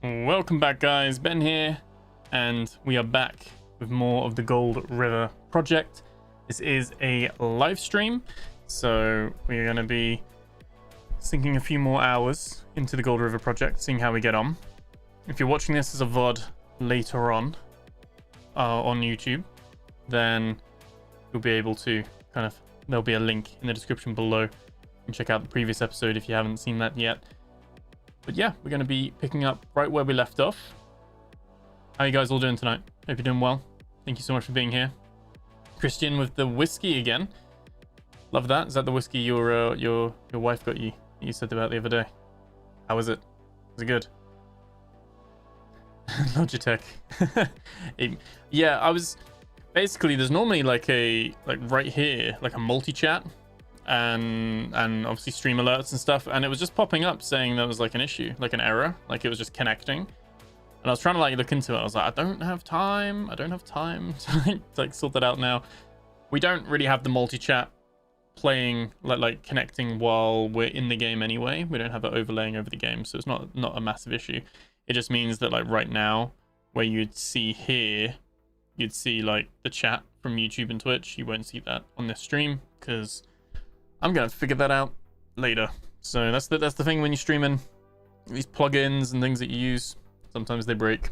Welcome back, guys. Ben here, and we are back with more of the Gold River project. This is a live stream, so we're going to be sinking a few more hours into the Gold River project, seeing how we get on. If you're watching this as a VOD later on YouTube, then you'll be able to there'll be a link in the description below. You can check out the previous episode if you haven't seen that yet. But yeah, we're going to be picking up right where we left off. How you guys all doing tonight? Hope you're doing well. Thank you so much for being here. Christian with the whiskey again. Love that. Is that the whiskey your wife got you? You said about the other day. How was it? Was it good? Logitech. Yeah, I was basically, there's normally like right here, like a multi-chat and obviously stream alerts and stuff, and it was just popping up saying there was like an issue, like an error, like it was just connecting. And I was trying to like look into it. I was like, I don't have time to like sort that out now. We don't really have the multi-chat playing like connecting while we're in the game anyway. We don't have it overlaying over the game, so it's not a massive issue. It just means that like right now, where you'd see here, you'd see like the chat from YouTube and Twitch. You won't see that on this stream because I'm gonna figure that out later. So that's the thing when you're streaming. These plugins and things that you use, sometimes they break.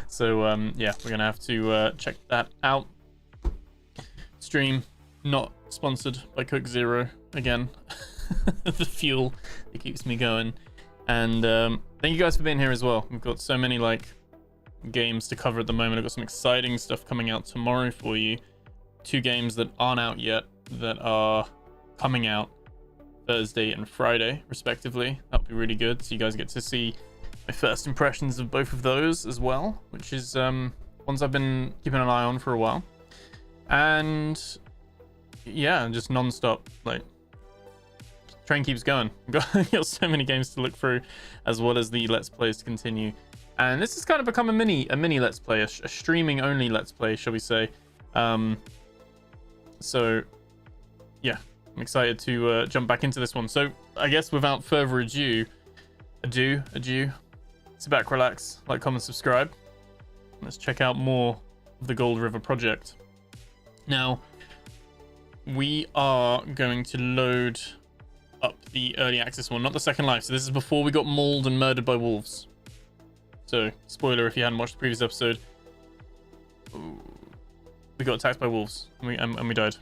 So yeah, we're gonna have to check that out. Stream not sponsored by Coke Zero again. The fuel that keeps me going. And thank you guys for being here as well. We've got so many like games to cover at the moment. I've got some exciting stuff coming out tomorrow for you. 2 games that aren't out yet that are coming out Thursday and Friday respectively. That'll be really good, so you guys get to see my first impressions of both of those as well, which is ones I've been keeping an eye on for a while. And yeah, just non-stop, like, train keeps going. I've got so many games to look through, as well as the Let's Plays to continue. And this has kind of become a mini Let's Play, a streaming only Let's Play, shall we say. So yeah, I'm excited to jump back into this one. So I guess without further ado, sit back, relax, like, comment, subscribe. Let's check out more of the Gold River project. Now, we are going to load up the early access one, not the Second Life. So this is before we got mauled and murdered by wolves. So, spoiler if you hadn't watched the previous episode. We got attacked by wolves and we died.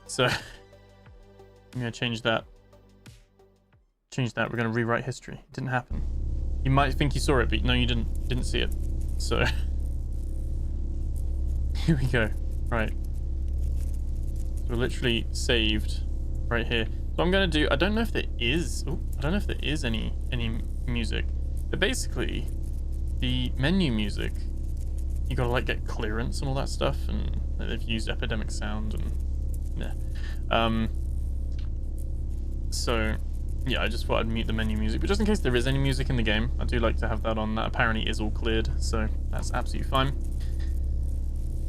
So I'm gonna change that. We're gonna rewrite history. It didn't happen. You might think you saw it, but no, you didn't. You didn't see it. So here we go. Right. So we're literally saved right here. So I'm gonna do. I don't know if there is. Oh, I don't know if there is any music. But basically, the menu music, you gotta like get clearance and all that stuff, and they've used Epidemic Sound and yeah. So yeah, I just thought I'd mute the menu music, but just in case there is any music in the game, I do like to have that on. That apparently is all cleared, so that's absolutely fine.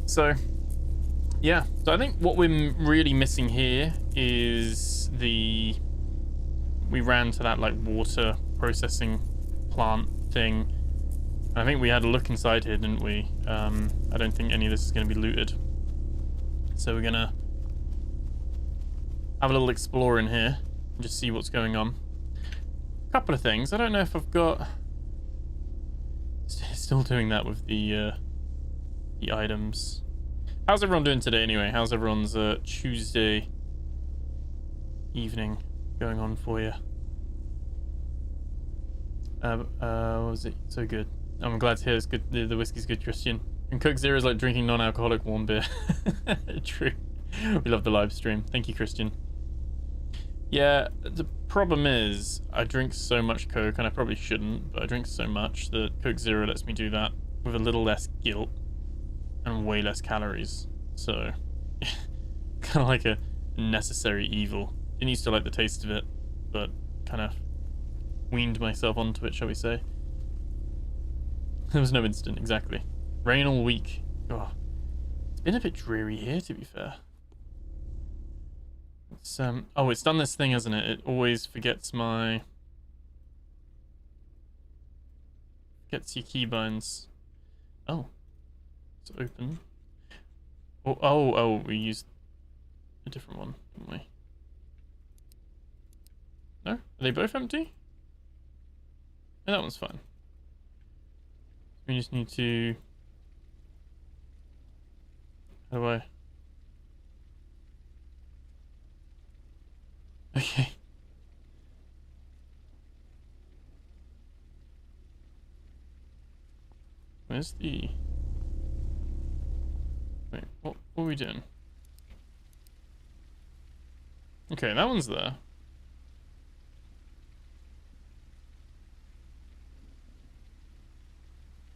So yeah, so I think what we're really missing here is we ran to that like water processing plant thing. I think we had a look inside here, didn't we? I don't think any of this is going to be looted. So we're going to have a little explore in here and just see what's going on. A couple of things. I don't know if I've got... Still doing that with the items. How's everyone doing today anyway? How's everyone's Tuesday evening going on for you? Was it so good? I'm glad to hear it's good. The whiskey's good, Christian. And Coke Zero is like drinking non-alcoholic warm beer. True. We love the live stream. Thank you, Christian. Yeah, the problem is I drink so much Coke, and I probably shouldn't, but I drink so much that Coke Zero lets me do that with a little less guilt and way less calories. So, kind of like a necessary evil. Didn't used to like the taste of it, but kind of weaned myself onto it, shall we say. There was no incident, exactly. Rain all week. Oh, it's been a bit dreary here, to be fair. It's oh, it's done this thing, hasn't it? It always forgets my gets your keybinds. Oh, it's open. Oh, we used a different one, didn't we? No? Are they both empty? Yeah, that one's fine. We just need to... How do I... Okay. Where's the... Wait, what are we doing? Okay, that one's there.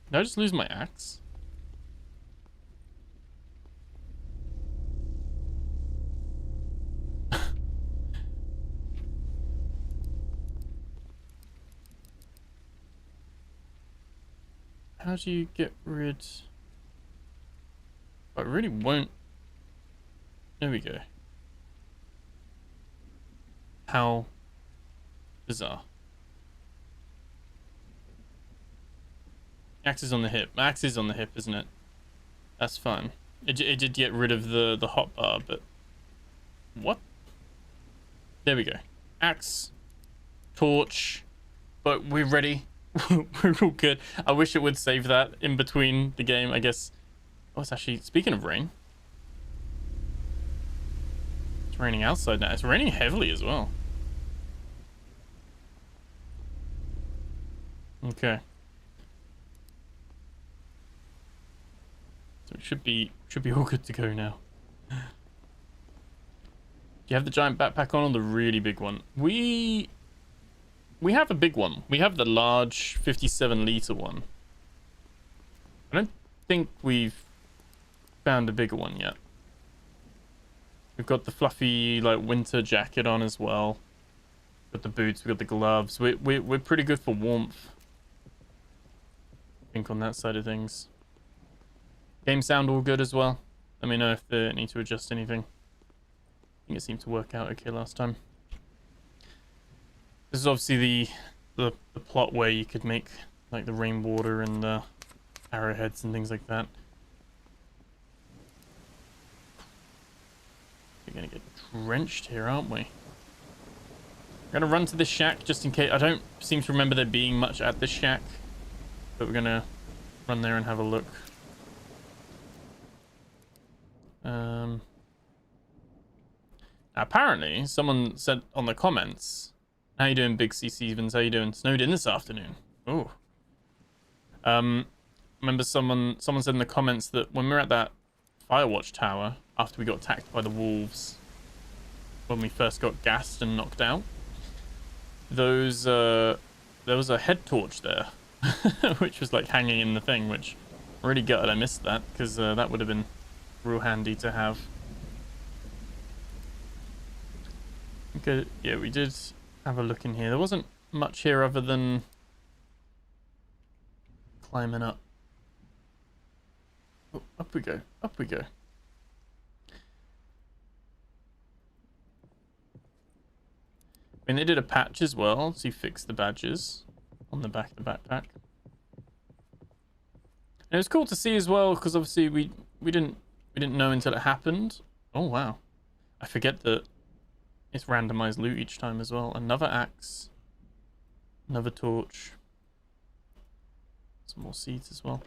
Did I just lose my axe? How do you get rid... I really won't... There we go. How bizarre. Axe is on the hip. Axe is on the hip, isn't it? That's fine. It did get rid of the hotbar, but... What? There we go. Axe. Torch. But we're ready. We're all good. I wish it would save that in between the game, I guess. Oh, it's actually... Speaking of rain. It's raining outside now. It's raining heavily as well. Okay. So it should be all good to go now. Do you have the giant backpack on or the really big one? We have a big one. We have the large 57-liter one. I don't think we've found a bigger one yet. We've got the fluffy like winter jacket on as well. We've got the boots. We've got the gloves. We're pretty good for warmth. I think on that side of things. Game sound all good as well. Let me know if they need to adjust anything. I think it seemed to work out okay last time. This is obviously the plot where you could make like the rainwater and the arrowheads and things like that. We're gonna get drenched here, aren't we? We're gonna run to this shack just in case. I don't seem to remember there being much at this shack, but we're gonna run there and have a look. Apparently, someone said on the comments, "How you doing, Big C Stevens? How you doing? Snowed in this afternoon." Oh. Remember someone said in the comments that when we were at that Firewatch tower after we got attacked by the wolves, when we first got gassed and knocked out, there was a head torch there, which was like hanging in the thing, which I'm really gutted I missed that, because that would have been real handy to have. Okay, yeah, we did have a look in here. There wasn't much here other than climbing up. Oh, up we go, up we go. I mean, they did a patch as well, so you fixed the badges on the back of the backpack. And it was cool to see as well, because obviously we didn't know until it happened. Oh wow, I forget that it's randomized loot each time as well. Another axe, another torch, some more seeds as well.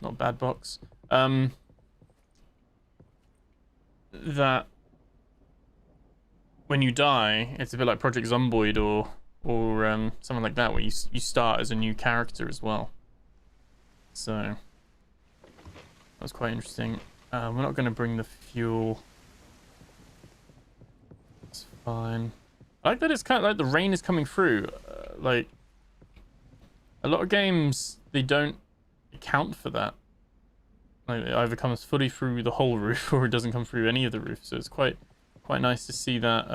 Not a bad box. That when you die, it's a bit like Project Zomboid or something like that, where you start as a new character as well. So that was quite interesting. We're not going to bring the fuel. It's fine. I like that it's kind of like the rain is coming through. Like a lot of games, they don't account for that. Like it either comes fully through the whole roof or it doesn't come through any of the roof. So it's quite nice to see that.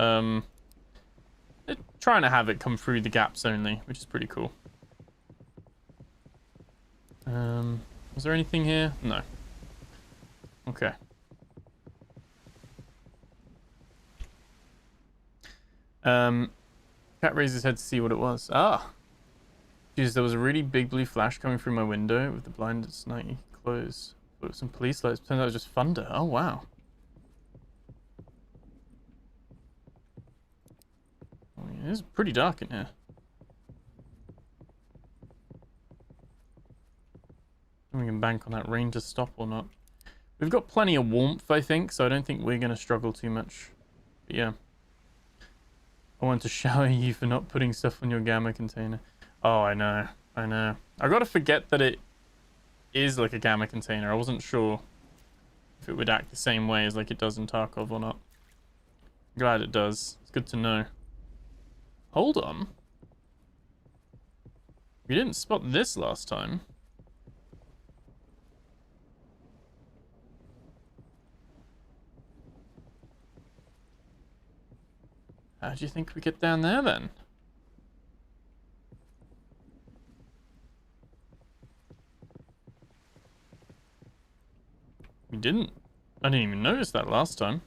They're trying to have it come through the gaps only, which is pretty cool. Was there anything here? No. Okay. Cat raised his head to see what it was. Ah. Jeez, there was a really big blue flash coming through my window with the blind at slightly closed. Thought it was some police lights. Turns out it was just thunder. Oh, wow. Oh, yeah, it is pretty dark in here. We can bank on that rain to stop or not. We've got plenty of warmth, I think, so I don't think we're going to struggle too much. But yeah. I want to shower you for not putting stuff on your gamma container. Oh, I know. I know. I gotta forget that it is like a gamma container. I wasn't sure if it would act the same way as like it does in Tarkov or not. Glad it does. It's good to know. Hold on. We didn't spot this last time. How do you think we get down there then? We didn't. I didn't even notice that last time.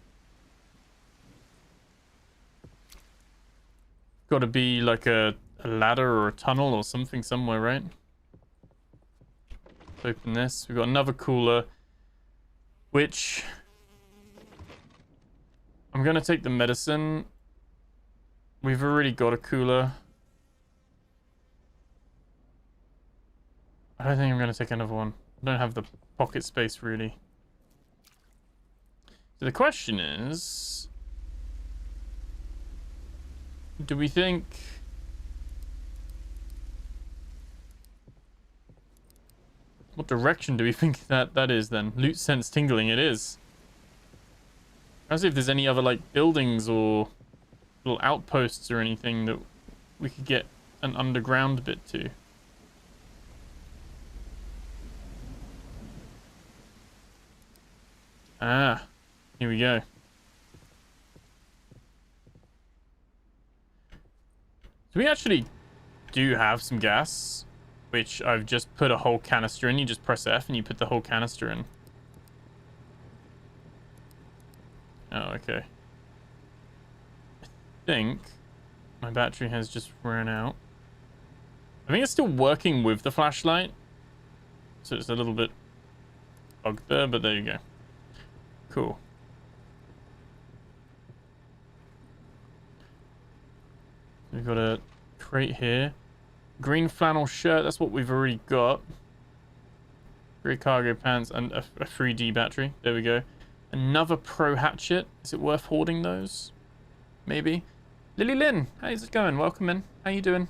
Gotta be like a ladder or a tunnel or something somewhere, right? Let's open this. We've got another cooler, which I'm gonna take the medicine. We've already got a cooler. I don't think I'm gonna take another one. I don't have the pocket space really. So the question is, do we think what direction do we think that is then? Loot sense tingling, it is. I don't see if there's any other like buildings or little outposts or anything that we could get an underground bit to. Ah, here we go. So we actually do have some gas, which I've just put a whole canister in. You just press F and you put the whole canister in. Oh, okay. I think my battery has just ran out. I think it's still working with the flashlight, so it's a little bit bugged there, but there you go. Cool. We've got a crate here. Green flannel shirt, that's what we've already got. Grey cargo pants and a 3D battery. There we go. Another pro hatchet. Is it worth hoarding those? Maybe. Lily Lynn, how's it going? Welcome in. How you doing?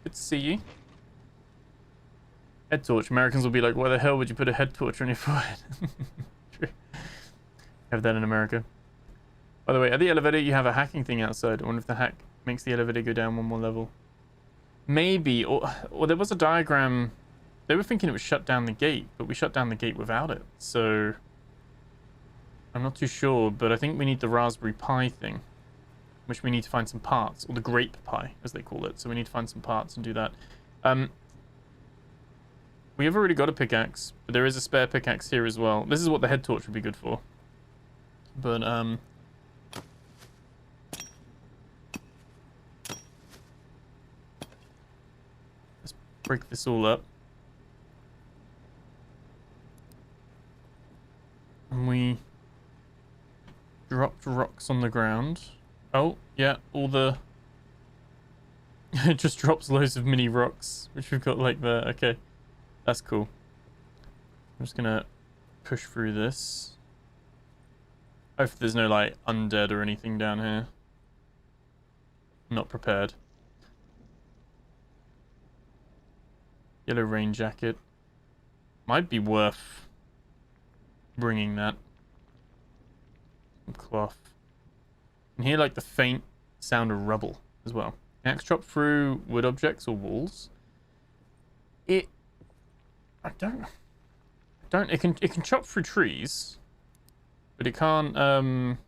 Good to see you. Head torch. Americans will be like, why the hell would you put a head torch on your forehead? True. Have that in America. By the way, at the elevator, you have a hacking thing outside. I wonder if the hack makes the elevator go down one more level. Maybe. Or there was a diagram. They were thinking it would shut down the gate, but we shut down the gate without it. So I'm not too sure, but I think we need the Raspberry Pi thing, which we need to find some parts, or the Grape Pi, as they call it. So we need to find some parts and do that. We have already got a pickaxe, but there is a spare pickaxe here as well. This is what the head torch would be good for. But, let's break this all up. And we dropped rocks on the ground. Oh, yeah, all the... it just drops loads of mini rocks, which we've got like there. Okay, that's cool. I'm just gonna push through this. Hopefully there's no, like, undead or anything down here. I'm not prepared. Yellow rain jacket. Might be worth bringing that. Some cloth. And hear, like, the faint sound of rubble as well. Axe chop through wood objects or walls. It can chop through trees, but it can't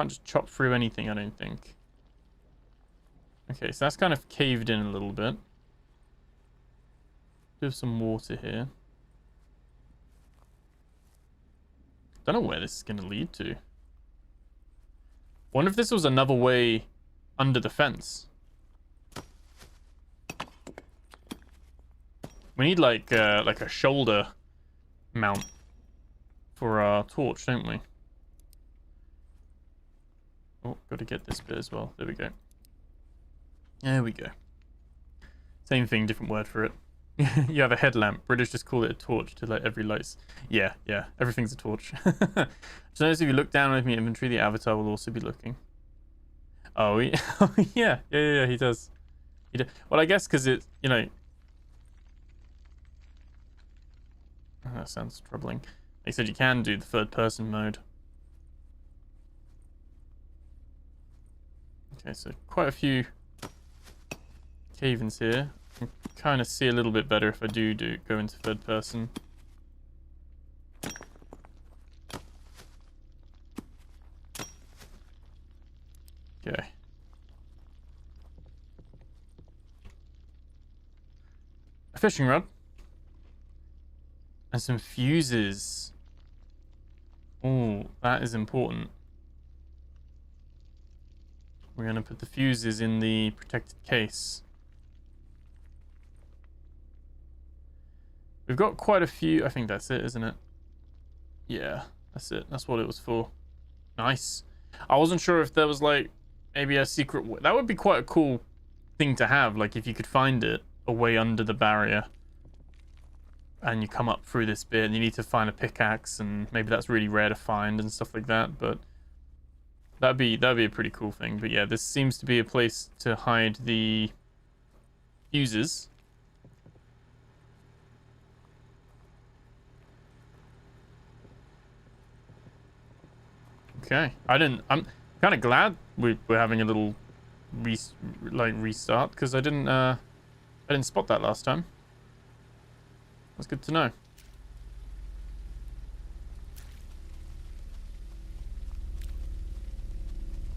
just chop through anything, I don't think. Okay, so that's kind of caved in a little bit. Do have some water here. Don't know where this is gonna lead to. Wonder if this was another way under the fence. We need like a shoulder mount for our torch, don't we? Oh, got to get this bit as well. There we go. There we go. Same thing, different word for it. You have a headlamp. British just call it a torch to light every light. Yeah, everything's a torch. So notice if you look down with me inventory, the avatar will also be looking. Oh, yeah, he does. Well, I guess because it, you know... Oh, that sounds troubling. Like I said, you can do the third-person mode. Okay, so quite a few cave-ins here. I can kind of see a little bit better if I do go into third person. Okay. A fishing rod. And some fuses. Oh, that is important. We're going to put the fuses in the protected case. We've got quite a few. I think that's it, isn't it? Yeah, that's it. That's what it was for. Nice. I wasn't sure if there was like maybe a secret way. That would be quite a cool thing to have. Like if you could find it away under the barrier and you come up through this bit and you need to find a pickaxe, and maybe that's really rare to find and stuff like that. But that'd be a pretty cool thing. But yeah, this seems to be a place to hide the fuses. Okay, I'm kind of glad we're having a little restart, because I didn't spot that last time. That's good to know.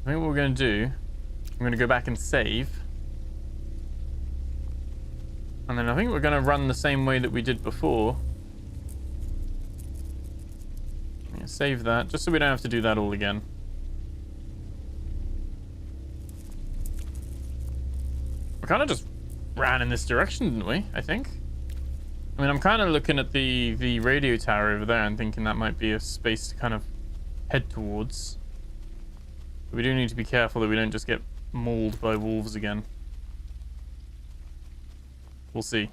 I think what we're going to do, I'm going to go back and save. And then I think we're going to run the same way that we did before. I'm going to save that, just so we don't have to do that all again. We kind of just ran in this direction, didn't we? I think. I mean, I'm kind of looking at the radio tower over there and thinking that might be a space to kind of head towards. But we do need to be careful that we don't just get mauled by wolves again. We'll see.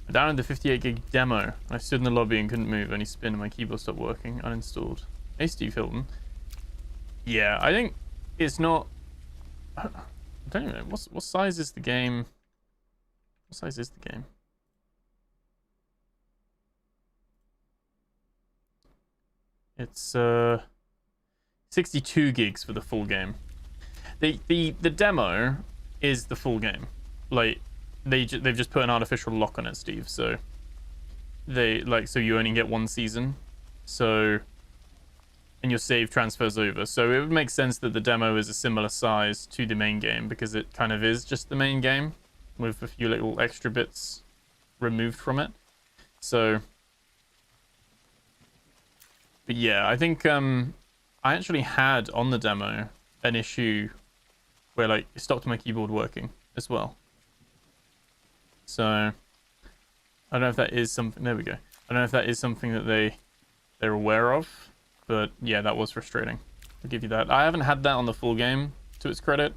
I downloaded the 58 gig demo. I stood in the lobby and couldn't move. Any spin and my keyboard stopped working. Uninstalled. Hey, Steve Hilton. Yeah, I think it's not... I don't even know. What size is the game? What size is the game? It's 62 gigs for the full game. The demo is the full game. Like they've just put an artificial lock on it, Steve. So so you only get one season. So and your save transfers over. So it would make sense that the demo is a similar size to the main game, because it kind of is just the main game with a few little extra bits removed from it. So, but yeah, I think I actually had on the demo an issue where like it stopped my keyboard working as well. So I don't know if that is something. There we go. I don't know if that is something that they're aware of, but yeah, that was frustrating. I'll give you that. I haven't had that on the full game, to its credit.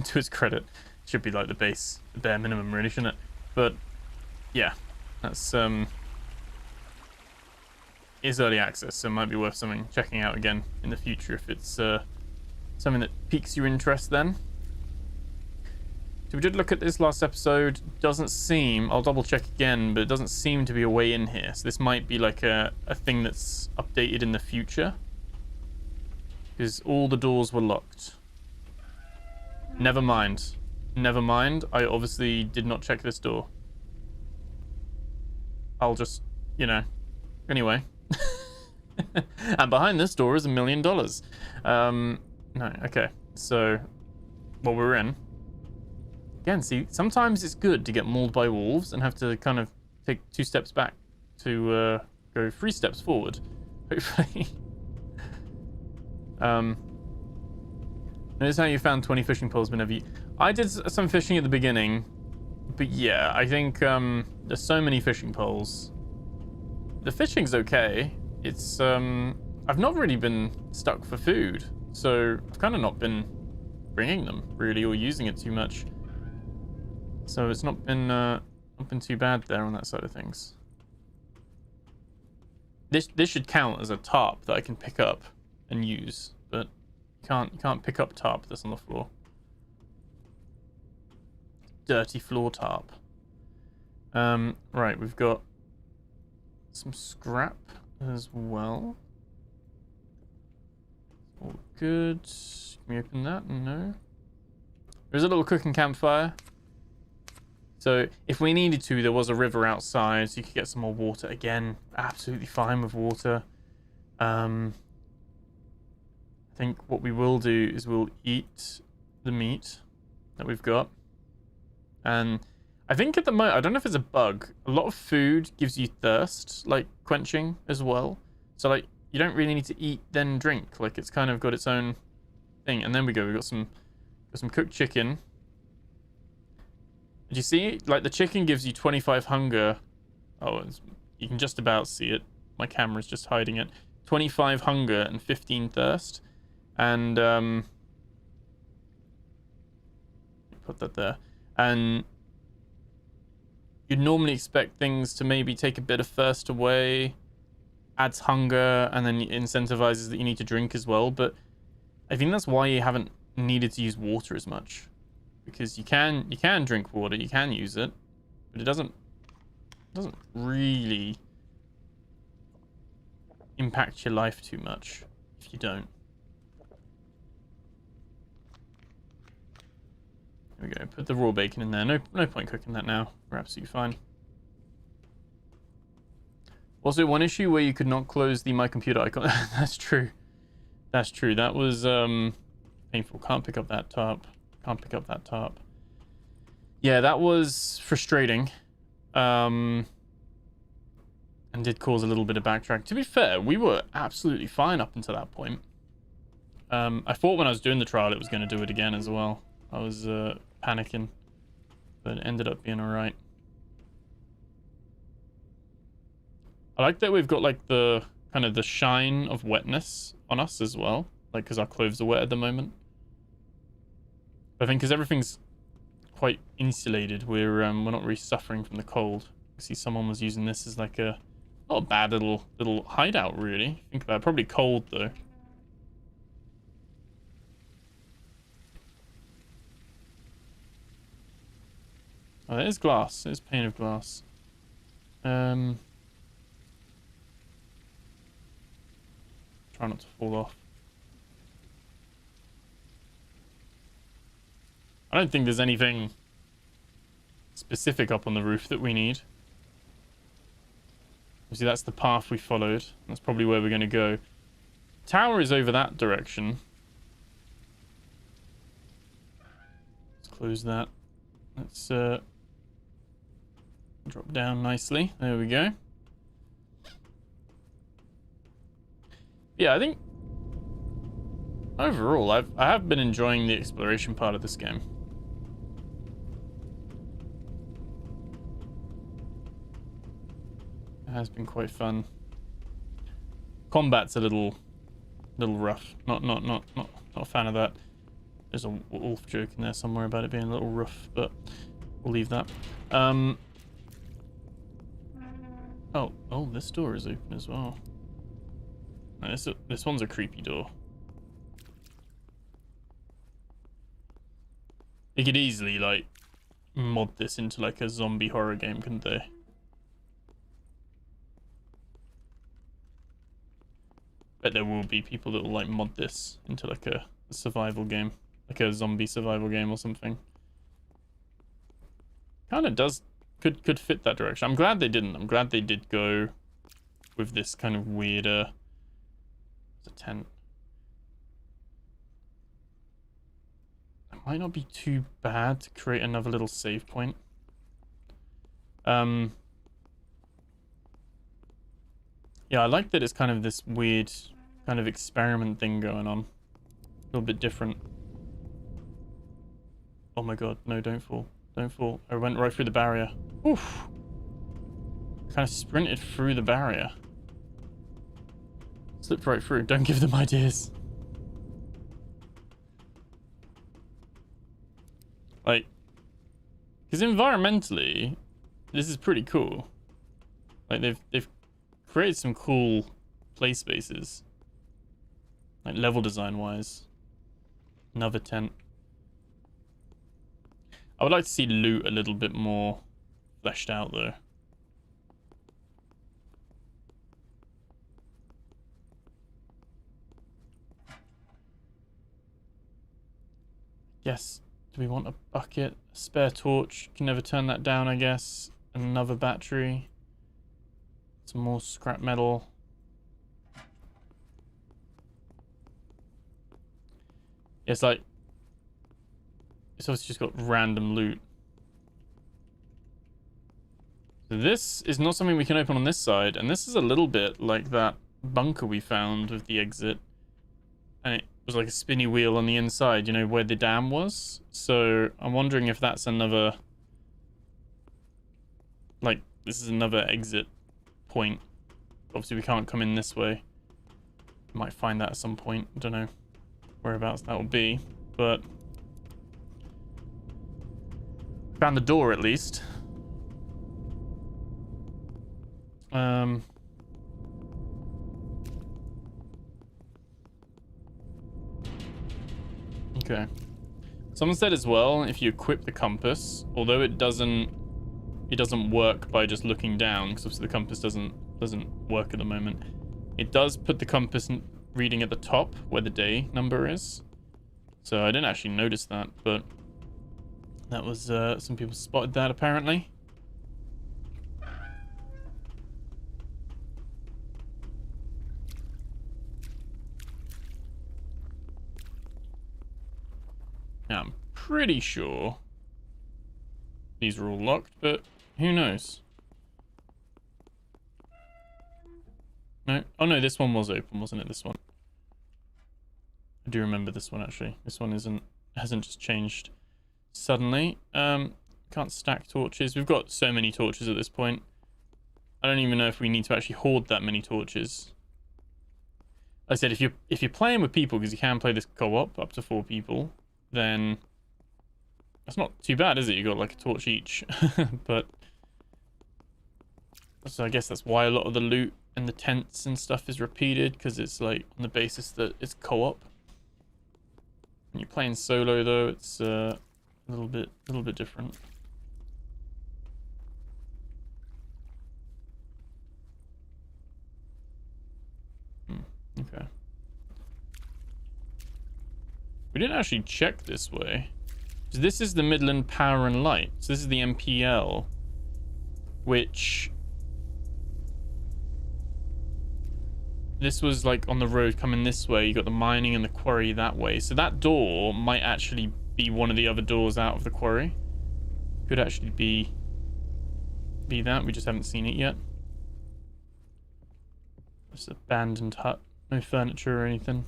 To its credit. Should be like the bare minimum, really, shouldn't it? But yeah, that's is early access, so it might be worth something checking out again in the future if it's something that piques your interest then. So we did look at this last episode. Doesn't seem, I'll double check again, but it doesn't seem to be a way in here. So this might be like a thing that's updated in the future, because all the doors were locked. Never mind. Never mind. I obviously did not check this door. I'll just, you know. Anyway. And behind this door is $1 million. No, okay. So, what we're in. Again, see, sometimes it's good to get mauled by wolves and have to kind of take 2 steps back to go 3 steps forward, hopefully. Notice how you found 20 fishing poles whenever you... I did some fishing at the beginning, But yeah, I think there's so many fishing poles. The fishing's okay. It's I've not really been stuck for food, so I've kind of not been bringing them really or using it too much. So it's not been too bad there on that side of things. This should count as a tarp that I can pick up and use, but you can't pick up tarp that's on the floor. Dirty floor tarp. Right, we've got some scrap as well. All good. Can we open that? No. There's a little cooking campfire. So if we needed to, there was a river outside, so you could get some more water. Again, absolutely fine with water. I think what we will do is we'll eat the meat that we've got. And I think at the moment, I don't know if it's a bug, a lot of food gives you thirst, like quenching as well. So like you don't really need to eat then drink. Like it's kind of got its own thing. And then we got some cooked chicken. Did you see? Like the chicken gives you 25 hunger. Oh, you can just about see it. My camera's just hiding it. 25 hunger and 15 thirst. And put that there. And you'd normally expect things to maybe take a bit of thirst away, adds hunger, and then incentivizes that you need to drink as well. But I think that's why you haven't needed to use water as much, because you can drink water, you can use it, but it doesn't really impact your life too much if you don't. There we go. Put the raw bacon in there. No point cooking that now. We're absolutely fine. Also, one issue where you could not close the my computer icon. That's true. That's true. That was painful. Can't pick up that tarp. Can't pick up that tarp. Yeah, that was frustrating. And did cause a little bit of backtrack. To be fair, we were absolutely fine up until that point. I thought when I was doing the trial it was going to do it again as well. I was panicking, but it ended up being alright. I like that we've got like the kind of the shine of wetness on us as well, like because our clothes are wet at the moment. But I think because everything's quite insulated, we're not really suffering from the cold. I see someone was using this as like a not a bad little hideout really. Think about it. Probably cold though. Oh, there's glass. There's pane of glass. Try not to fall off. I don't think there's anything specific up on the roof that we need. Obviously, that's the path we followed. That's probably where we're going to go. Tower is over that direction. Let's close that. Let's drop down nicely. There we go. Yeah, I think overall I have been enjoying the exploration part of this game. It has been quite fun. Combat's a little rough. Not a fan of that. There's a wolf joke in there somewhere about it being a little rough, but we'll leave that. Oh, this door is open as well. No, this one's a creepy door. They could easily like mod this into like a zombie horror game, couldn't they? Bet there will be people that will like mod this into like a survival game, like a zombie survival game or something. Kind of does could fit that direction. I'm glad they didn't. I'm glad they did go with this kind of weirder. It's a tent. It might not be too bad to create another little save point. Yeah, I like that it's kind of this weird kind of experiment thing going on. A little bit different. Oh my god, no, don't fall. Don't fall. I went right through the barrier. Oof. Kind of sprinted through the barrier. Slipped right through. Don't give them ideas. Like, because environmentally, this is pretty cool. Like, they've created some cool play spaces. Like, level design-wise. Another tent. I would like to see loot a little bit more fleshed out, though. Yes. Do we want a bucket? A spare torch? Can never turn that down, I guess. Another battery. Some more scrap metal. It's like... It's obviously just got random loot. So this is not something we can open on this side. And this is a little bit like that bunker we found with the exit. And it was like a spinny wheel on the inside, you know, where the dam was. So I'm wondering if that's another... Like, this is another exit point. Obviously, we can't come in this way. Might find that at some point. I don't know whereabouts that will be. But... Found the door, at least. Okay. Someone said as well, if you equip the compass, although it doesn't work by just looking down, because obviously the compass doesn't work at the moment. It does put the compass reading at the top where the day number is. So I didn't actually notice that, but that was some people spotted that apparently. Now, I'm pretty sure these are all locked, but who knows? No? Oh no, this one was open, wasn't it? This one. I do remember this one actually. This one hasn't just changed suddenly. Can't stack torches. We've got so many torches at this point. I don't even know if we need to actually hoard that many torches. Like I said, if you're playing with people, because you can play this co-op up to 4 people, then that's not too bad, is it? You got like a torch each. But so I guess that's why a lot of the loot and the tents and stuff is repeated, because it's like on the basis that it's co-op. When you're playing solo though, it's a little bit different. Okay. We didn't actually check this way. This is the Midland Power and Light. So this is the MPL, which this was like on the road coming this way. You got the mining and the quarry that way. So that door might actually be one of the other doors out of the quarry. Could actually be that. We just haven't seen it yet. Just an abandoned hut. No furniture or anything.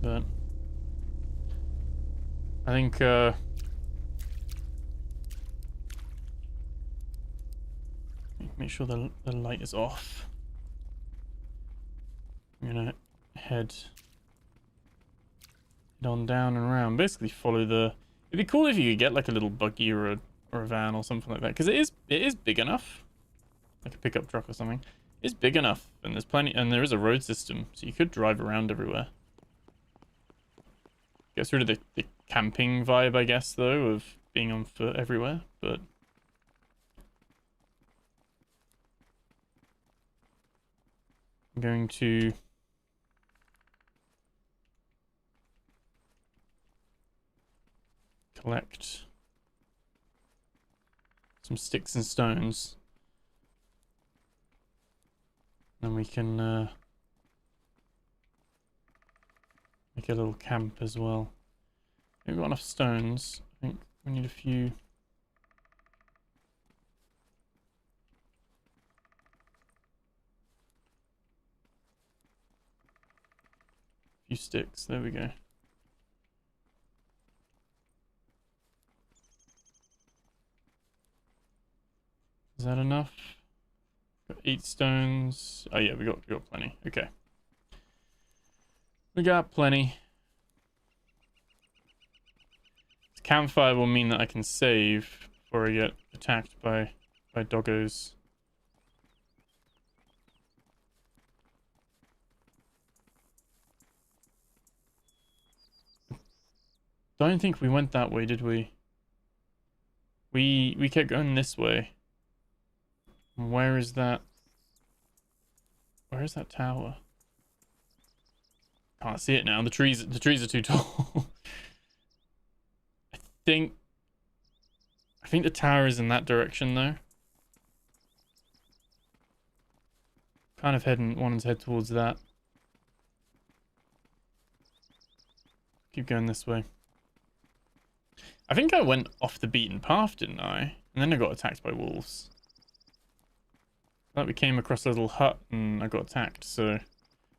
But I think make sure the light is off. I'm gonna head on down and around. Basically follow the... It'd be cool if you could get like a little buggy or a van or something like that, because it is big enough. Like a pickup truck or something. It's big enough, and there's plenty, and there is a road system, so you could drive around everywhere. Gets rid of the camping vibe, I guess, though, of being on foot everywhere, but... I'm going to... collect some sticks and stones. Then we can make a little camp as well. We've got enough stones. I think we need a few. Sticks. There we go. that enough? Got 8 stones. Oh yeah, we got plenty. Okay. We got plenty. This campfire will mean that I can save before I get attacked by doggos. Don't think we went that way, did we? We kept going this way. Where is that? Where is that tower? Can't see it now. The trees are too tall. I think the tower is in that direction though. Kind of wanting to head towards that. Keep going this way. I think I went off the beaten path, didn't I? And then I got attacked by wolves. Like we came across a little hut and I got attacked, so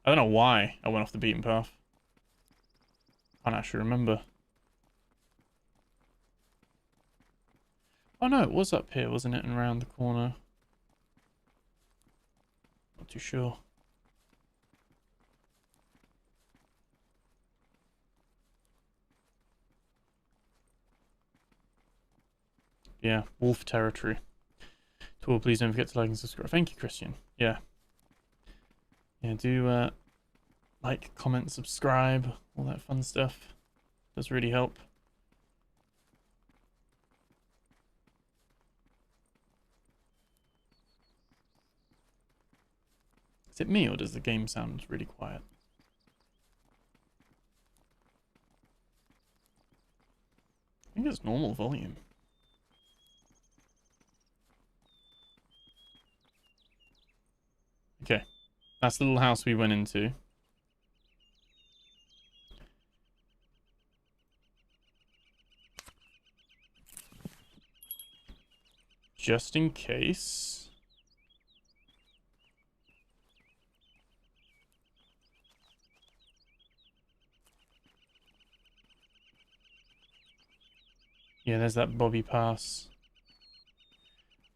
I don't know why I went off the beaten path. Can't actually remember. Oh no, it was up here, wasn't it? And around the corner. Not too sure. Yeah, wolf territory. Tool, please don't forget to like and subscribe. Thank you, Christian. Yeah. Yeah, do like, comment, subscribe, all that fun stuff. Does really help. Is it me or does the game sound really quiet? I think it's normal volume. Okay, that's the little house we went into. Just in case. Yeah, there's that Bobby Pass.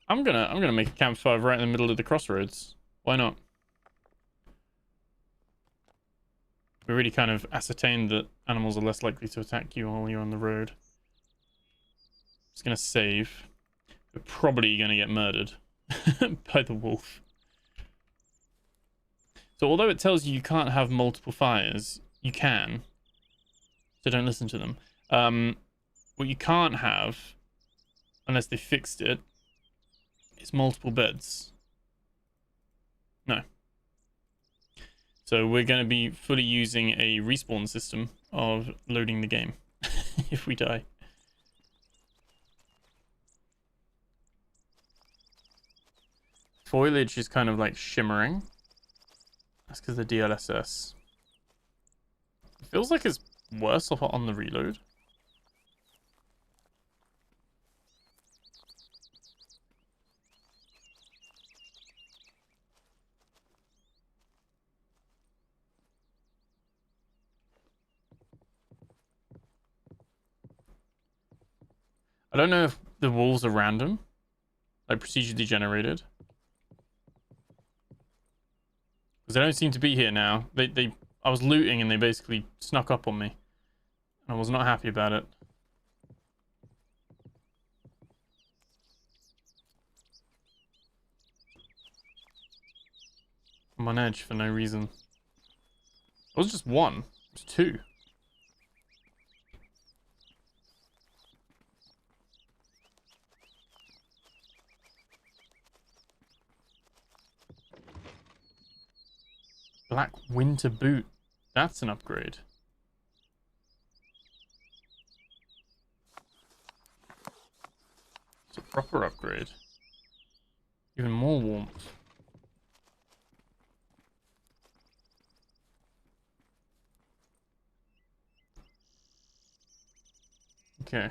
I'm gonna make a campfire right in the middle of the crossroads. Why not? We really kind of ascertained that animals are less likely to attack you while you're on the road. Just gonna save. We're probably gonna get murdered by the wolf. So although it tells you can't have multiple fires, you can. So don't listen to them. What you can't have, unless they fixed it, is multiple beds. No. So we're going to be fully using a respawn system of loading the game if we die. Foliage is kind of like shimmering. That's because of the DLSS. It feels like it's worse off on the reload. I don't know if the wolves are random, like procedurally generated, because they don't seem to be here now. I was looting and they basically snuck up on me. I was not happy about it. I'm on edge for no reason. It was just one. It was two. Black winter boot. That's an upgrade. It's a proper upgrade. Even more warmth. Okay.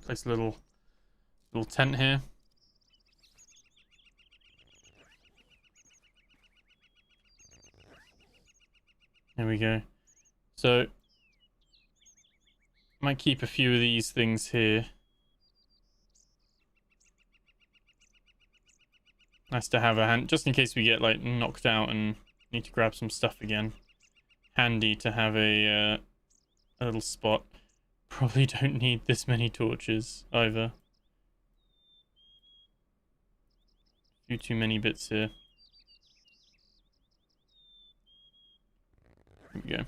Place a little tent here. There we go. So Might keep a few of these things here. Nice to have a hand, just in case we get like knocked out and need to grab some stuff again. Handy to have a little spot. Probably don't need this many torches either. A few too many bits here. There we go.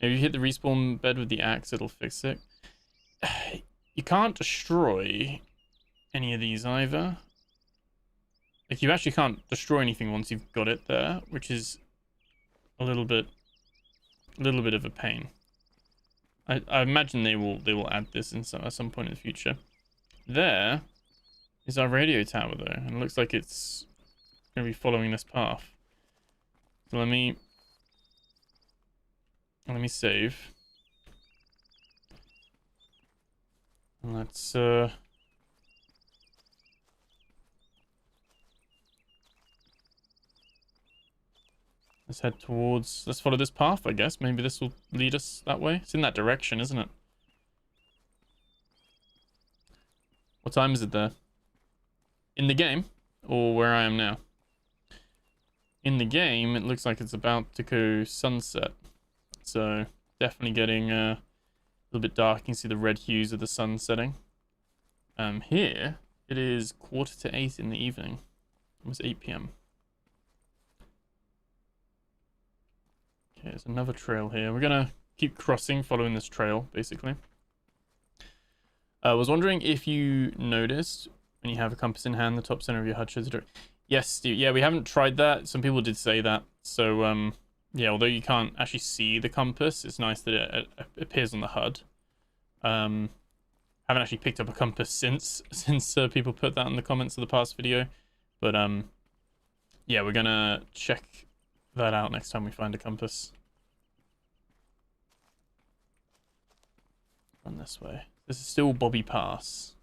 Maybe if you hit the respawn bed with the axe, it'll fix it. You can't destroy any of these either. Like, you actually can't destroy anything once you've got it there, which is a little bit of a pain. I imagine they will add this at some point in the future. There is our radio tower though, and it looks like it's going to be following this path. So let me save. And let's head towards, let's follow this path, I guess. Maybe this will lead us that way. It's in that direction, isn't it? What time is it there? In the game? Or where I am now? In the game, it looks like it's about to go sunset. So, definitely getting a little bit dark. You can see the red hues of the sun setting. Here, it is 7:45 in the evening. Almost 8 p.m. Okay, there's another trail here. We're gonna keep crossing, following this trail, basically. I was wondering if you noticed when you have a compass in hand, the top center of your HUD shows it. Yes, Steve. Yeah, we haven't tried that. Some people did say that. So, yeah, although you can't actually see the compass, it's nice that it appears on the HUD. Haven't actually picked up a compass since people put that in the comments of the past video. But, yeah, we're gonna check that out next time we find a compass. Run this way. This is still Bobby Pass.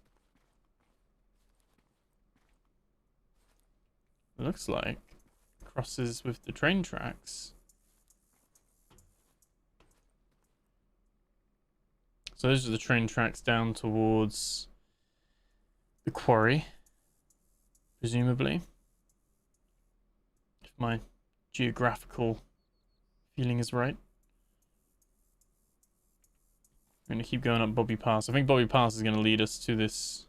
It looks like crosses with the train tracks. So those are the train tracks down towards the quarry, presumably. If my geographical feeling is right. I'm going to keep going up Bobby Pass. I think Bobby Pass is going to lead us to this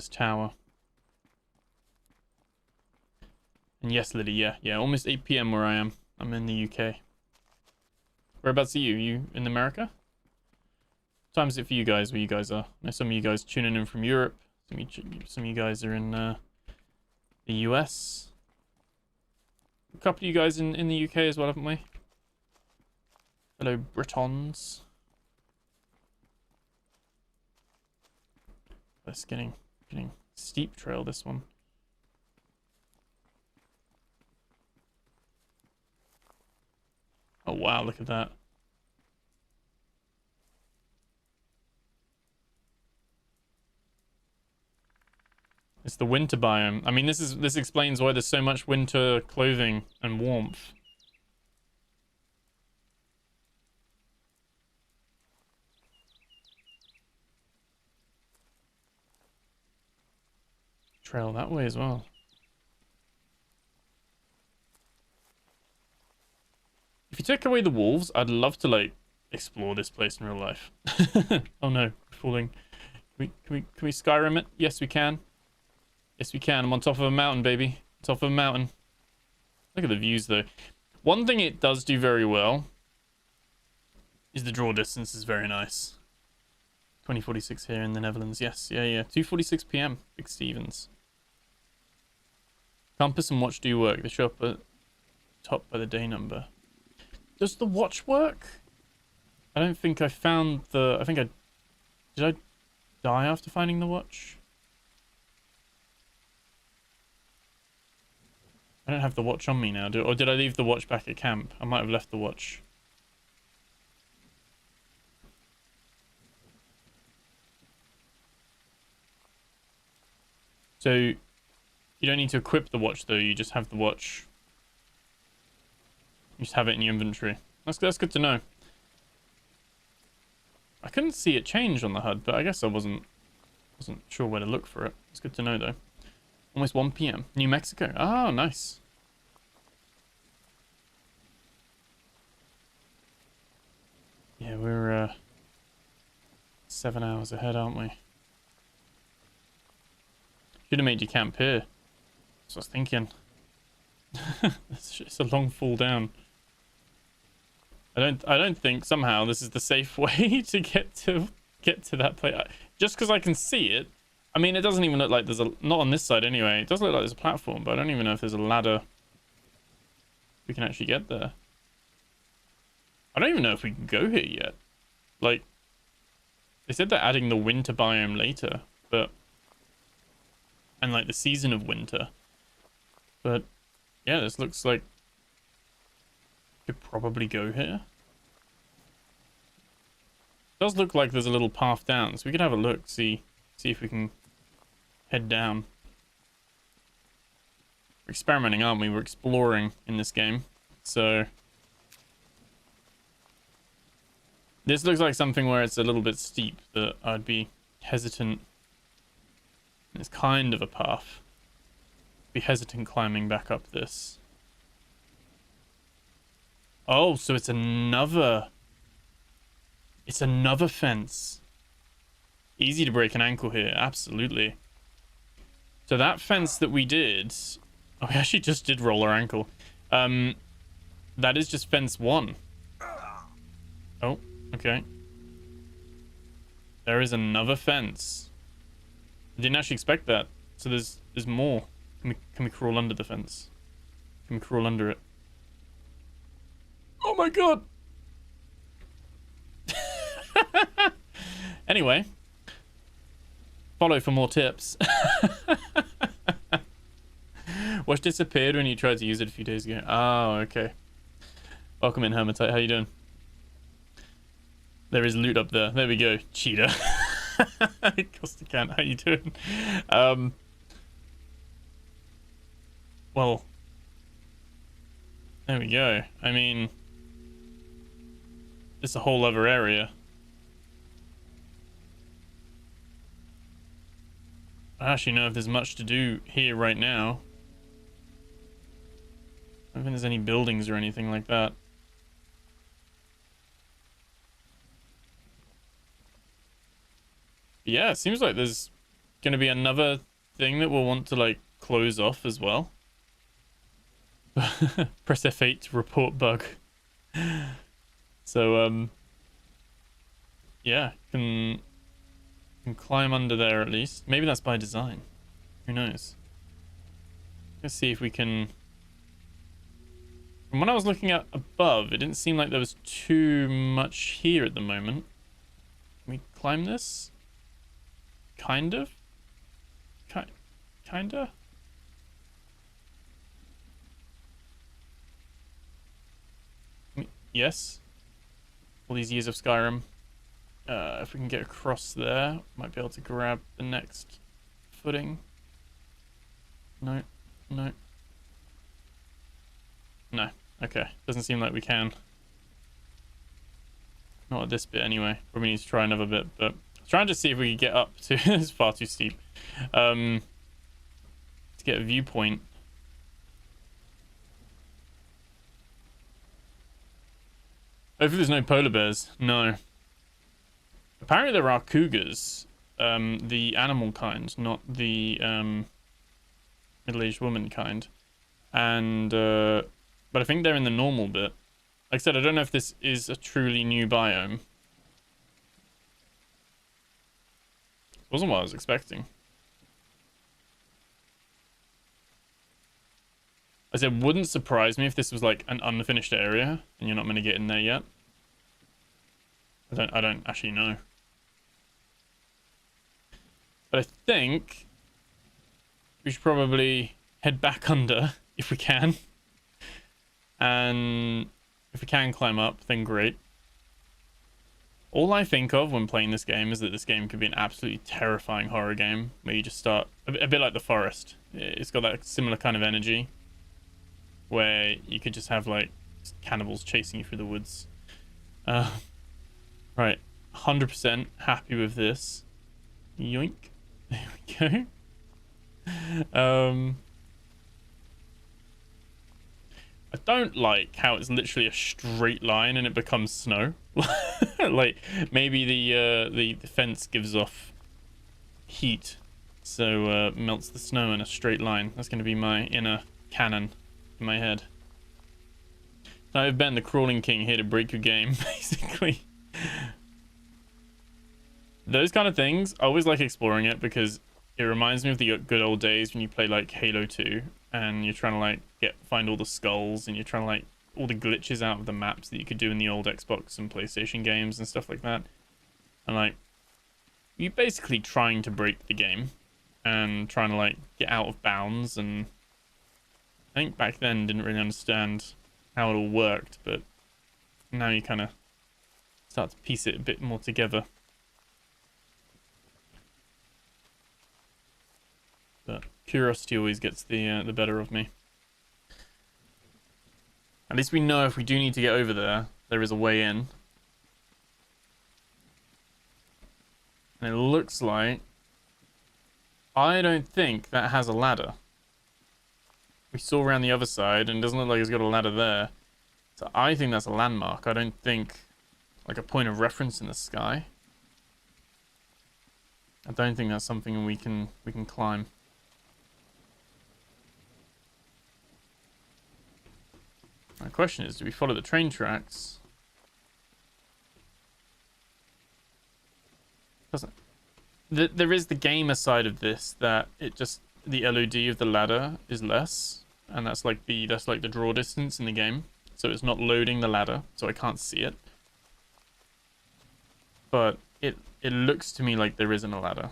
tower. And yes, Liddy, yeah, almost 8 p.m. where I am. I'm in the UK. Whereabouts are you? You in America? What time is it for you guys, where you guys are? I know some of you guys tuning in from Europe. Some of you guys are in the US. A couple of you guys in the UK as well, haven't we? Hello, Britons. That's getting steep trail, this one. Oh wow, look at that. It's the winter biome. I mean, this explains why there's so much winter clothing and warmth. Trail that way as well. If you take away the wolves, I'd love to like explore this place in real life. Oh no, falling. Can we Skyrim it? Yes, we can. Yes, we can. I'm on top of a mountain, baby. Top of a mountain. Look at the views, though. One thing it does do very well is the draw distance is very nice. 2046 here in the Netherlands. Yes, yeah. 2:46 p.m. Big Stevens. Compass and watch do work. They show up at top by the day number. Does the watch work? I don't think I found the... Did I die after finding the watch? I don't have the watch on me now, or did I leave the watch back at camp? I might have left the watch. So, you don't need to equip the watch though, you just have the watch. You just have it in your inventory. That's good to know. I couldn't see it change on the HUD, but I guess I wasn't sure where to look for it. It's good to know though. Almost 1 p.m. New Mexico. Oh, nice. Yeah, we're 7 hours ahead, aren't we? Should have made you camp here. That's what I was thinking. It's a long fall down. I don't think somehow this is the safe way to get to that place. Just because I can see it. I mean, it doesn't even look like there's a... Not on this side anyway. It does look like there's a platform, but I don't even know if there's a ladder we can actually get there. I don't even know if we can go here yet. Like, they said they're adding the winter biome later, but... And, like, the season of winter. But, yeah, this looks like... Could probably go here. It does look like there's a little path down, so we could have a look, see if we can head down. We're experimenting, aren't we? We're exploring in this game, so this looks like something where it's a little bit steep that I'd be hesitant. It's kind of a path. Be hesitant climbing back up this. Oh, so it's another fence. Easy to break an ankle here, absolutely. So that fence that we did... Oh, we actually just did roll our ankle. That is just fence 1. Oh, okay. There is another fence. I didn't actually expect that. So there's more. Can we crawl under the fence? Can we crawl under it? Oh my god! Anyway, follow for more tips. Watch disappeared when you tried to use it a few days ago. Oh, okay. Welcome in, Hermitite. How you doing? There is loot up there. There we go. Cheater. Costicant, how you doing? Well, there we go. I mean, it's a whole other area. I don't actually know if there's much to do here right now. I don't think there's any buildings or anything like that. But yeah, it seems like there's going to be another thing that we'll want to like close off as well. Press F8 to report bug. So yeah, can climb under there at least. Maybe that's by design. Who knows? Let's see if we can... From when I was looking at above, it didn't seem like there was too much here at the moment. Can we climb this? Kind of? Kinda? Yes. All these years of Skyrim. If we can get across there, might be able to grab the next footing. No. Okay. Doesn't seem like we can. Not at this bit anyway. Probably need to try another bit, but trying to see if we can get up to... It's far too steep. To get a viewpoint. Hopefully there's no polar bears. No. Apparently there are cougars. The animal kind, not the middle-aged woman kind. And but I think they're in the normal bit. Like I said, I don't know if this is a truly new biome. Wasn't what I was expecting. I said, wouldn't surprise me if this was like an unfinished area and you're not going to get in there yet. I don't actually know. But I think we should probably head back under if we can. And if we can climb up, then great. All I think of when playing this game is that this game could be an absolutely terrifying horror game where you just start a bit like The Forest. It's got that similar kind of energy where you could just have like Just cannibals chasing you through the woods. Right, 100% happy with this. Yoink. There we go. I don't like how it's literally a straight line and it becomes snow. Like maybe the fence gives off heat, so melts the snow in a straight line. That's going to be my inner canon in my head. I've been the crawling king here to break your game, basically. Those kind of things, I always like exploring it because it reminds me of the good old days when you play like Halo 2 and you're trying to like find all the skulls and you're trying to like all the glitches out of the maps that you could do in the old Xbox and PlayStation games and stuff like that. And like you're basically trying to break the game and trying to like get out of bounds, and I think back then didn't really understand how it all worked, but now you kind of start to piece it a bit more together. But curiosity always gets the better of me. At least we know if we do need to get over there, there is a way in. And it looks like... I don't think that has a ladder. We saw around the other side and it doesn't look like it's got a ladder there. So I think that's a landmark. I don't think like a point of reference in the sky. I don't think that's something we can climb. My question is, do we follow the train tracks? Doesn't. There is the gamer side of this that it just the LOD of the ladder is less, and that's like the draw distance in the game. So it's not loading the ladder, so I can't see it. But it looks to me like there isn't a ladder.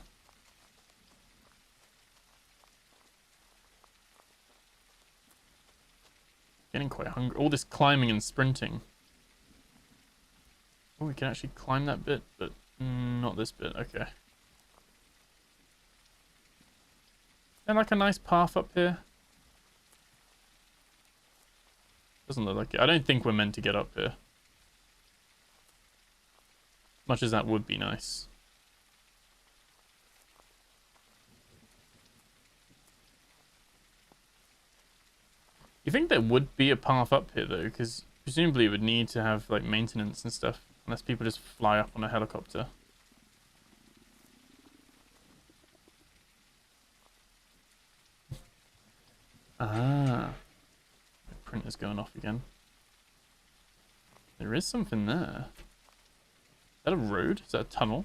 Getting quite hungry. All this climbing and sprinting. Oh, we can actually climb that bit, but not this bit. Okay. And like a nice path up here. Doesn't look like it. I don't think we're meant to get up here. Much as that would be nice. You think there would be a path up here though, because presumably it would need to have like maintenance and stuff, unless people just fly up on a helicopter. Ah, the printer's going off again. There is something there. Is that a road? Is that a tunnel?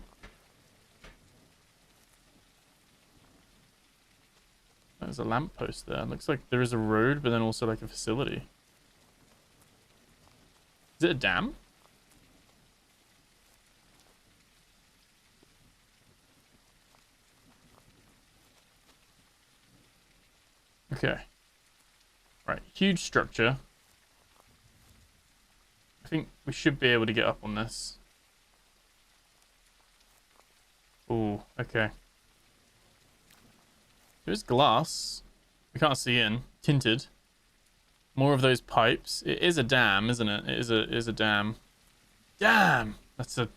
There's a lamppost there. Looks like there is a road, but then also like a facility. Is it a dam? Okay. Right, huge structure. I think we should be able to get up on this. Oh, okay. There's glass. We can't see in. Tinted. More of those pipes. It is a dam, isn't it? It is a dam. Damn! That's a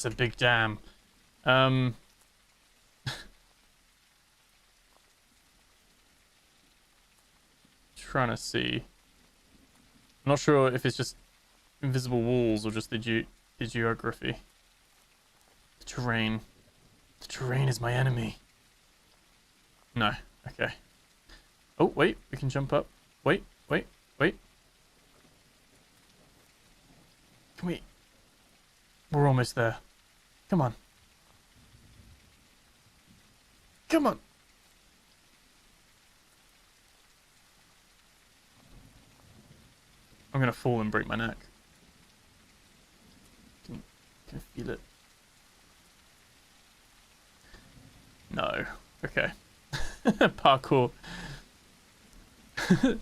big dam. Trying to see. I'm not sure if it's just invisible walls or just the geography. The terrain. The terrain is my enemy. No. Okay. Oh, wait. We can jump up. Wait. Wait. Wait. Can we... We're almost there. Come on. Come on. I'm gonna fall and break my neck. Can I feel it? No. Okay. Parkour. I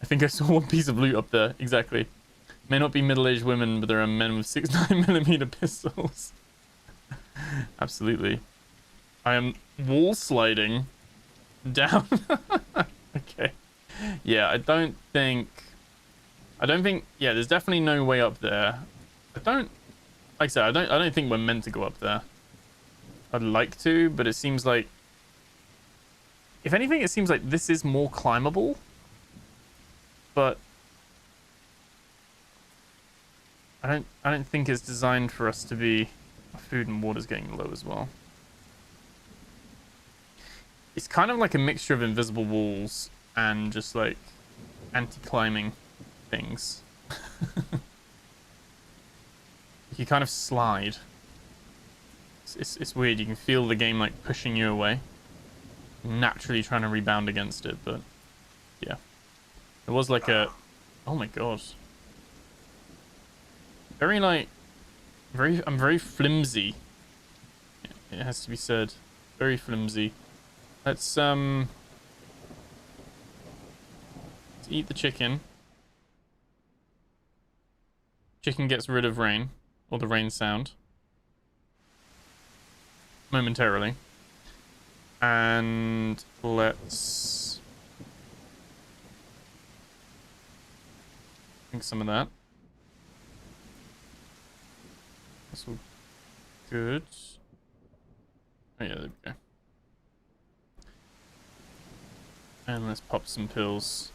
think I saw one piece of loot up there. Exactly. May not be middle-aged women, but there are men with 6.9mm pistols. Absolutely. I am wall sliding down. Okay. Yeah, I don't think I don't think, yeah, there's definitely no way up there. I don't, like I said, I don't think we're meant to go up there. I'd like to, but it seems like, if anything, it seems like this is more climbable, but I don't think it's designed for us to be. Food and water's getting low as well. It's kind of like a mixture of invisible walls and just like anti-climbing things. You kind of slide. It's weird. You can feel the game like pushing you away, naturally trying to rebound against it, but yeah, it was like a, oh my god, very like I'm very flimsy, it has to be said, very flimsy. Let's eat the chicken. Chicken gets rid of rain, or the rain sound, momentarily. And let's drink some of that. That's all good. Oh yeah, there we go. And let's pop some pills.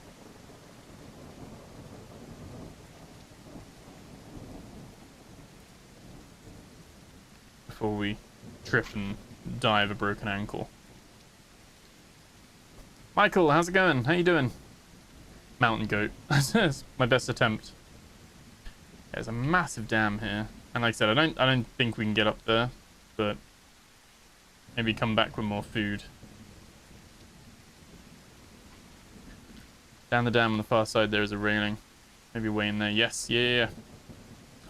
Before we trip and die of a broken ankle. Michael, how's it going? How you doing? Mountain goat. That's my best attempt. There's a massive dam here. And like I said, I don't think we can get up there, but maybe come back with more food. Down the dam on the far side there is a railing. Maybe way in there. Yes, yeah.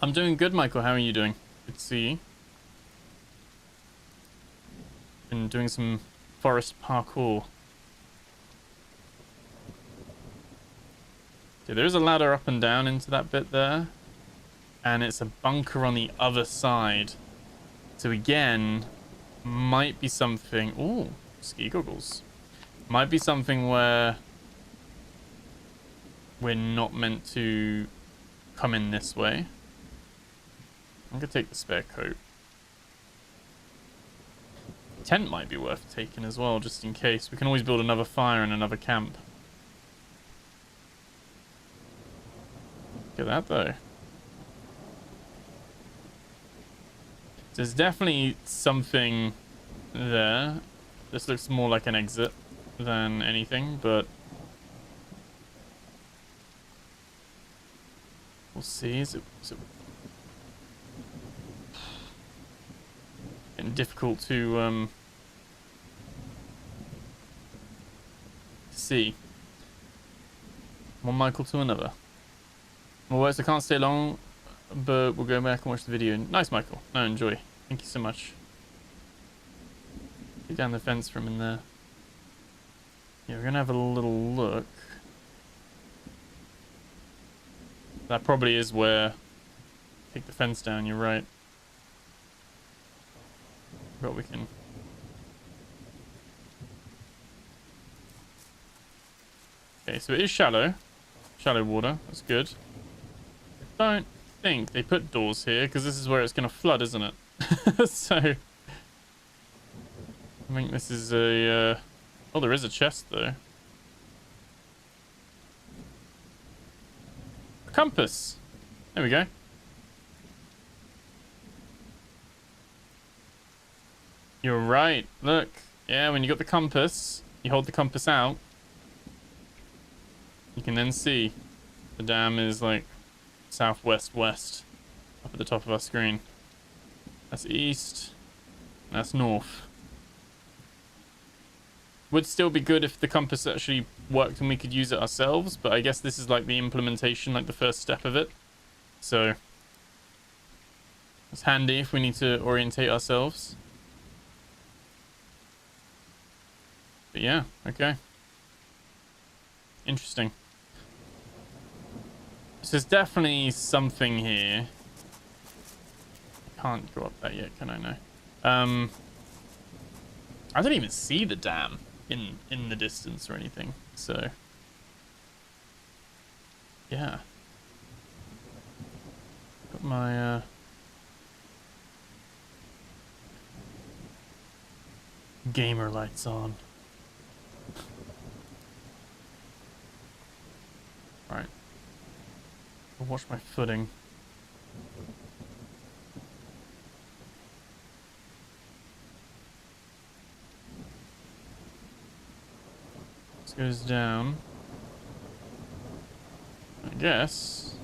I'm doing good, Michael. How are you doing? Good to see you. Been doing some forest parkour. Yeah, there's a ladder up and down into that bit there. And it's a bunker on the other side. So again, might be something... Ooh, ski goggles. Might be something where we're not meant to come in this way. I'm gonna take the spare coat. Tent might be worth taking as well, just in case. We can always build another fire and another camp. Look at that though. There's definitely something there. This looks more like an exit than anything, but we'll see. Is it getting difficult to see. One Michael to another. Well, I can't stay long, but we'll go back and watch the video. Nice, Michael. No, enjoy. Thank you so much. Get down the fence from in there. Yeah, we're gonna have a little look. That probably is where... Take the fence down, you're right. But we can... Okay, so it is shallow. Shallow water, that's good. I don't think they put doors here, because this is where it's going to flood, isn't it? So... I think this is a... Oh, there is a chest, though. A compass! There we go. You're right. Look. Yeah, when you got the compass, you hold the compass out. You can then see the dam is like southwest west up at the top of our screen. That's east. That's north. Would still be good if the compass actually worked and we could use it ourselves, but I guess this is like the implementation, like the first step of it. So it's handy if we need to orientate ourselves. But yeah, okay. Interesting. So there's definitely something here. I can't go up that yet, can I? No. I don't even see the dam in the distance or anything. So yeah, put my gamer lights on. Alright. I'll watch my footing. This goes down. I guess.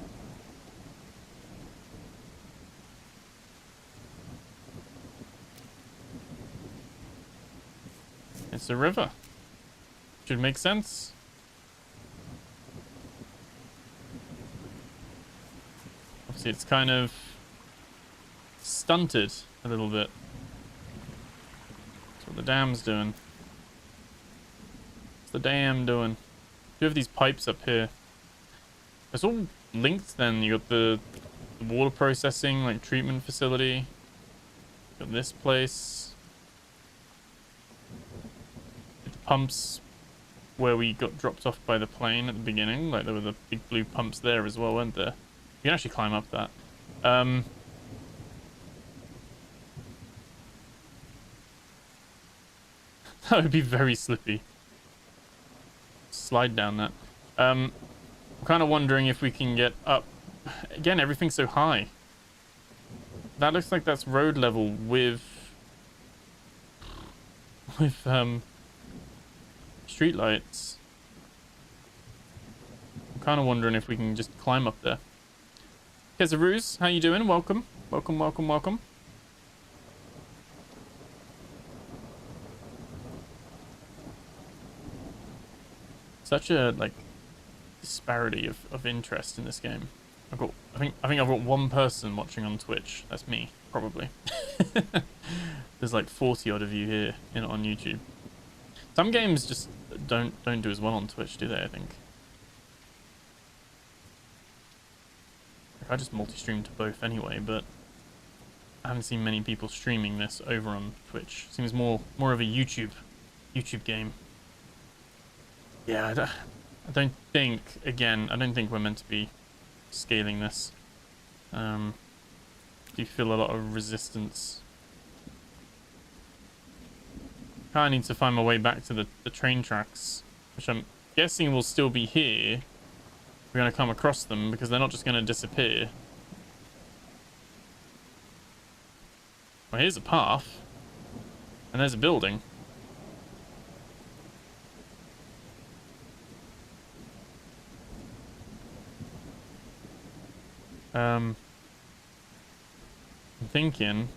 It's a river. Should make sense. Obviously, it's kind of stunted a little bit. That's what the dam's doing. What's the dam doing? You have these pipes up here. It's all linked then. You got the water processing, like treatment facility. Got this place. The pumps where we got dropped off by the plane at the beginning. Like there were the big blue pumps there as well, weren't there? You can actually climb up that. That would be very slippy. Slide down that. I'm kind of wondering if we can get up. Again, everything's so high. That looks like that's road level with street lights. I'm kind of wondering if we can just climb up there. Kezaroos, how you doing? Welcome. Welcome, welcome, welcome. Such a like disparity of interest in this game. I think I've got one person watching on Twitch. That's me, probably. There's like 40 odd of you here on YouTube. Some games just don't do as well on Twitch, do they? I think. I just multi-stream to both anyway, but I haven't seen many people streaming this over on Twitch. Seems more of a YouTube game. Yeah, I don't think we're meant to be scaling this. Do you feel a lot of resistance? I need to find my way back to the train tracks, which I'm guessing will still be here. We're going to come across them because they're not just going to disappear. Well, here's a path. And there's a building. I'm thinking,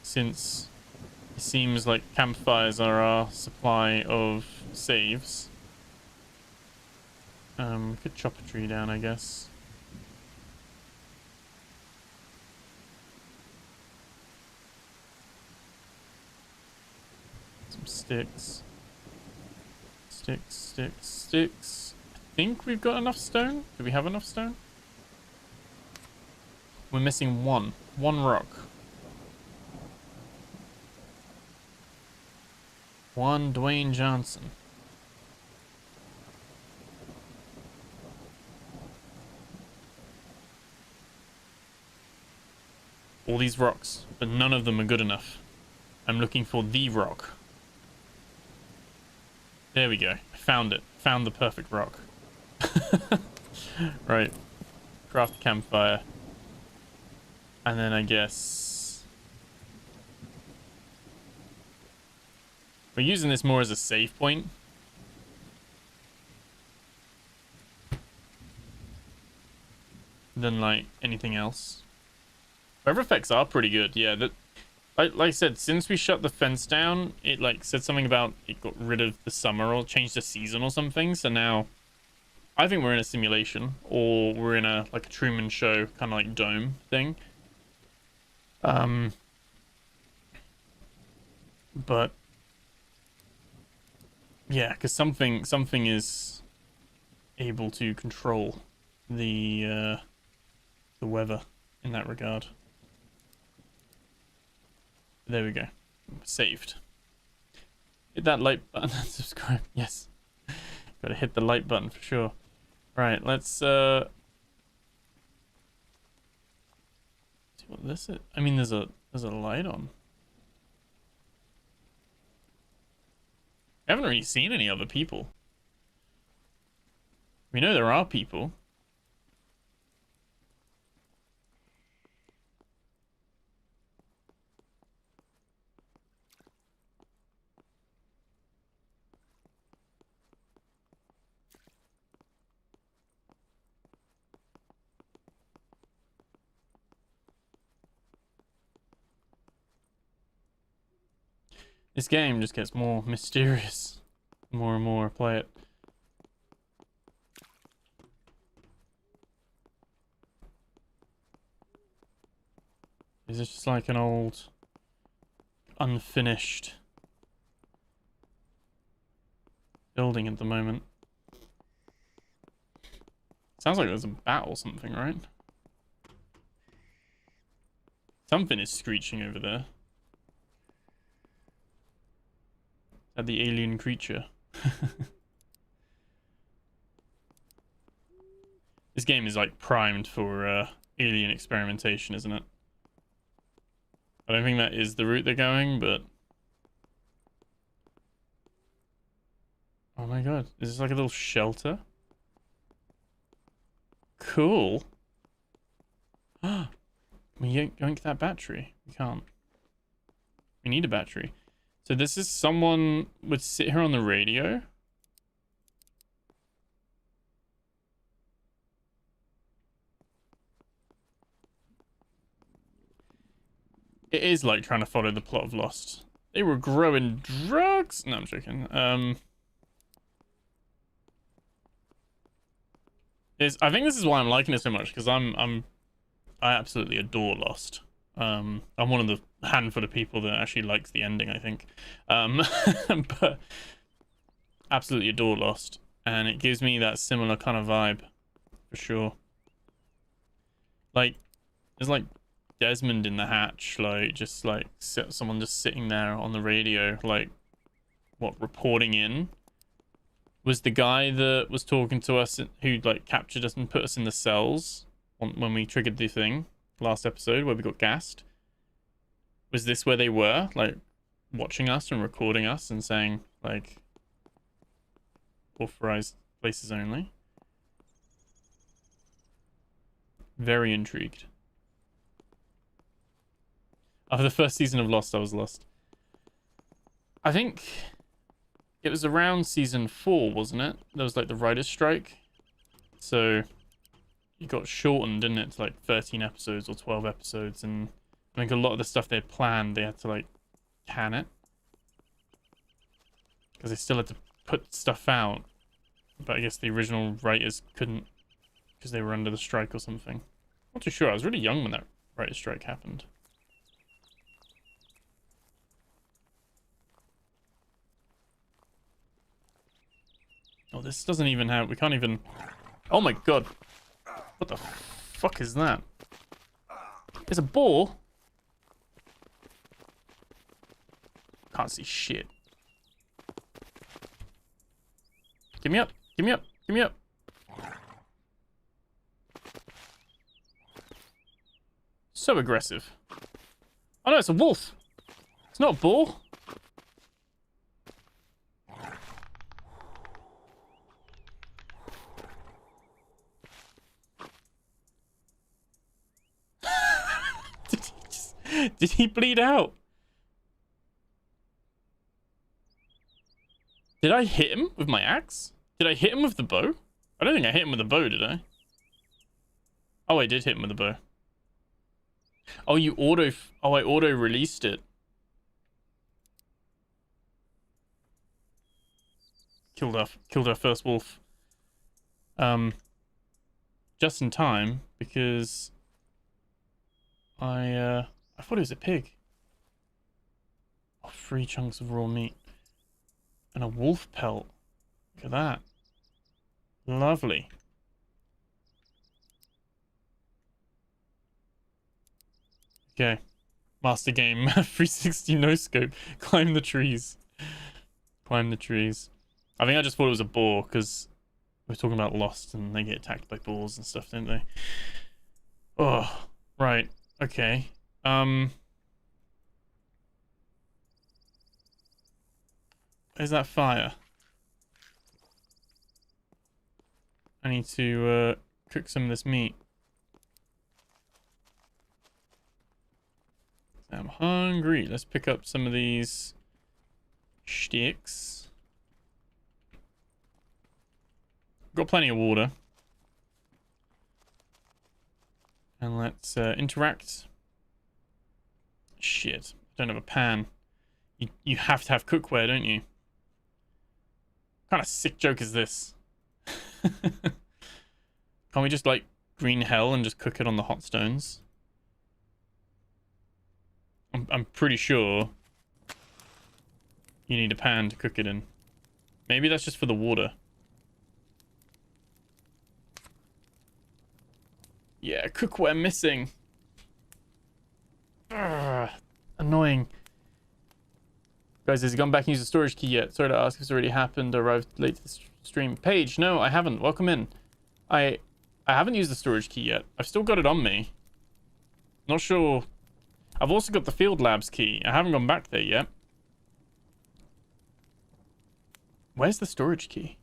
since it seems like campfires are our supply of saves, we could chop a tree down, I guess. Some sticks. Sticks. I think we've got enough stone. Do we have enough stone? We're missing one rock. One Dwayne Johnson. All these rocks, but none of them are good enough. I'm looking for the rock. There we go. I found it. Found the perfect rock. Right. Craft campfire. And then I guess we're using this more as a save point. Than like anything else. Weather effects are pretty good, yeah. That, like I said, since we shut the fence down, it like said something about it got rid of the summer or changed the season or something. So now, I think we're in a simulation, or we're in a like a Truman Show kind of like dome thing. But yeah, because something is able to control the weather in that regard. There we go. Saved. Hit that like button and subscribe. Yes. Gotta hit the like button for sure. Right, let's See what this is. I mean, there's a light on. I haven't really seen any other people. We know there are people. This game just gets more mysterious the more and more I play it. Is this just like an old, unfinished building at the moment? Sounds like there's a bat or something, right? Something is screeching over there. At the alien creature. This game is like primed for alien experimentation, isn't it? I don't think that is the route they're going, but... Oh my god, is this like a little shelter? Cool. Can we yank that battery? We can't. We need a battery. So this is someone would sit here on the radio. It is like trying to follow the plot of Lost. They were growing drugs. No, I'm joking. I think this is why I'm liking it so much, because I absolutely adore Lost. I'm one of the handful of people that actually likes the ending, I think. But absolutely adore Lost, and it gives me that similar kind of vibe for sure. Like, there's like Desmond in the hatch, like just like someone just sitting there on the radio, like what, reporting in. Was the guy that was talking to us who like captured us and put us in the cells when we triggered the thing last episode where we got gassed? Was this where they were, like watching us and recording us and saying like authorized places only? Very intrigued. After the first season of Lost, I was lost. I think it was around season 4, wasn't it? There was like the writer's strike. So it got shortened, didn't it, to like 13 episodes or 12 episodes. And I think a lot of the stuff they had planned, they had to like can it. Because they still had to put stuff out. But I guess the original writers couldn't because they were under the strike or something. Not too sure. I was really young when that writer's strike happened. Oh, this doesn't even have... We can't even... Oh my god. What the fuck is that? There's a boar? Can't see shit. Give me up. Give me up. Give me up. So aggressive. Oh no, it's a wolf. It's not a boar. Did he bleed out? Did I hit him with my axe? Did I hit him with the bow? I don't think I hit him with the bow, did I? Oh, I did hit him with the bow. Oh, you auto... Oh, I auto-released it. Killed our first wolf. Just in time, because... I thought it was a pig. Oh, 3 chunks of raw meat. And a wolf pelt. Look at that. Lovely. Okay. Master game. 360 no scope. Climb the trees. Climb the trees. I think I just thought it was a boar because we were talking about Lost and they get attacked by boars and stuff, don't they? Oh, right. Okay. Where's that fire? I need to cook some of this meat. I'm hungry. Let's pick up some of these sticks. Got plenty of water. And let's interact. Shit. I don't have a pan. You have to have cookware, don't you? What kind of sick joke is this? Can't we just like green hell and just cook it on the hot stones? I'm pretty sure you need a pan to cook it in. Maybe that's just for the water. Yeah, cookware missing. Ugh, annoying. Guys, has he gone back and used the storage key yet? Sorry to ask if it's already happened or arrived late to the stream. Paige, no, I haven't. Welcome in. I haven't used the storage key yet. I've still got it on me. Not sure. I've also got the Field Labs key. I haven't gone back there yet. Where's the storage key?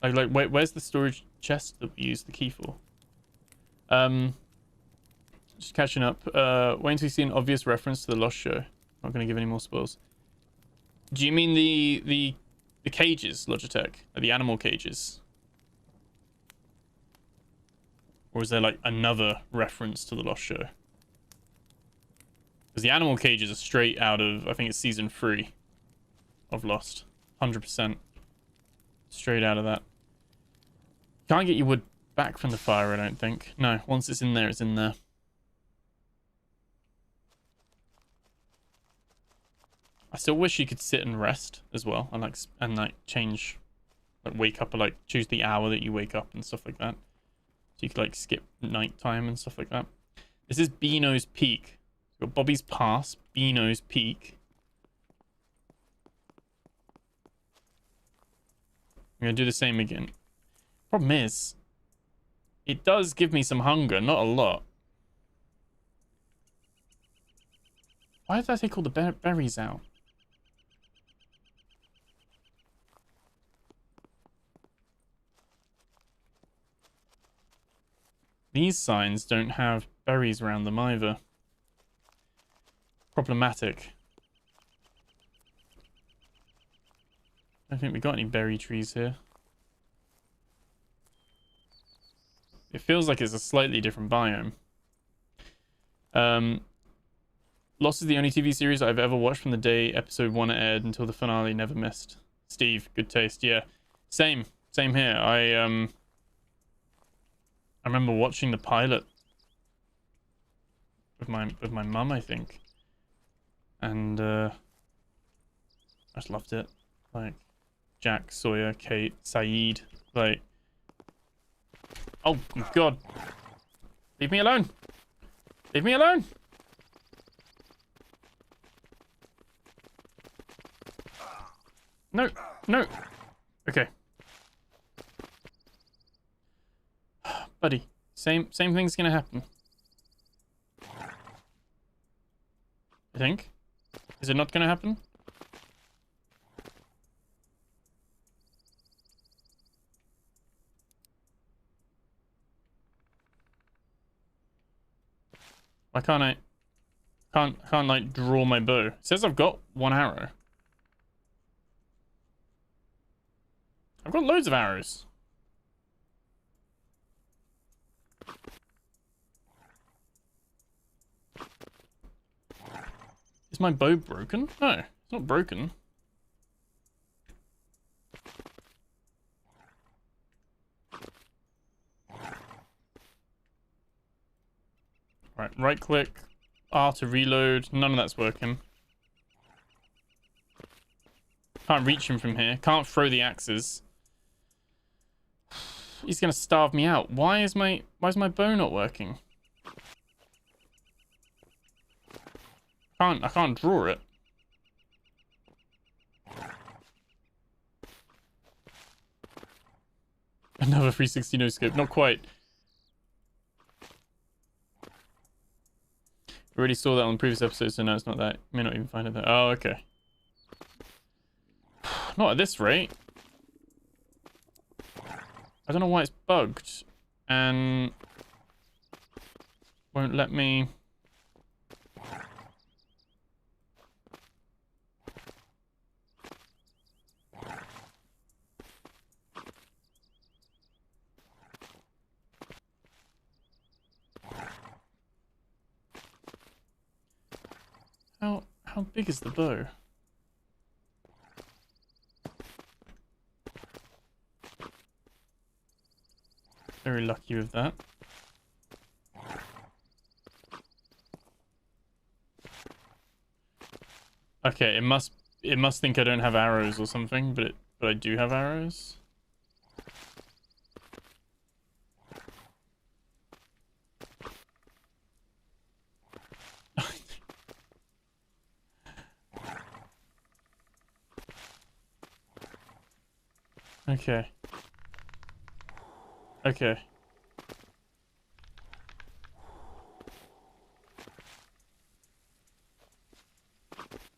Like, where's the storage chest that we use the key for? Just catching up. Waiting to see an obvious reference to the Lost Show. Not going to give any more spoils. Do you mean the cages, Logitech? Like the animal cages? Or is there like another reference to the Lost Show? Because the animal cages are straight out of, I think it's season 3 of Lost. 100%. Straight out of that. Can't get your wood back from the fire, I don't think. No, once it's in there, it's in there. I still wish you could sit and rest as well, and like change, like wake up, or like choose the hour that you wake up and stuff like that. So you could like skip nighttime and stuff like that. This is Beano's Peak. We've got Bobby's Pass, Beano's Peak. I'm gonna do the same again. Problem is, it does give me some hunger, not a lot. Why did I take all the berries out? These signs don't have berries around them either. Problematic. I don't think we got any berry trees here. It feels like it's a slightly different biome. Lost is the only TV series I've ever watched from the day episode 1 aired until the finale. Never missed. Steve, good taste. Yeah, same here. I remember watching the pilot with my mum, I think, and I just loved it. Like Jack, Sawyer, Kate, Saeed, like. Oh God! Leave me alone! Leave me alone! No, no. Okay. Buddy, same thing's gonna happen. I think. Is it not gonna happen? Why can't I? Can't like draw my bow? It says I've got 1 arrow. I've got loads of arrows. Is my bow broken? No, it's not broken. Right click, R to reload. None of that's working. Can't reach him from here. Can't throw the axes. He's gonna starve me out. Why is my bow not working? I can't draw it. Another 360 no scope. Not quite. Already saw that on the previous episode, so no, it's not that. May not even find it there. Oh, okay. Not at this rate. I don't know why it's bugged and won't let me. How big is the bow? Very lucky with that. Okay, it must think I don't have arrows or something, but I do have arrows. Okay. Okay.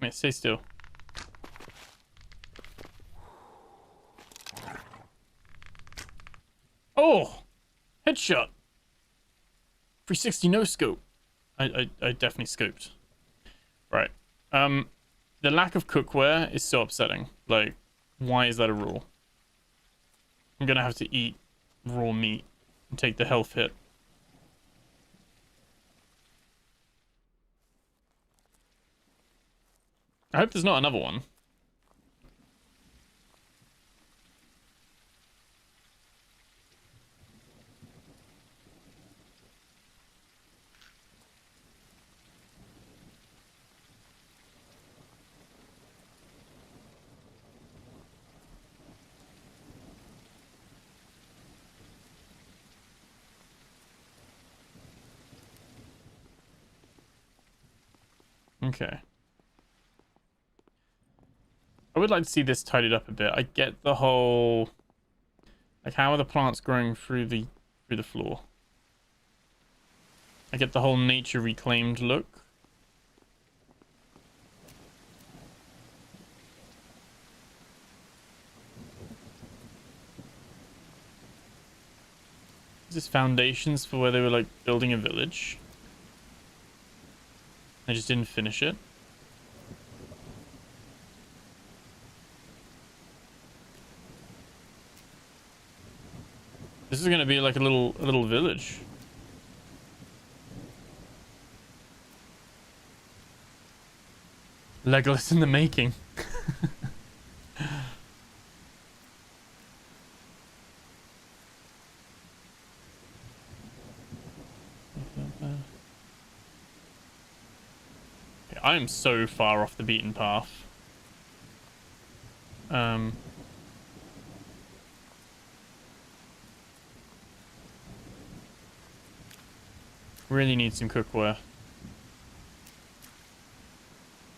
Wait, stay still. Oh! Headshot! 360 no scope. I definitely scoped. Right. The lack of cookware is so upsetting. Like, why is that a rule? I'm gonna have to eat raw meat and take the health hit. I hope there's not another one. Okay. I would like to see this tidied up a bit. I get the whole, like, how are the plants growing through the floor? I get the whole nature reclaimed look. Is this foundations for where they were like building a village? I just didn't finish it. This is gonna be like a little village. Legolas in the making. I am so far off the beaten path. Really need some cookware.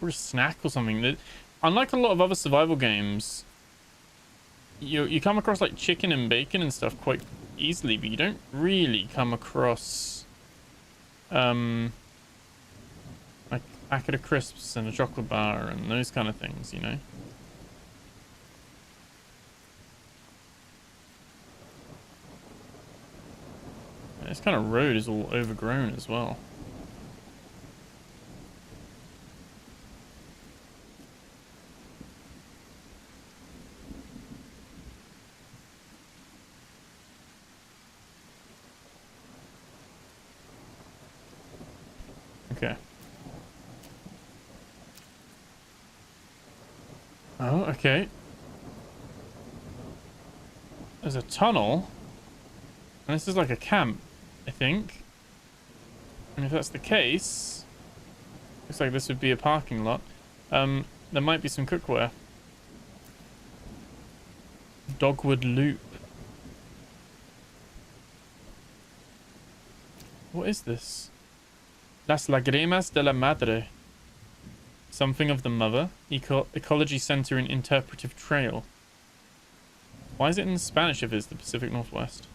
Or a snack or something. Unlike a lot of other survival games, you come across like chicken and bacon and stuff quite easily, but you don't really come across like a packet of crisps and a chocolate bar and those kind of things, you know. This kind of road is all overgrown as well. Okay. Oh, okay. There's a tunnel. And this is like a camp, I think. And if that's the case, looks like this would be a parking lot. There might be some cookware. Dogwood Loop. What is this? Las Lágrimas de la Madre. Something of the mother. Ecology Center and Interpretive Trail. Why is it in Spanish if it's the Pacific Northwest?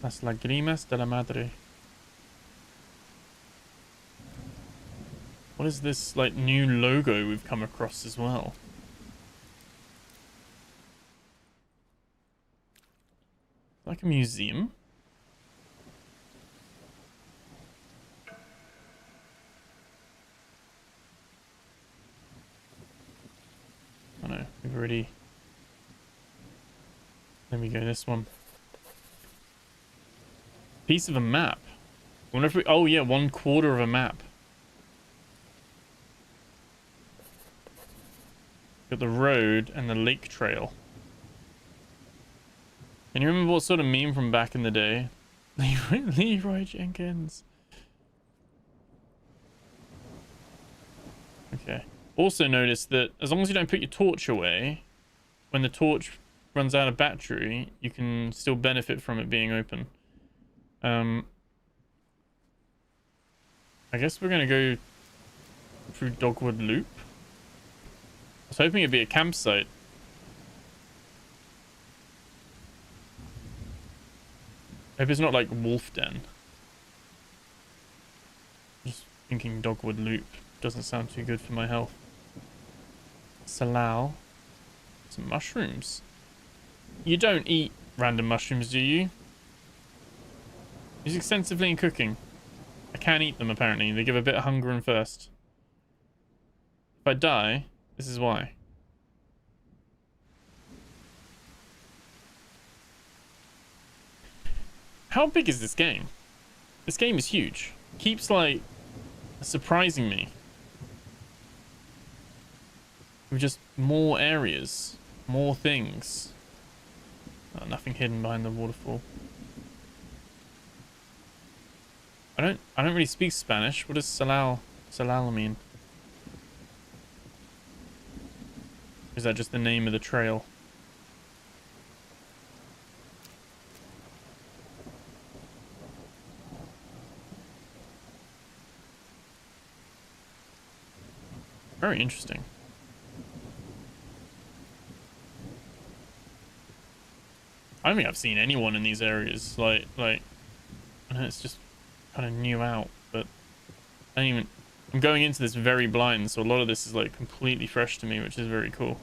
Las Lágrimas de la Madre. What is this, like, new logo we've come across as well? Like a museum? Oh no, we've already... There we go, this one. Piece of a map. I wonder if we... Oh yeah, 1/4 of a map. Got the road and the lake trail. Can you remember what sort of meme from back in the day? Leroy Jenkins. Okay. Also notice that as long as you don't put your torch away, when the torch runs out of battery, you can still benefit from it being open. I guess we're gonna go through Dogwood Loop. I was hoping it'd be a campsite. Hope it's not like Wolf Den. Just thinking Dogwood Loop doesn't sound too good for my health. Salal. Some mushrooms. You don't eat random mushrooms, do you? Use extensively in cooking. I can't eat them, apparently. They give a bit of hunger and thirst. If I die, this is why. How big is this game? This game is huge. Keeps, like, surprising me. With just more areas. More things. Oh, nothing hidden behind the waterfall. I don't really speak Spanish. What does salal mean? Is that just the name of the trail? Very interesting. I don't think I've seen anyone in these areas. Like, I know it's just kind of new out, but I'm going into this very blind, so a lot of this is like completely fresh to me, which is very cool.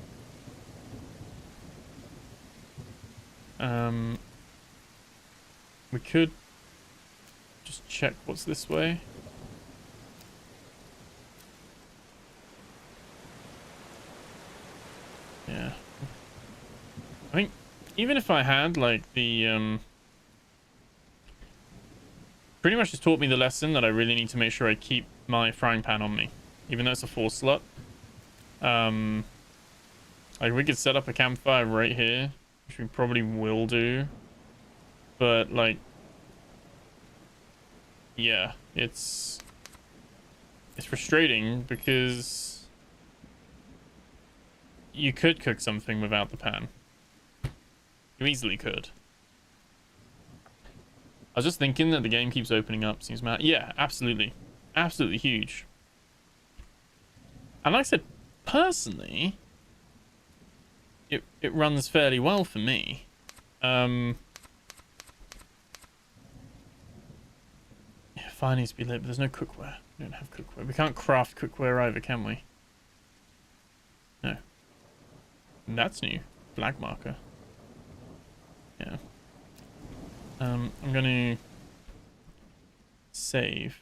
We could just check what's this way. Yeah. I think even if I had like the pretty much just taught me the lesson that I really need to make sure I keep my frying pan on me, even though it's a 4 slot. Like we could set up a campfire right here, which we probably will do, but like, yeah, it's frustrating because you could cook something without the pan. You easily could. I was just thinking that the game keeps opening up. Seems mad. Yeah, absolutely. Absolutely huge. And like I said, personally, it runs fairly well for me. Yeah, fire needs to be lit, but there's no cookware. We don't have cookware. We can't craft cookware either, can we? No. And that's new. Flag marker. Yeah. I'm gonna save.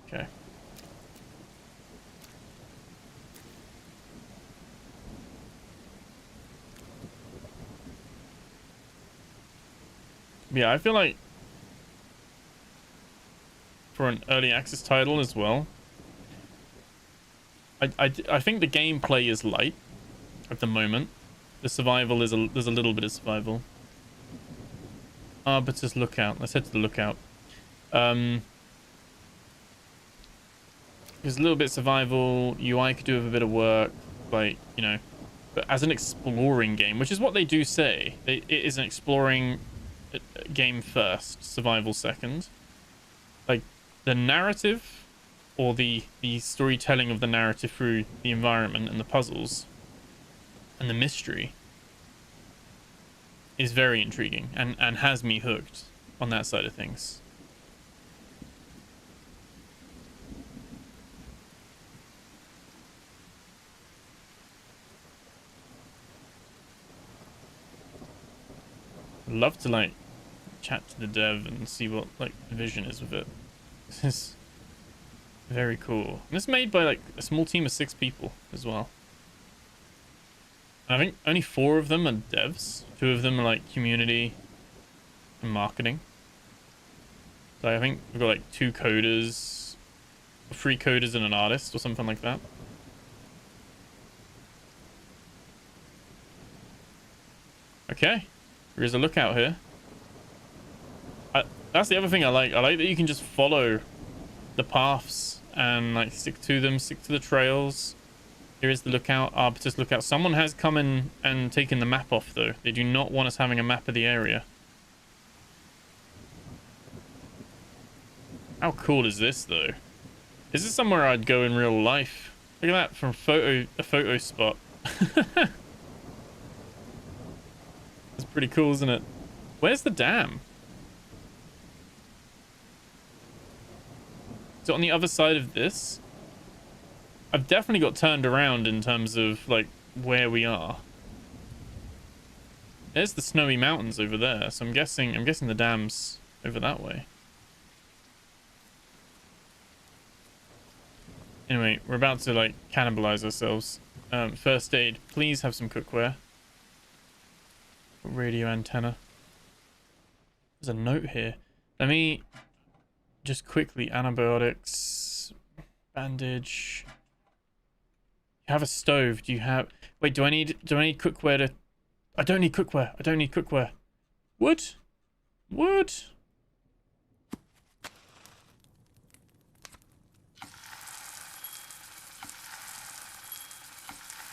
Okay. Yeah, I feel like for an early access title as well, I think the gameplay is light at the moment. The survival is there's a little bit of survival. Arbiter's Lookout. Let's head to the lookout. There's a little bit of survival. UI could do with a bit of work, like, you know. But as an exploring game, which is what they do say, it is an exploring game first, survival second. Like the narrative, or the storytelling of the narrative through the environment and the puzzles and the mystery is very intriguing and has me hooked on that side of things. love to like chat to the dev and see what like the vision is with it. This is very cool. And it's made by like a small team of 6 people as well. And I think only 4 of them are devs. 2 of them are like community and marketing. So I think we've got like 2 coders, 3 coders and an artist or something like that. Okay, there is a lookout here. That's the other thing I like. I like that you can just follow the paths and like stick to them, stick to the trails. Here is the lookout, Arbiter's lookout. Someone has come in and taken the map off though. They do not want us having a map of the area. How cool is this though? Is this somewhere I'd go in real life? Look at that from a photo spot. That's pretty cool, isn't it? Where's the dam? Is it on the other side of this? I've definitely got turned around in terms of like where we are. There's the snowy mountains over there, so I'm guessing the dam's over that way. Anyway, we're about to like cannibalize ourselves. First aid, please have some cookware. Radio antenna. There's a note here. Let me just quickly, antibiotics, bandage. You have a stove. Do you have... Wait, do I need cookware to... I don't need cookware. Wood? Wood?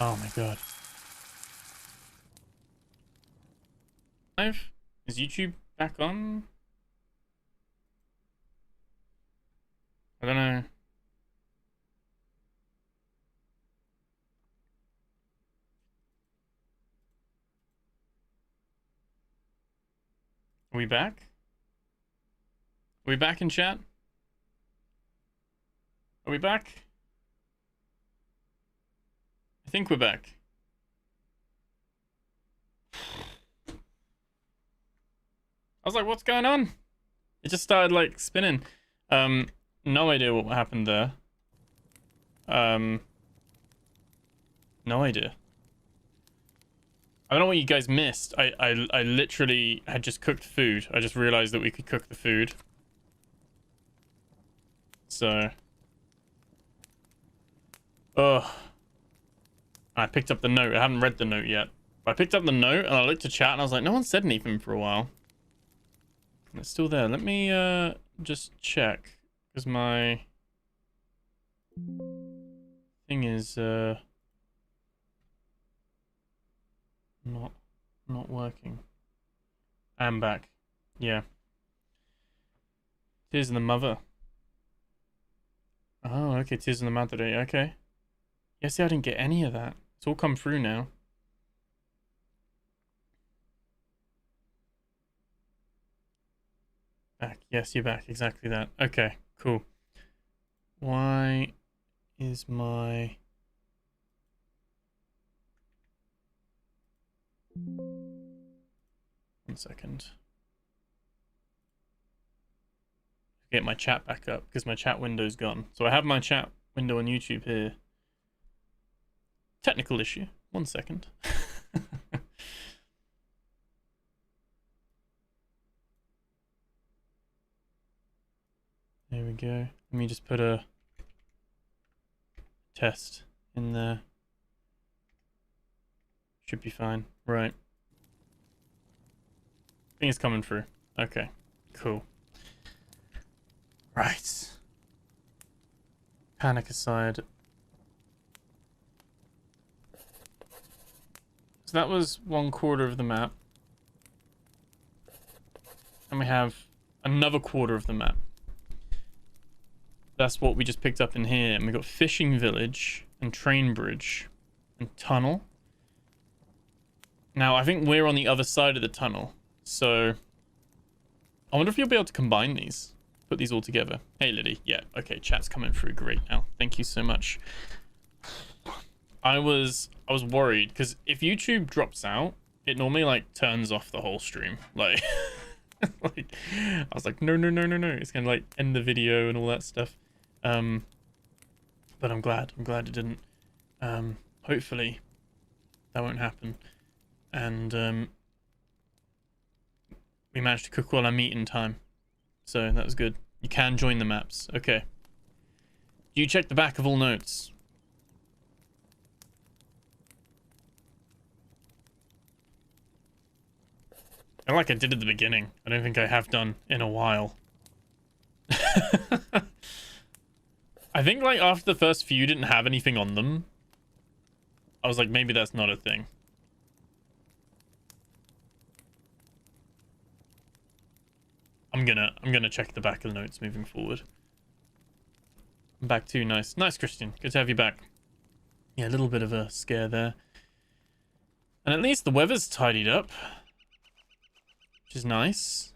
Oh my god. Is YouTube back on? I don't know. Are we back? Are we back in chat? Are we back? I think we're back. I was like, what's going on? It just started like spinning. No idea what happened there. No idea. I don't know what you guys missed. I literally had just cooked food. I just realized that we could cook the food. So. Oh. I picked up the note. I haven't read the note yet. But I picked up the note and I looked at chat and I was like, no one said anything for a while. And it's still there. Let me just check. Because my thing is not working. I'm back. Yeah. Tears in the Mother. Oh, okay. Tears in the Madre. Okay. Yeah, see, I didn't get any of that. It's all come through now. Back. Yes, you're back. Exactly that. Okay, cool. Why is my... One second. Get my chat back up because my chat window's gone. So I have my chat window on YouTube here. Technical issue. 1 second. There we go. Let me just put a test in there. Should be fine. Right. I think it's coming through. Okay. Cool. Right. Panic aside. So that was 1/4 of the map. And we have another 1/4 of the map. That's what we just picked up in here. And we got Fishing Village and Train Bridge and Tunnel. Now, I think we're on the other side of the tunnel. So, I wonder if you'll be able to combine these. Put these all together. Hey, Liddy. Yeah, okay, chat's coming through great now. Thank you so much. I was worried, because if YouTube drops out, it normally like turns off the whole stream. Like, like I was like, no, no, no, no, no. It's gonna like end the video and all that stuff. But I'm glad it didn't. Hopefully that won't happen. And we managed to cook all our meat in time, so that was good. You can join the maps. Okay. Do you check the back of all notes? I like I did at the beginning. I don't think I have done in a while. I think like after the first few didn't have anything on them. I was like, maybe that's not a thing. I'm gonna check the back of the notes moving forward. I'm back too. Nice, Christian. Good to have you back. Yeah, a little bit of a scare there, and at least the weather's tidied up, which is nice.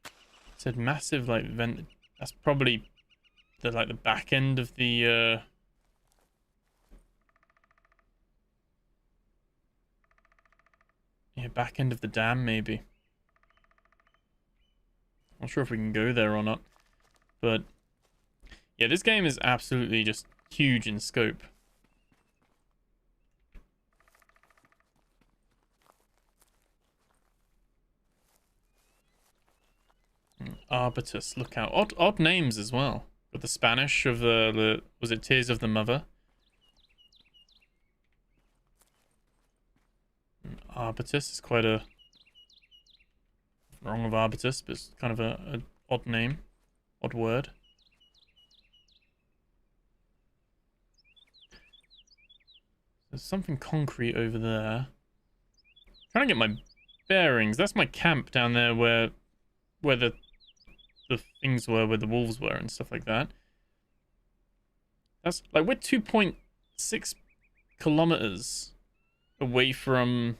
It said massive like vent. That's probably the like the back end of the. Yeah, back end of the dam maybe. Not sure if we can go there or not, but yeah, this game is absolutely just huge in scope. Arbutus, look out. Odd names as well. Got the Spanish of the was it Tears of the Mother? Arbutus is quite a wrong of Arbutus, but it's kind of a odd name, odd word. There's something concrete over there. I'm trying to get my bearings. That's my camp down there where the things were, where the wolves were and stuff like that. That's like we're 2.6 kilometers away from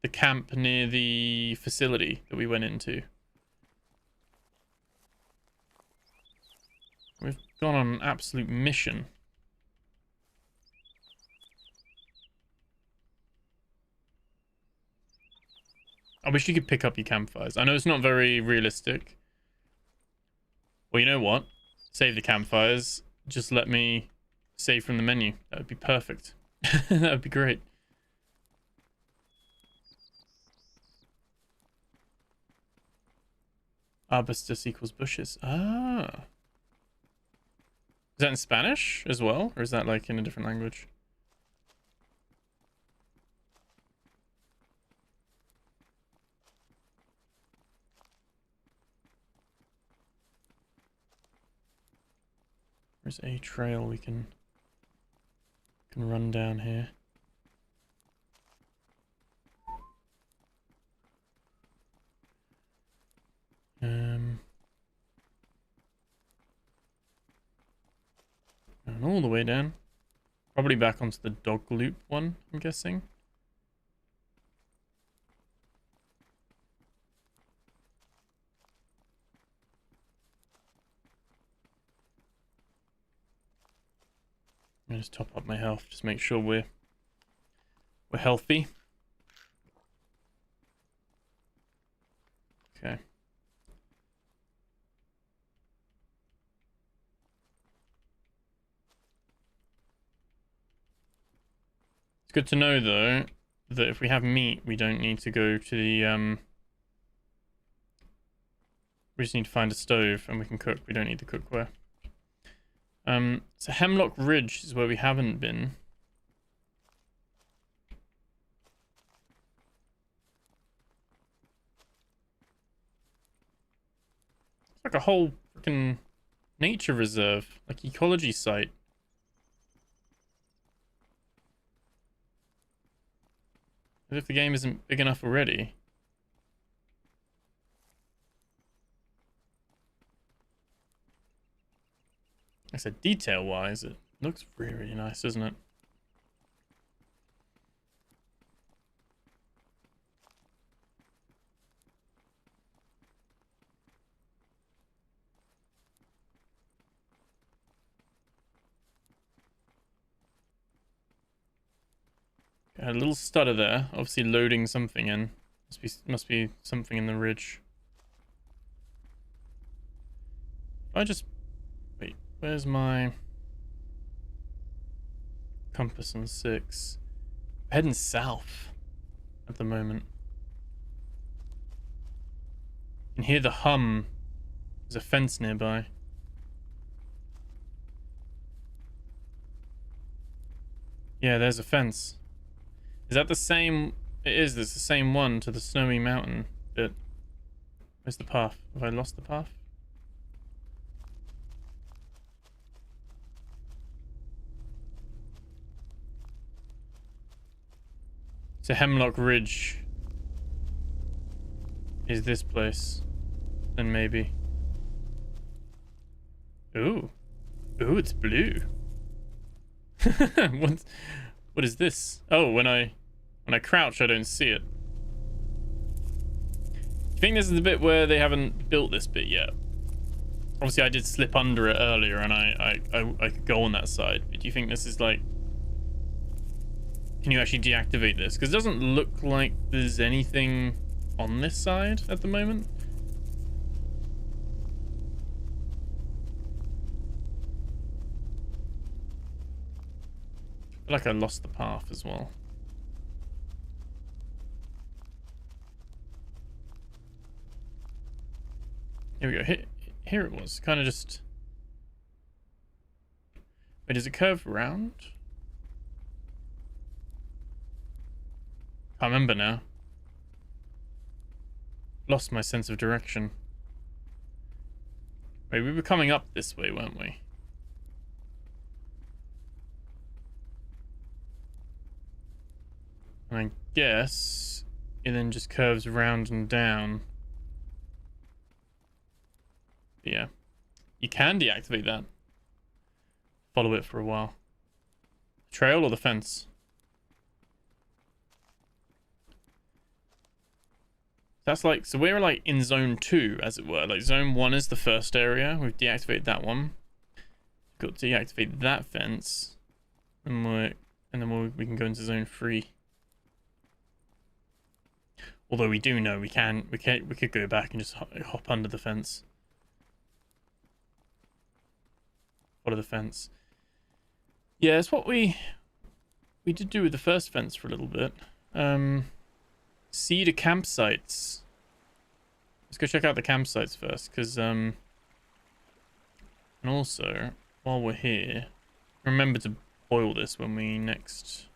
the camp near the facility that we went into. We've gone on an absolute mission. I wish you could pick up your campfires. I know it's not very realistic. Well, you know what? Save the campfires. Just let me save from the menu. That would be perfect. That would be great. Arbustus equals bushes. Ah. Is that in Spanish as well? Or is that like in a different language? There's a trail we can run down here. And all the way down. Probably back onto the dog loop one, I'm guessing. I'll just top up my health, just make sure we're healthy. Okay. It's good to know though that if we have meat, we don't need to go to the we just need to find a stove and we can cook. We don't need the cookware. So Hemlock Ridge is where we haven't been. It's like a whole freaking nature reserve, like ecology site. As if the game isn't big enough already. I said detail-wise, it looks really, really nice, doesn't it? A little stutter there. Obviously loading something in. Must be something in the ridge. I just... Wait, where's my... compass on 6? I'm heading south at the moment. You can hear the hum. There's a fence nearby. Yeah, there's a fence. Is that the same? It is. There's the same one to the snowy mountain bit. Where's the path? Have I lost the path? So Hemlock Ridge is this place. Then maybe. Ooh. Ooh, it's blue. What is this? Oh, when I crouch, I don't see it. Do you think this is the bit where they haven't built this bit yet? Obviously, I did slip under it earlier, and I could go on that side. But do you think this is like... Can you actually deactivate this? Because it doesn't look like there's anything on this side at the moment. I feel like I lost the path as well. Here we go. Here it was. Kind of just... Wait, does it curve around? Can't remember now. Lost my sense of direction. Wait, we were coming up this way, weren't we? And I guess it then just curves around and down. But yeah. You can deactivate that. Follow it for a while. Trail or the fence? That's like, so we're like in zone 2, as it were. Like zone 1 is the first area. We've deactivated that one. We've got to deactivate that fence. And we can go into zone 3. Although we do know we could go back and just hop under the fence. Follow the fence. Yeah, it's what we did do with the first fence for a little bit. See the campsites. Let's go check out the campsites first, because and also while we're here, remember to boil this when we next.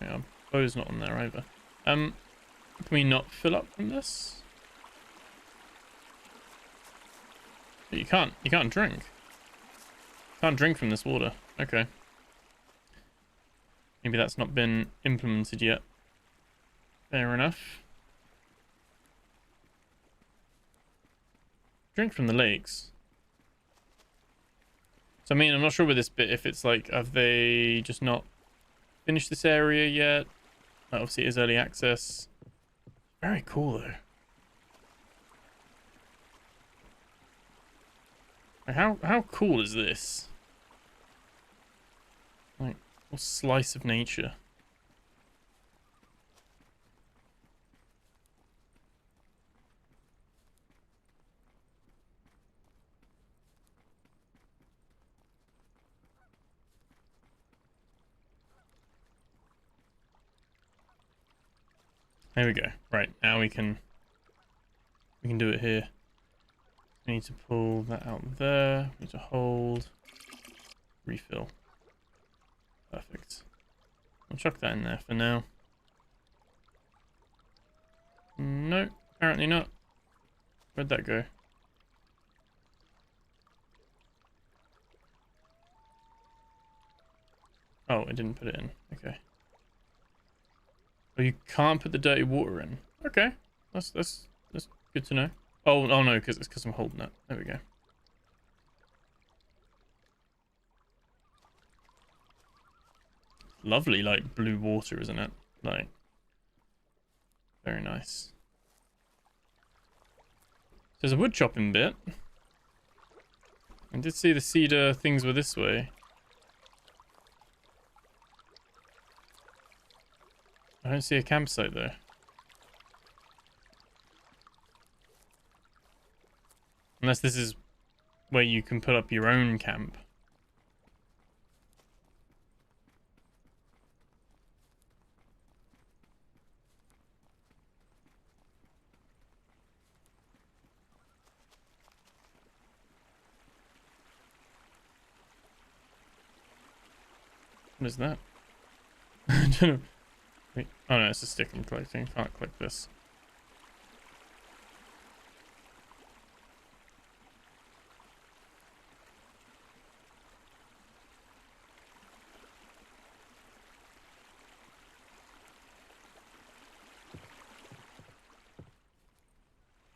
Yeah, bow's not on there either. Can we not fill up from this? But you can't drink. Can't drink from this water. Okay. Maybe that's not been implemented yet. Fair enough. Drink from the lakes. So I mean, I'm not sure with this bit if it's like, have they just not finished this area yet? Obviously it is early access. Very cool though. Like, how cool is this? Like, what slice of nature. There we go. Right, now we can do it here. We need to pull that out there. We need to hold. Refill. Perfect. I'll chuck that in there for now. No, apparently not. Where'd that go? Oh, I didn't put it in. Okay. Oh, you can't put the dirty water in. Okay, that's good to know. Oh no, because I'm holding it. There we go. lovely, like blue water, isn't it? Like, very nice. There's a wood chopping bit. I did see the cedar things were this way. I don't see a campsite though. Unless this is where you can put up your own camp. What is that? I don't know. Wait. Oh no, it's a stick I'm collecting. Can't click this.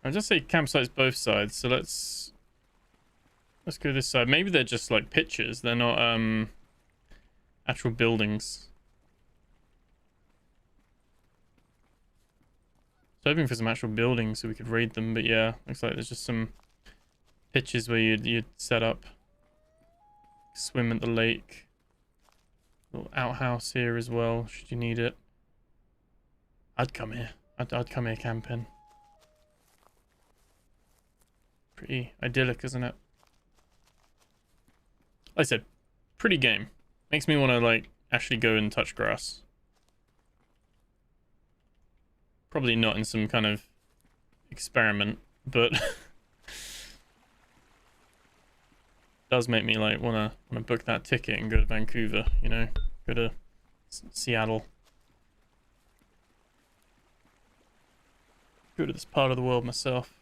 I'll just say campsites both sides, so let's go this side. Maybe they're just like pictures. They're not actual buildings. So hoping for some actual buildings so we could raid them, but yeah, looks like there's just some pitches where you'd set up, swim at the lake. Little outhouse here as well, should you need it. I'd come here. I'd come here camping. Pretty idyllic, isn't it? Like I said, pretty game. Makes me want to like actually go and touch grass. Probably not in some kind of experiment, but does make me like wanna book that ticket and go to Vancouver, you know, go to Seattle, go to this part of the world myself.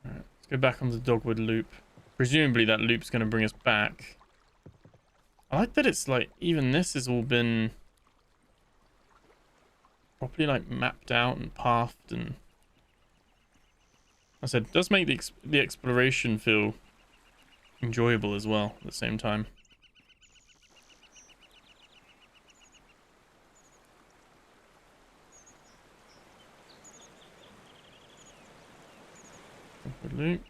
All right, let's go back on the Dogwood Loop. Presumably that loop's going to bring us back. I like that it's like, even this has all been properly like mapped out and pathed, and I said, it does make the exploration feel enjoyable as well at the same time. Dogwood Loop.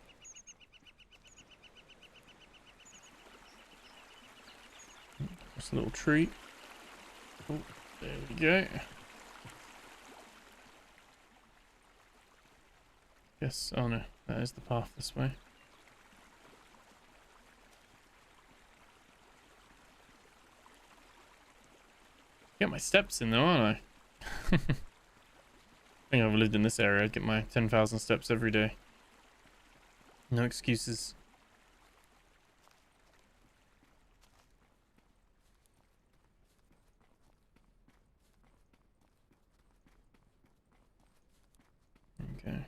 A little tree. Oh, there we go. Yes, oh no, that is the path this way. Get my steps in though, aren't I? I think I've lived in this area. I get my 10,000 steps every day. No excuses. Okay.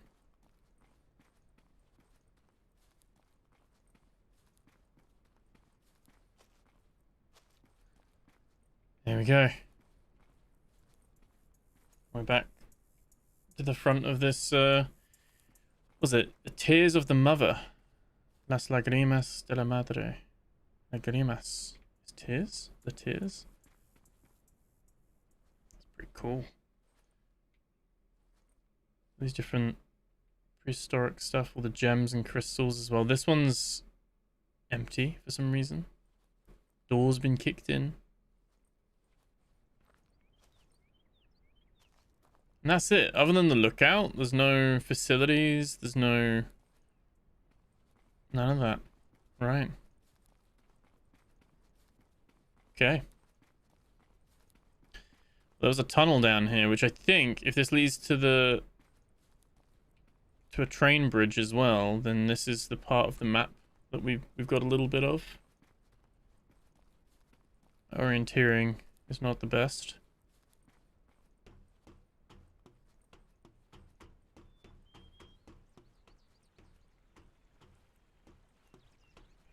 There we go. We're back to the front of this, was it the Tears of the Mother? Las Lágrimas de la Madre. Lágrimas. Is tears? The tears? That's pretty cool. These different prehistoric stuff, all the gems and crystals as well. This one's empty for some reason. Door's been kicked in. And that's it. Other than the lookout, there's no facilities, there's no... none of that. Right. Okay. There was a tunnel down here, which I think, if this leads to the... to a train bridge as well, then this is the part of the map that we've got a little bit of. Orienteering is not the best.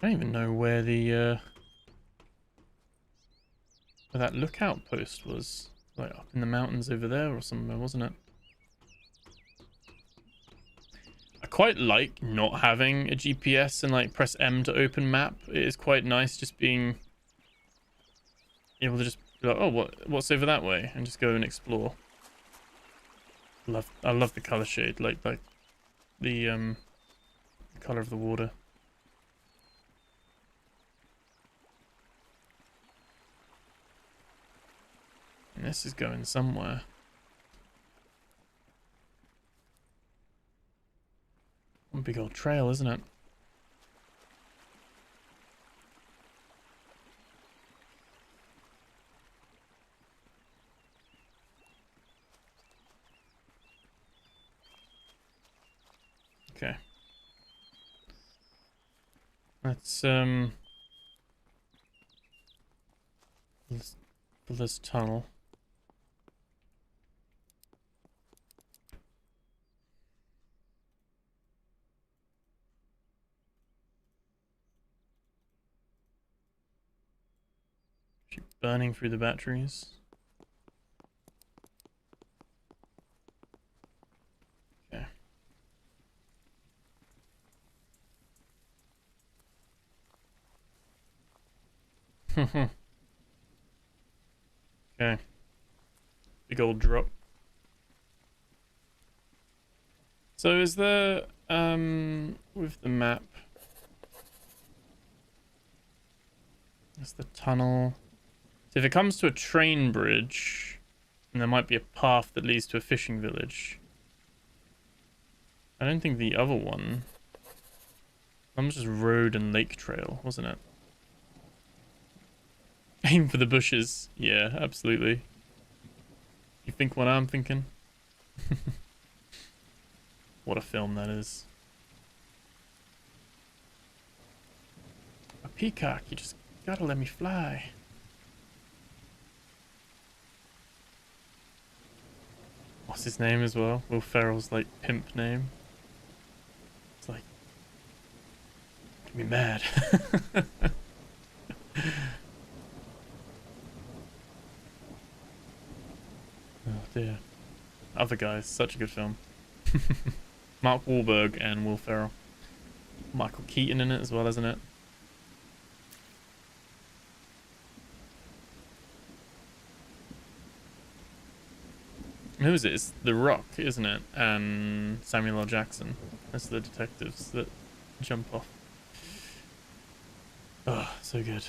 I don't even know where the where that lookout post was. Like up in the mountains over there or somewhere, wasn't it? I quite like not having a GPS and like press M to open map. It is quite nice just being able to just be like, oh, what's over that way, and just go and explore. I love the color shade, like the color of the water. And this is going somewhere. One big old trail, isn't it? Okay. Let's build this tunnel. Keep burning through the batteries. Okay. Okay. Big old drop. So is there with the map, that's the tunnel. So if it comes to a train bridge, and there might be a path that leads to a fishing village. I don't think the other one. That was just road and lake trail, wasn't it? Aim for the bushes. Yeah, absolutely. You think what I'm thinking? What a film that is. A peacock, you just gotta let me fly. What's his name as well? Will Ferrell's like pimp name. It's like, get me mad. Oh dear. Other Guys, such a good film. Mark Wahlberg and Will Ferrell. Michael Keaton in it as well, isn't it? Who is it? It's The Rock, isn't it? And Samuel L. Jackson. That's the detectives that jump off. Oh, so good.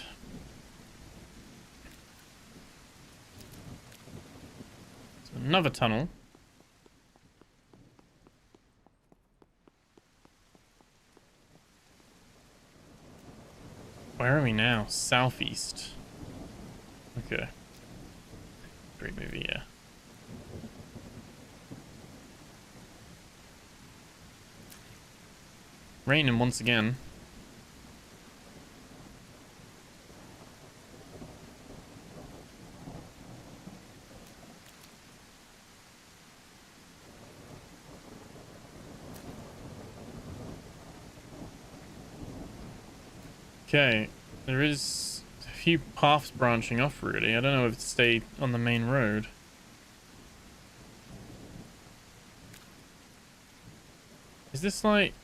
So another tunnel. Where are we now? Southeast. Okay. Great movie, yeah. Raining once again. Okay, there is a few paths branching off really. I don't know if to stay on the main road. Is this like...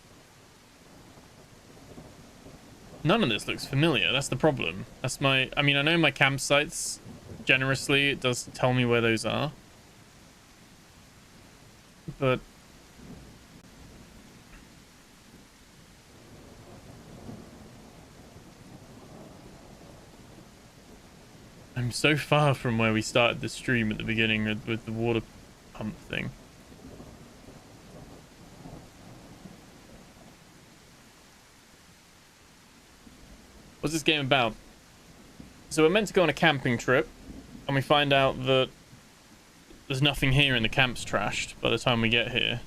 None of this looks familiar, that's the problem. That's my... I mean, I know my campsites, generously, it does tell me where those are. But... I'm so far from where we started the stream at the beginning with the water pump thing. What's this game about? So we're meant to go on a camping trip, and we find out that there's nothing here and the camp's trashed by the time we get here.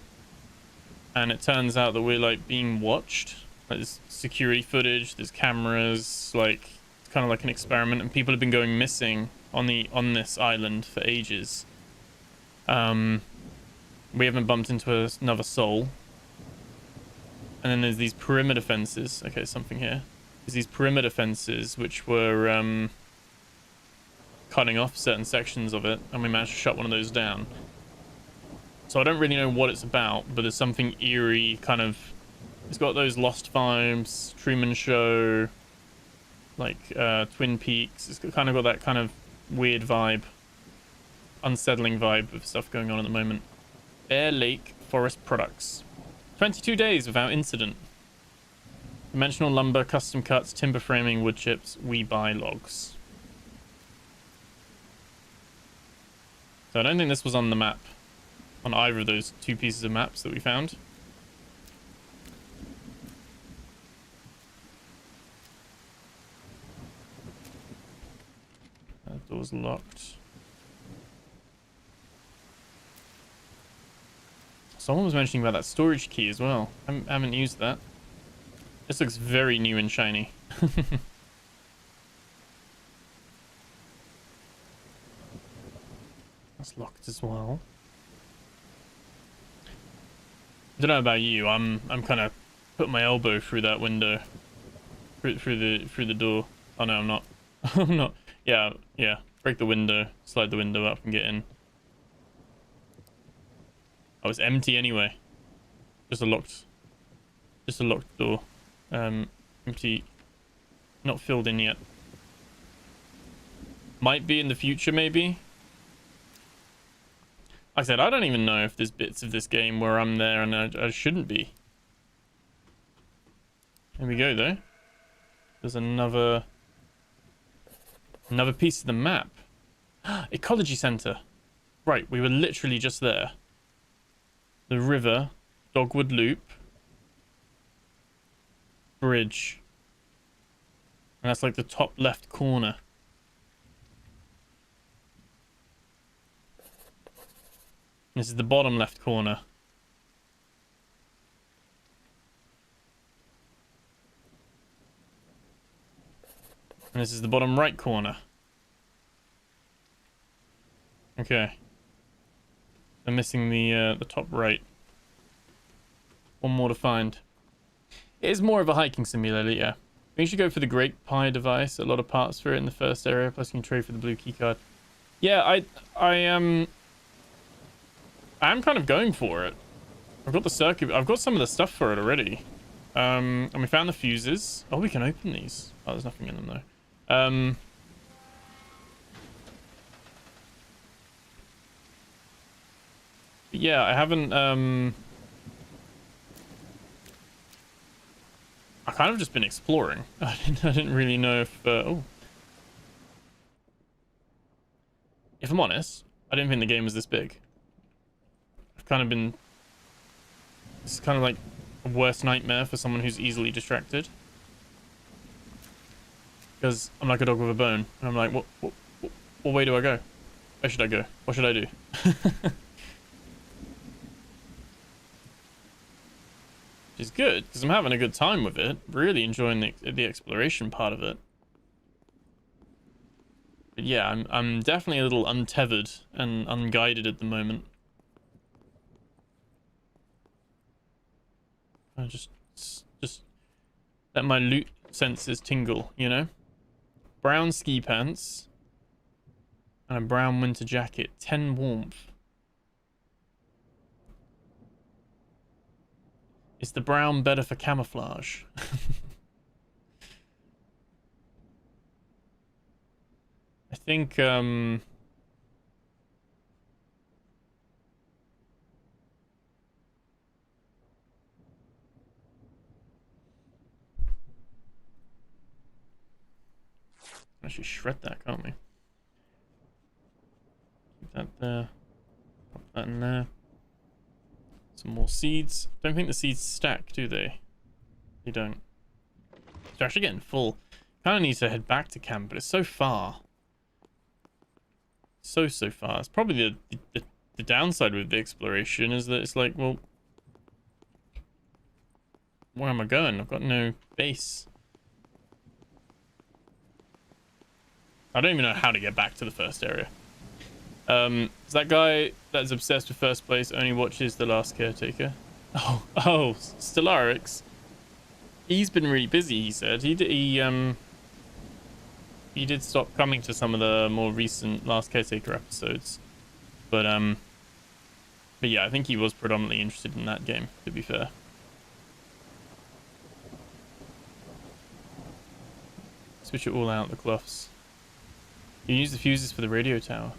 And it turns out that we're like being watched. Like, there's security footage, there's cameras, like it's kind of like an experiment, and people have been going missing on this island for ages. We haven't bumped into another soul. And then there's these perimeter fences. Okay, something here. There's these perimeter fences which were cutting off certain sections of it, and we managed to shut one of those down. So I don't really know what it's about, but there's something eerie, kind of. It's got those Lost vibes, Truman Show, like Twin Peaks. It's kind of got that kind of weird vibe, unsettling vibe of stuff going on at the moment. Bear Lake Forest Products. 22 days without incident. Dimensional lumber, custom cuts, timber framing, wood chips. We buy logs. So I don't think this was on the map, on either of those two pieces of maps that we found. That door's locked. Someone was mentioning about that storage key as well. I haven't used that. This looks very new and shiny. That's locked as well. I don't know about you. I'm kind of putting my elbow through that window, through the door. Oh no, I'm not. I'm not. Yeah. Break the window, slide the window up, and get in. Oh, it's empty anyway. Just a locked door. Empty. Not filled in yet. Might be in the future, maybe. Like I said, I don't even know if there's bits of this game where I'm there and I shouldn't be. Here we go, though. There's another piece of the map. Ecology Center. Right, we were literally just there. The river, Dogwood Loop, bridge. And that's like the top left corner. This is the bottom left corner. And this is the bottom right corner. Okay. I'm missing the top right. One more to find. It is more of a hiking simulator, yeah. We should go for the Great Pie device. A lot of parts for it in the first area. Plus you can trade for the blue keycard. Yeah, I am kind of going for it. I've got the circuit. I've got some of the stuff for it already. And we found the fuses. Oh, we can open these. Oh, there's nothing in them though. But yeah, I haven't. I kind of just been exploring. I didn't really know if. Oh. If I'm honest, I didn't think the game was this big. I've kind of been. It's kind of like a worst nightmare for someone who's easily distracted. Because I'm like a dog with a bone, and I'm like, what way do I go? Where should I go? What should I do? Which is good, because I'm having a good time with it. Really enjoying the exploration part of it. But yeah, I'm definitely a little untethered and unguided at the moment. I just let my loot senses tingle, you know? Brown ski pants and a brown winter jacket. 10 warmth. Is the brown better for camouflage? I think actually shred that, can't we? Keep that there. Pop that in there. Some more seeds. Don't think the seeds stack, do they? They don't. They're actually getting full. Kind of need to head back to camp, but it's so far. So far. It's probably the downside with the exploration is that it's like, well, where am I going? I've got no base. I don't even know how to get back to the first area. Is that guy that's obsessed with first place only watches The Last Caretaker? Oh, Stellarix. He's been really busy, he said. He did stop coming to some of the more recent Last Caretaker episodes. But But yeah, I think he was predominantly interested in that game, to be fair. Switch it all out, the cloths. You use the fuses for the radio tower.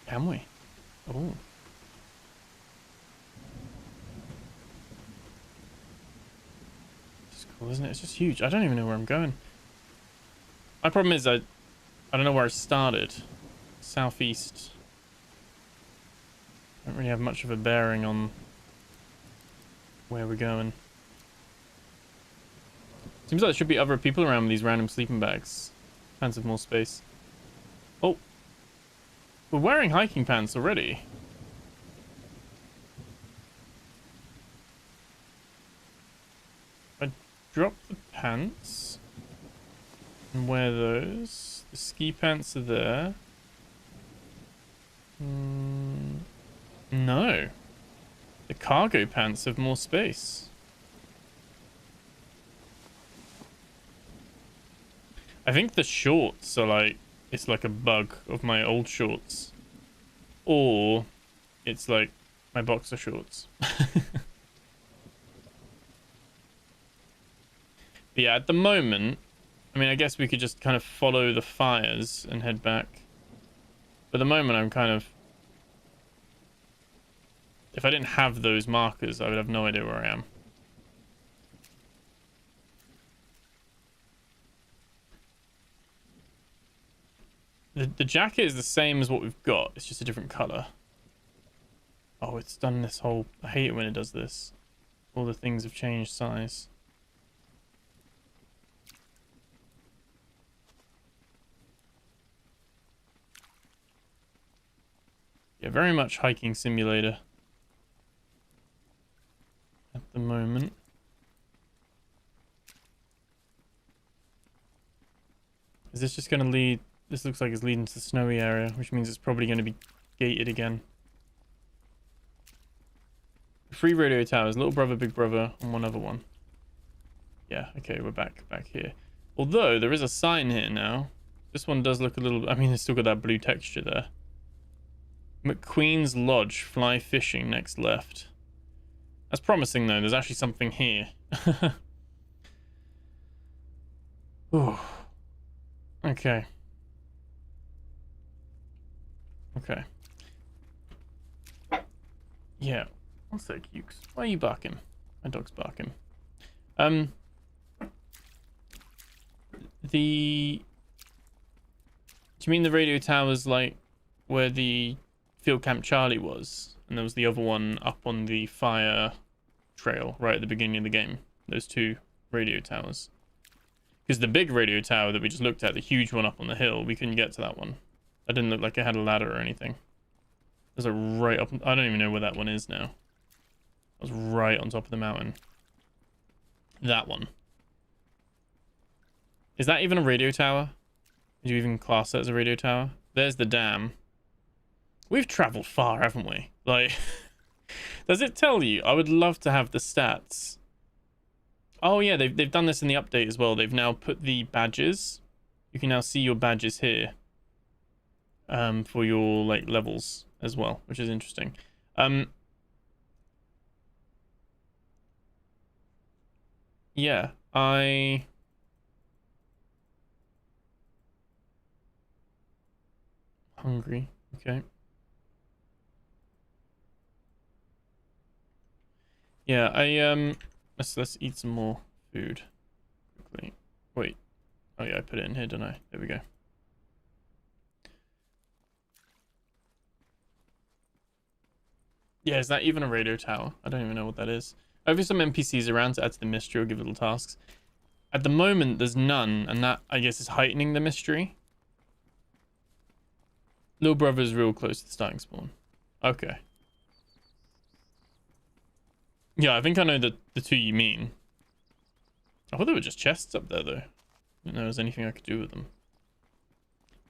Can we? Oh. It's cool, isn't it? It's just huge. I don't even know where I'm going. My problem is I don't know where I started. Southeast. I don't really have much of a bearing on where we're going. Seems like there should be other people around with these random sleeping bags. Pants have more space. Oh. We're wearing hiking pants already. I drop the pants and wear those. The ski pants are there. No. The cargo pants have more space. I think the shorts are like, it's like a bug of my old shorts. Or it's like my boxer shorts. But yeah, at the moment, I mean, I guess we could just kind of follow the fires and head back. But at the moment, I'm kind of... If I didn't have those markers, I would have no idea where I am. The jacket is the same as what we've got. It's just a different color. Oh, it's done this whole... I hate it when it does this. All the things have changed size. Yeah, very much hiking simulator. At the moment. Is this just going to lead... This looks like it's leading to the snowy area, which means it's probably going to be gated again. 3 radio towers, little brother, big brother, and one other one. Yeah, okay, we're back here. Although, there is a sign here now. This one does look a little... I mean, it's still got that blue texture there. McQueen's Lodge, fly fishing, next left. That's promising, though. There's actually something here. Ooh. Okay. Okay. Yeah. One sec, Ukes. Why are you barking? My dog's barking. Do you mean the radio towers like where the Field Camp Charlie was? And there was the other one up on the fire trail right at the beginning of the game. Those 2 radio towers. Because the big radio tower that we just looked at, the huge one up on the hill, we couldn't get to that one. I didn't look like it had a ladder or anything. There's a right up... I don't even know where that one is now. I was right on top of the mountain. That one. Is that even a radio tower? Did you even class that as a radio tower? There's the dam. We've traveled far, haven't we? Like, does it tell you? I would love to have the stats. Oh yeah, they've done this in the update as well. They've now put the badges. You can now see your badges here. For your like levels as well, which is interesting. Yeah, hungry. Okay. Yeah, let's eat some more food quickly. Wait. Oh yeah, I put it in here, didn't I? There we go. Yeah, is that even a radio tower? I don't even know what that is. Hopefully some NPCs around to add to the mystery or give little tasks. At the moment, there's none, and that, I guess, is heightening the mystery. Little brother's real close to the starting spawn. Okay. Yeah, I think I know the 2 you mean. I thought there were just chests up there, though. I didn't know there was anything I could do with them.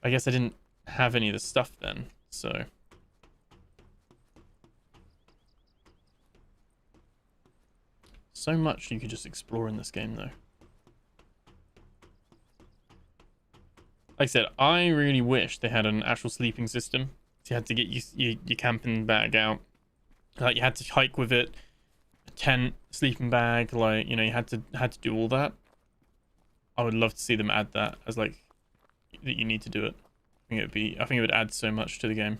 I guess I didn't have any of the stuff then, so... So much you could just explore in this game, though. Like I said, I really wish they had an actual sleeping system So you had to get your camping bag out. Like, you had to hike with it, a tent, sleeping bag, like, you know, you had to do all that. I would love to see them add that as like that you need to do it. I think it would add so much to the game.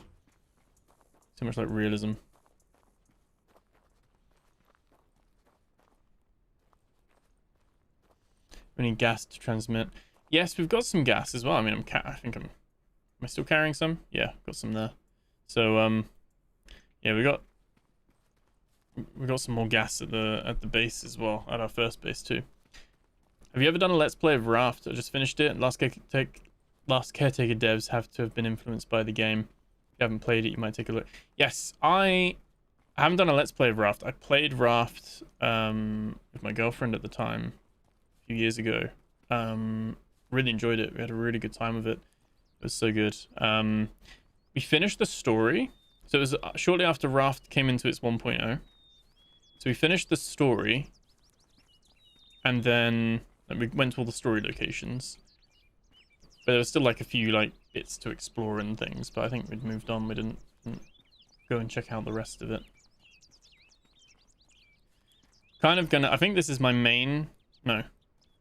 So much like realism. We need gas to transmit. Yes, we've got some gas as well. I mean, am I still carrying some? Yeah, got some there. So yeah, we got some more gas at the base as well, at our first base too. Have you ever done a Let's Play of Raft? I just finished it. Last Caretaker devs have to have been influenced by the game. If you haven't played it, you might take a look. Yes, I haven't done a Let's Play of Raft. I played Raft with my girlfriend at the time, a few years ago. Really enjoyed it. We had a really good time with it. It was so good. We finished the story. So it was shortly after Raft came into its 1.0. So we finished the story. And then we went to all the story locations. But there was still like a few like bits to explore and things. But I think we'd moved on. We didn't go and check out the rest of it. Kind of gonna... I think this is my main... No.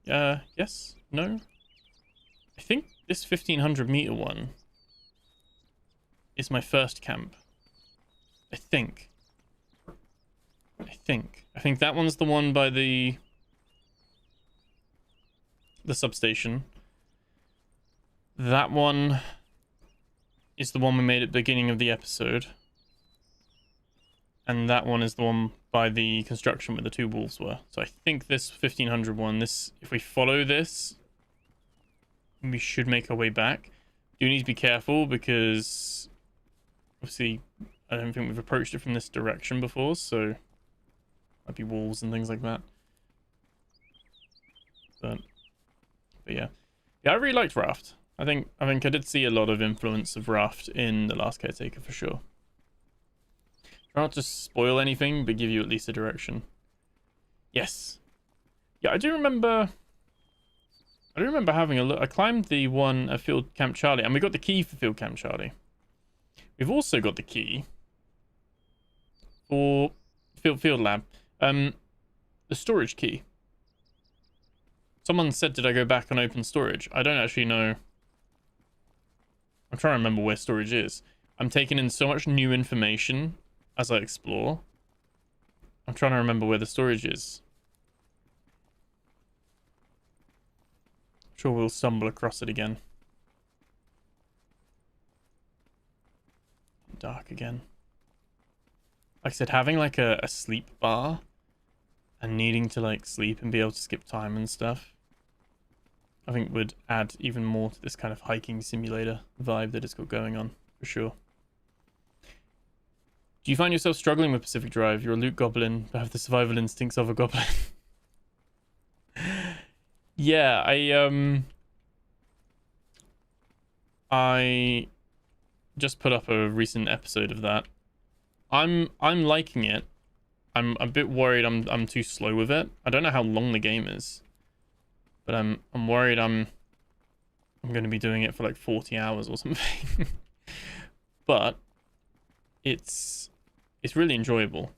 Yes? No? I think this 1500 meter one is my first camp. I think that one's the one by the substation. That one is the one we made at the beginning of the episode. And that one is the one by the construction where the two wolves were. So I think this 1500 one, this, if we follow this, we should make our way back. Do need to be careful because obviously I don't think we've approached it from this direction before, so might be wolves and things like that. But yeah. Yeah, I really liked Raft. I think I did see a lot of influence of Raft in The Last Caretaker for sure. Try not to spoil anything, but give you at least a direction. Yes. Yeah, I do remember having a look. I climbed the one at Field Camp Charlie, and we got the key for Field Camp Charlie. We've also got the key for Field Lab. The storage key. Someone said, did I go back and open storage? I don't actually know. I'm trying to remember where storage is. I'm taking in so much new information as I explore. I'm trying to remember where the storage is. I'm sure we'll stumble across it again. Dark again. Like I said, having like a sleep bar and needing to like sleep and be able to skip time and stuff, I think would add even more to this kind of hiking simulator vibe that it's got going on, for sure. Do you find yourself struggling with Pacific Drive? You're a loot goblin, but have the survival instincts of a goblin. Yeah, I just put up a recent episode of that. I'm liking it. I'm a bit worried I'm too slow with it. I don't know how long the game is, but I'm worried I'm going to be doing it for like 40 hours or something. But it's really enjoyable.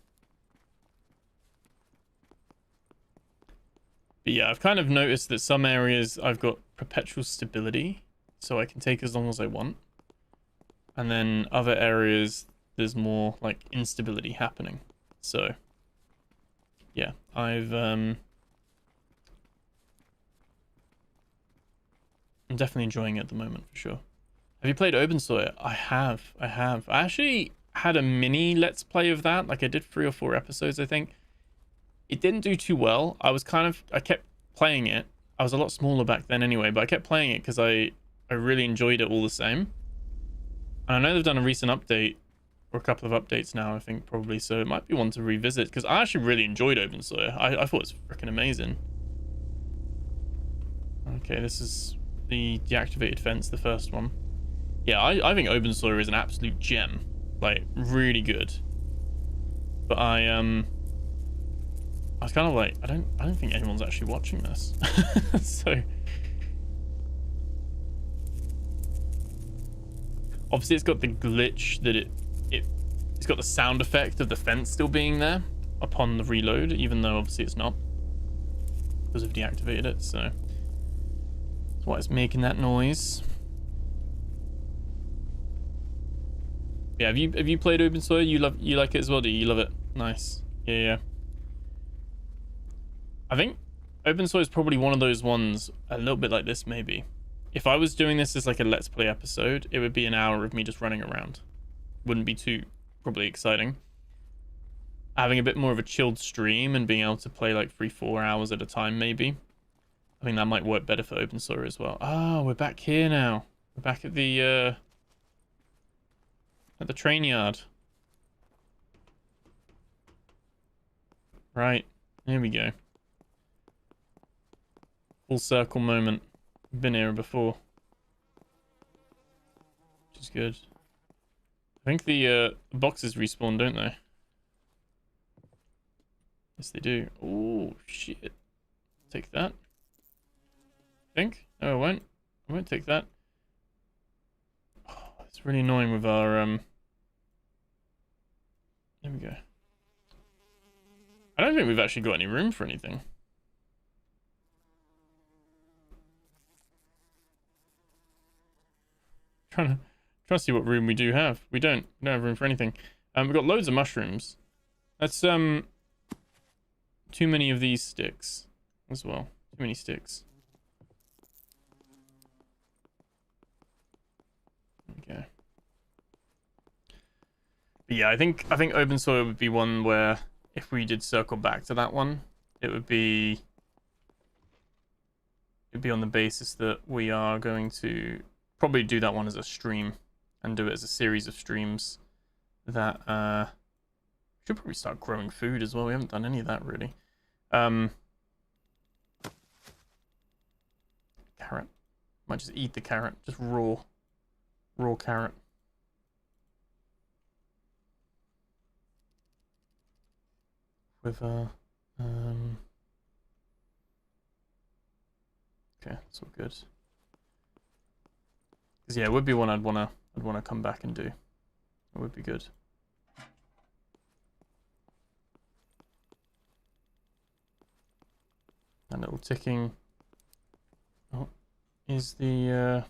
But yeah, I've kind of noticed that some areas I've got perpetual stability, so I can take as long as I want. And then other areas, there's more like instability happening. So yeah, I'm definitely enjoying it at the moment for sure. Have you played Open Sawyer? I have. I actually had a mini Let's Play of that. Like I did 3 or 4 episodes, I think. It didn't do too well. I kept playing it. I was a lot smaller back then anyway, but I kept playing it because I really enjoyed it all the same. And I know they've done a recent update, or a couple of updates now, I think, probably, so it might be one to revisit, because I actually really enjoyed Open Sawyer. I thought it was freaking amazing. Okay, this is the deactivated fence, the first one. Yeah, I think Open Sawyer is an absolute gem. Like, really good. But I was kind of like, I don't think anyone's actually watching this. So Obviously, it's got the glitch that it's got the sound effect of the fence still being there upon the reload, even though obviously it's not, because I've deactivated it. So that's why it's making that noise. Yeah, have you played Open Soil? You like it as well, do you? You love it? Nice. Yeah. I think Open Soil is probably one of those ones, a little bit like this maybe. If I was doing this as like a Let's Play episode, it would be an hour of me just running around. Wouldn't be too probably exciting. Having a bit more of a chilled stream and being able to play like 3-4 hours at a time maybe. I think that might work better for Open Soil as well. Ah, we're back here now. We're back at the train yard. Right, here we go. Full circle moment. Been here before, which is good. I think the boxes respawn, don't they? Yes, they do. Oh shit! Take that. I think. No, I won't. I won't take that. Oh, it's really annoying with our There we go. I don't think we've actually got any room for anything. Trying to see what room we do have. We don't have room for anything. We've got loads of mushrooms. That's too many of these sticks as well. Too many sticks. Okay. But yeah, I think Open Soil would be one where if we did circle back to that one, it'd be on the basis that we are going to probably do that one as a stream and do it as a series of streams. That should probably start growing food as well. We haven't done any of that really. Carrot. Might just eat the carrot, just raw carrot. With okay, that's all good. Because yeah, it would be one I'd wanna come back and do. It would be good. That little ticking. Oh, is the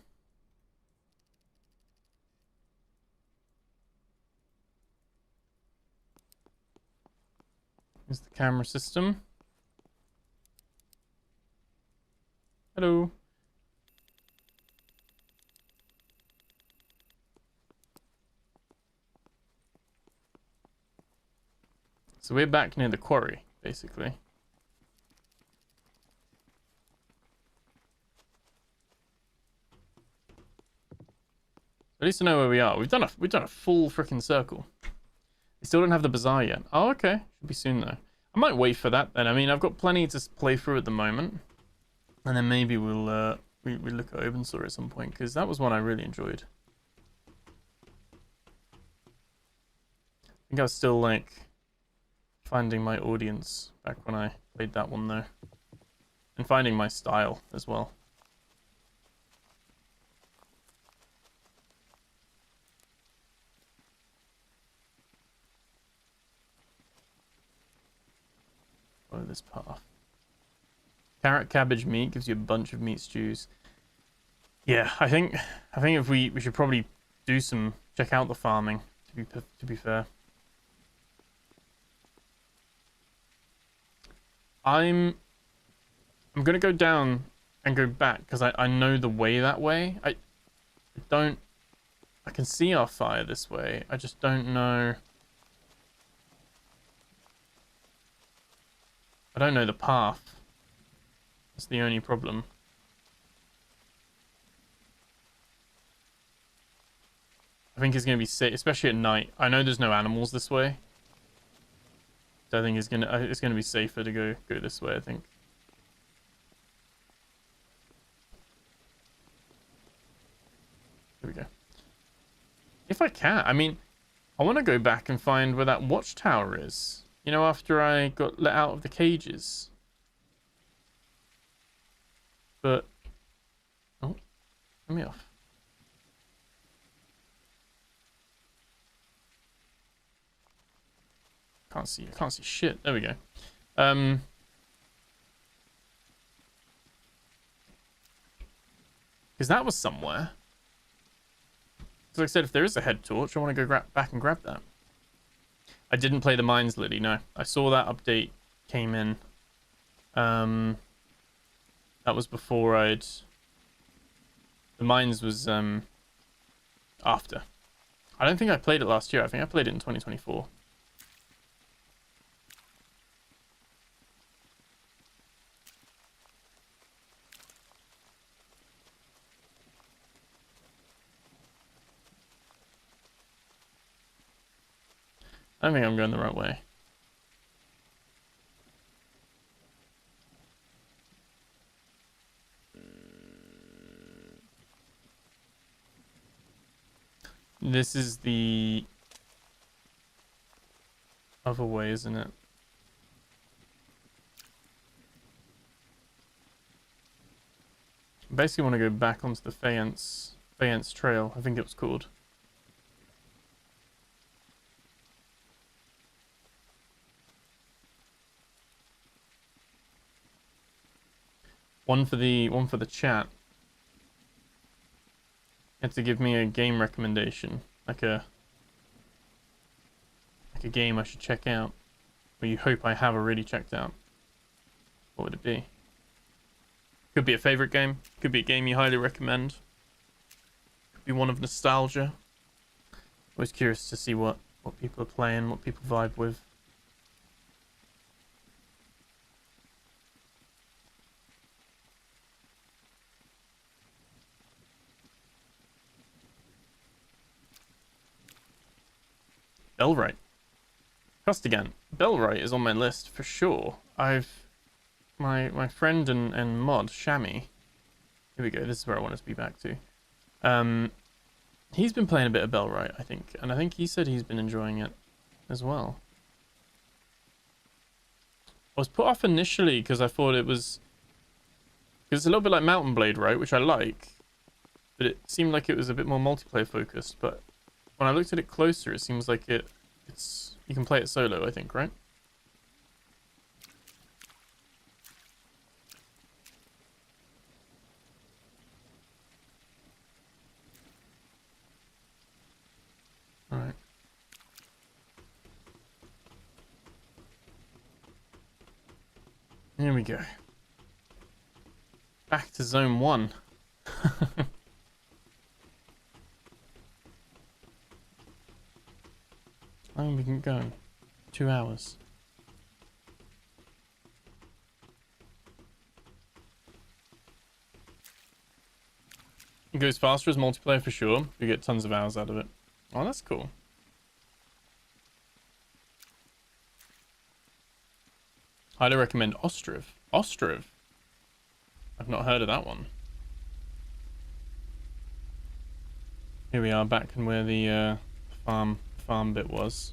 camera system. Hello. So we're back near the quarry, basically. At least to know where we are. We've done a full freaking circle. We still don't have the bazaar yet. Oh, okay. Should be soon though. I might wait for that then. I mean, I've got plenty to play through at the moment, and then maybe we'll we look at Open Soil at some point, because that was one I really enjoyed. I think I was still like finding my audience back when I played that one though, and finding my style as well. Follow this path. Carrot, cabbage, meat gives you a bunch of meat stews. Yeah, I think if we should probably do some, check out the farming, to be fair. I'm gonna go down and go back because I know the way that way. I can see our fire this way. I just don't know. I don't know the path. That's the only problem. I think it's going to be safe, especially at night. I know there's no animals this way. So I think it's going to be safer to go this way, I think. Here we go. If I can, I mean, I want to go back and find where that watchtower is. You know, after I got let out of the cages. But... oh, let me off. can't see shit. There we go. Because that was somewhere. Because like I said, if there is a head torch, I want to go back and grab that. I didn't play the Mines Lily, no. I saw that update came in. That was before I'd... The Mines was after. I don't think I played it last year. I think I played it in 2024. I don't think I'm going the right way. This is the other way, isn't it? I basically want to go back onto the Fayence Trail, I think it was called. One for the chat. You had to give me a game recommendation, like a game I should check out, or you hope I have already checked out. What would it be? Could be a favorite game. Could be a game you highly recommend. Could be one of nostalgia. Always curious to see what people are playing, what people vibe with. Bellwright. Costigan. Bellwright is on my list for sure. My friend and mod, Shammy. Here we go, this is where I want us to be back to. He's been playing a bit of Bellwright, I think, and I think he said he's been enjoying it as well. I was put off initially because I thought it was... Because it's a little bit like Mountain Blade, right? Which I like. But it seemed like it was a bit more multiplayer focused, but when I looked at it closer, it seems like it's you can play it solo, I think, right? All right. Here we go. Back to zone 1. How long we can go? 2 hours. It goes faster as multiplayer for sure. You get tons of hours out of it. Oh, that's cool. Highly recommend Ostriv. Ostriv? I've not heard of that one. Here we are back in where the farm bit was.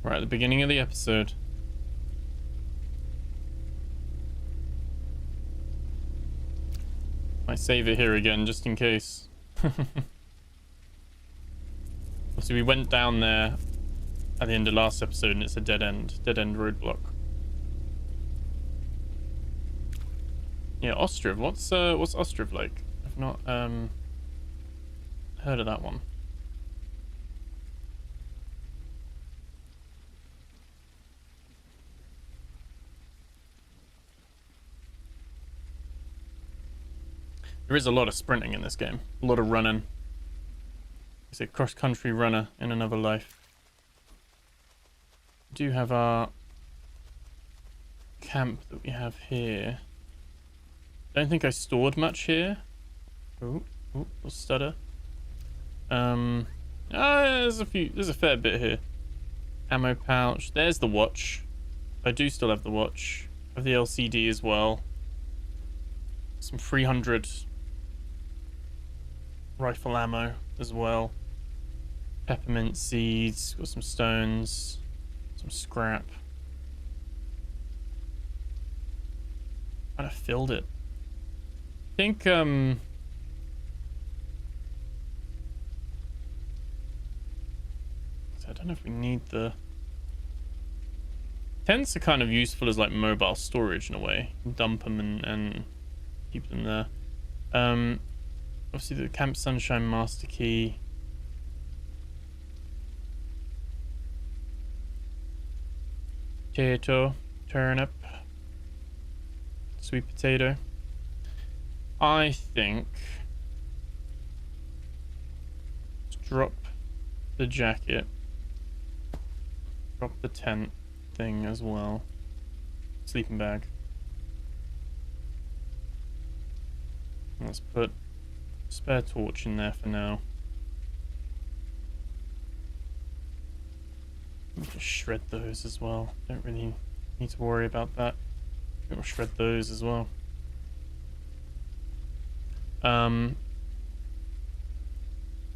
Right at the beginning of the episode. Might save it here again just in case. So we went down there at the end of last episode and it's a dead end roadblock. Yeah, Ostriv. What's Ostriv like? I've not heard of that one. There is a lot of sprinting in this game. A lot of running. It's a cross-country runner in another life. We do have our camp that we have here. Don't think I stored much here. Oh, little stutter. There's a fair bit here. Ammo pouch. There's the watch. I do still have the watch. I have the LCD as well. Some 300 rifle ammo as well. Peppermint seeds. Got some stones. Some scrap. Kind of filled it. I think I don't know if we need the tents are kind of useful as like mobile storage in a way. You can dump them and keep them there. Obviously the Camp Sunshine Master Key. Potato, turnip, sweet potato. I think let's drop the jacket, drop the tent thing as well, sleeping bag. Let's put spare torch in there for now. We can shred those as well. Don't really need to worry about that. We'll shred those as well.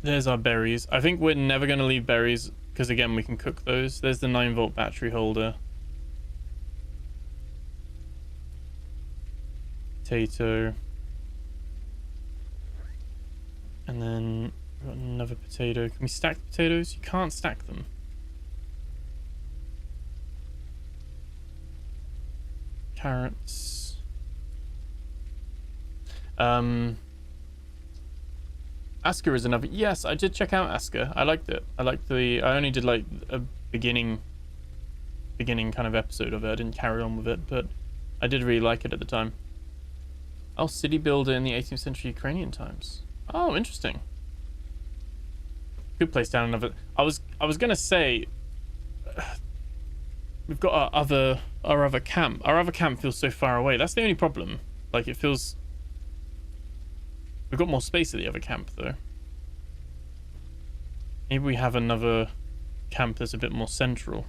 There's our berries. I think we're never going to leave berries because again we can cook those. There's the 9-volt battery holder. Potato. And then we've got another potato. Can we stack the potatoes? You can't stack them. Carrots. Asker is another. Yes, I did check out Asker. I liked it. I liked the. I only did like a beginning kind of episode of it. I didn't carry on with it, but I did really like it at the time. Oh, city builder in the 18th century Ukrainian times. Oh, interesting. Could place down another. I was gonna say. We've got our other camp. Our other camp feels so far away. That's the only problem. Like it feels. We've got more space at the other camp though. Maybe we have another camp that's a bit more central.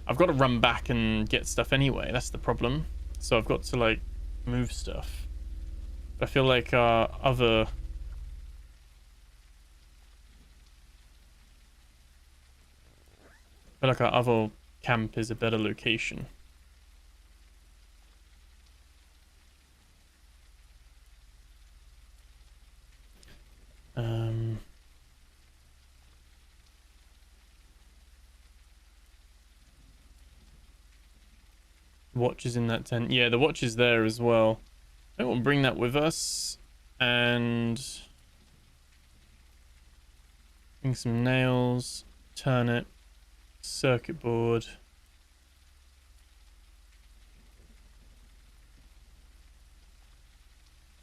I've got to run back and get stuff anyway. That's the problem. So I've got to like move stuff. I feel like our other. I feel like our other camp is a better location. Watch is in that tent. Yeah, the watch is there as well. I want to bring that with us and bring some nails, turnip, circuit board.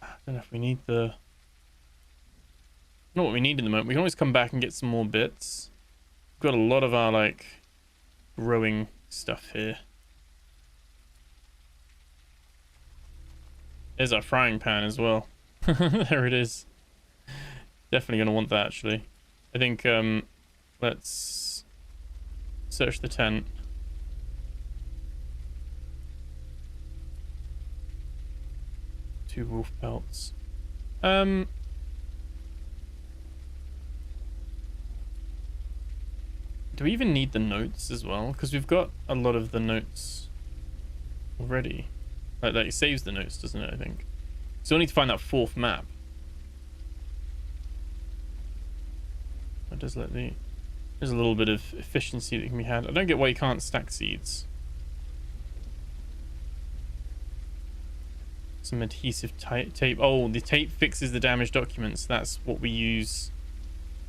I don't know if we need the. Not what we need in the moment. We can always come back and get some more bits. We've got a lot of our like growing stuff here. There's our frying pan as well. There it is. Definitely gonna want that actually. I think let's search the tent. Two wolf pelts. Do we even need the notes as well? Because we've got a lot of the notes already. Like it saves the notes, doesn't it? I think. So we need to find that fourth map. That does let the. There's a little bit of efficiency that can be had. I don't get why you can't stack seeds. Some adhesive tape. Oh, the tape fixes the damaged documents. That's what we use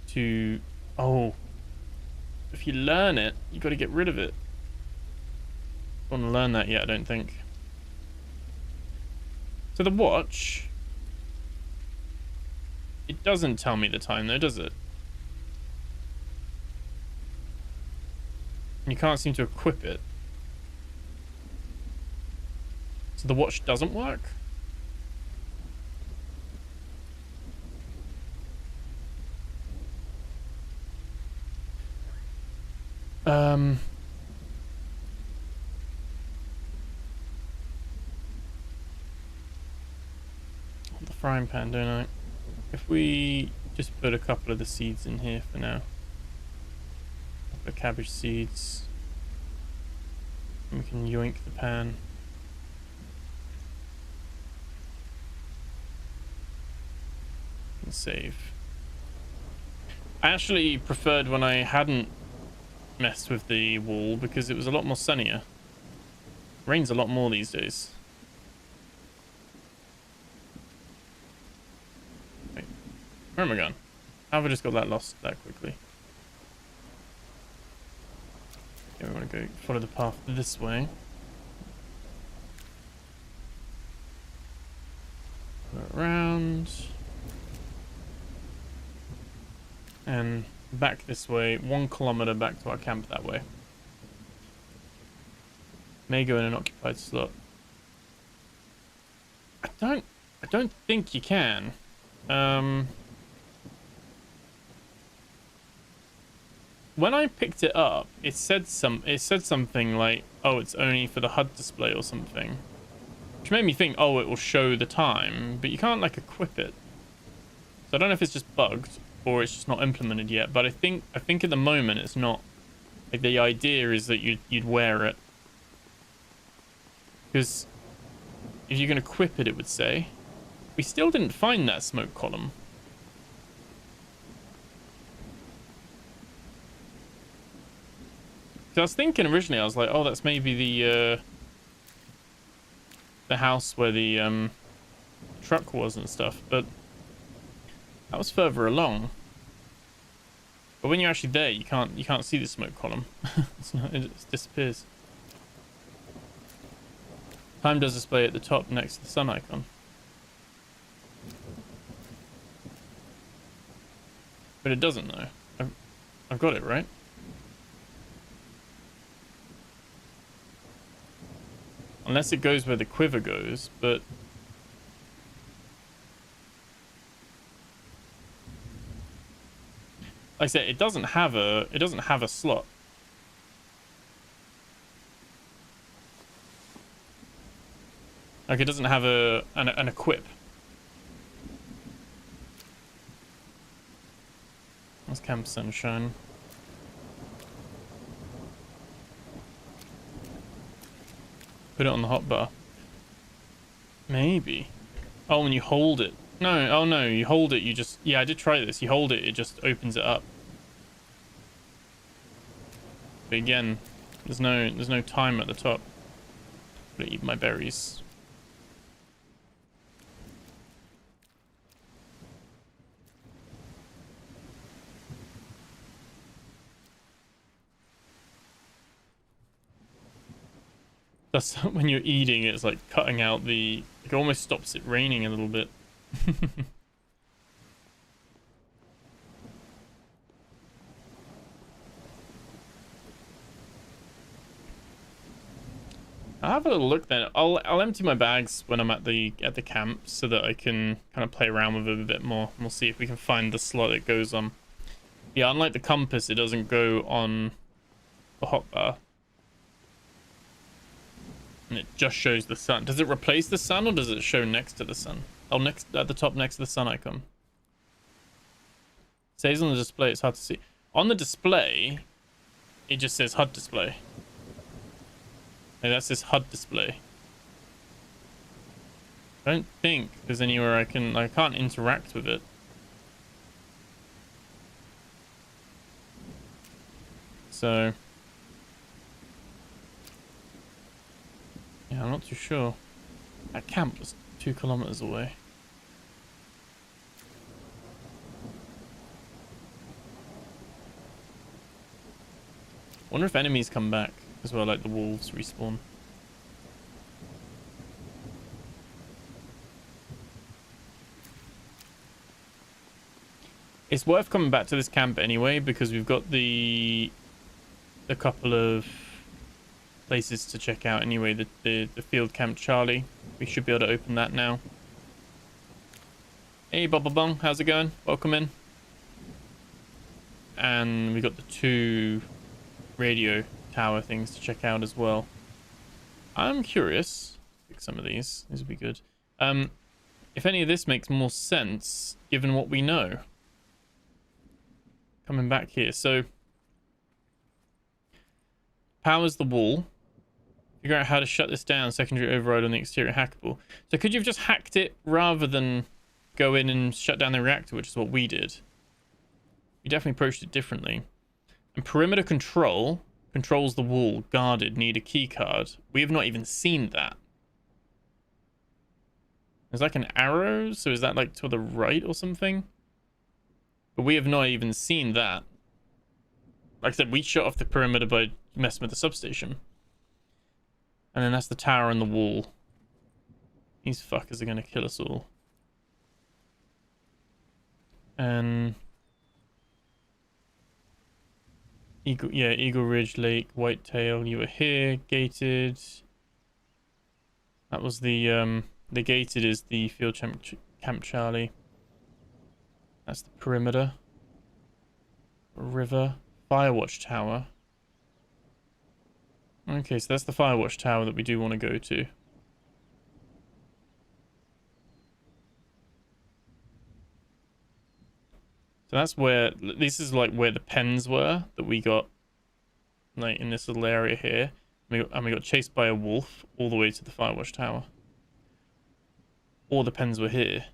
to. Oh. If you learn it, you got to get rid of it. I want to learn that yet, I don't think. So the watch, it doesn't tell me the time though, does it? And you can't seem to equip it. So the watch doesn't work? The frying pan, don't I? If we just put a couple of the seeds in here for now. The cabbage seeds. And we can yoink the pan. And save. I actually preferred when I hadn't messed with the wall because it was a lot more sunnier. Rains a lot more these days. Wait, where am I going? How have I just got that lost that quickly? Okay, we want to go follow the path this way. Go around. And back this way, 1 kilometer back to our camp that way. May go in an occupied slot. I don't think you can. When I picked it up, it said something like, "Oh, it's only for the HUD display" or something, which made me think, "Oh, it will show the time," but you can't like equip it. So I don't know if it's just bugged or it's just not implemented yet. But I think at the moment it's not. Like the idea is that you'd wear it, because if you can equip it, it would say. We still didn't find that smoke column. So I was thinking originally, I was like, oh, that's maybe the house where the truck was and stuff, but that was further along. But when you're actually there, you can't see the smoke column. It just disappears. Time does display at the top next to the sun icon. But it doesn't though. I've got it right. Unless it goes where the quiver goes, but like I said, it doesn't have a slot. Like it doesn't have an equip. That's Camp Sunshine. Put it on the hotbar. Maybe. Oh, when you hold it. No, oh no, you hold it, you just... Yeah, I did try this. You hold it, it just opens it up. But again, there's no time at the top. I'm gonna eat my berries. That's when you're eating, it's like cutting out the... It almost stops it raining a little bit. I'll have a little look then. I'll empty my bags when I'm at the camp so that I can kind of play around with it a bit more. And we'll see if we can find the slot it goes on. Yeah, unlike the compass, it doesn't go on the hotbar. And it just shows the sun. Does it replace the sun or does it show next to the sun? Oh, next at the top next to the sun icon. It says on the display, it's hard to see. On the display, it just says HUD display. Like that says HUD display. I don't think there's anywhere I can't interact with it. So yeah, I'm not too sure. That camp was 2 kilometers away. Wonder if enemies come back as well, like the wolves respawn. It's worth coming back to this camp anyway because we've got a couple of places to check out anyway. The field camp Charlie, we should be able to open that now. Hey Bubble Bong, how's it going? Welcome in. And we got the 2 radio tower things to check out as well. I'm curious, pick some of these would be good, if any of this makes more sense given what we know. coming back here. So powers the wall. Figure out how to shut this down. Secondary override on the exterior hackable. So could you have just hacked it rather than go in and shut down the reactor, which is what we did? We definitely approached it differently. And perimeter control controls the wall. Guarded. Need a key card. We have not even seen that. There's like an arrow. So is that like to the right or something? But we have not even seen that. Like I said, we shut off the perimeter by messing with the substation. And then that's the tower and the wall. These fuckers are going to kill us all. And... Eagle Ridge Lake, Whitetail, you were here. Gated. That was the gated is the Field Camp Charlie. That's the perimeter. River. Firewatch Tower. Okay, so that's the Firewatch Tower that we do want to go to. So that's where... This is like where the pens were that we got. Like in this little area here. And we got chased by a wolf all the way to the Firewatch Tower. Or the pens were here.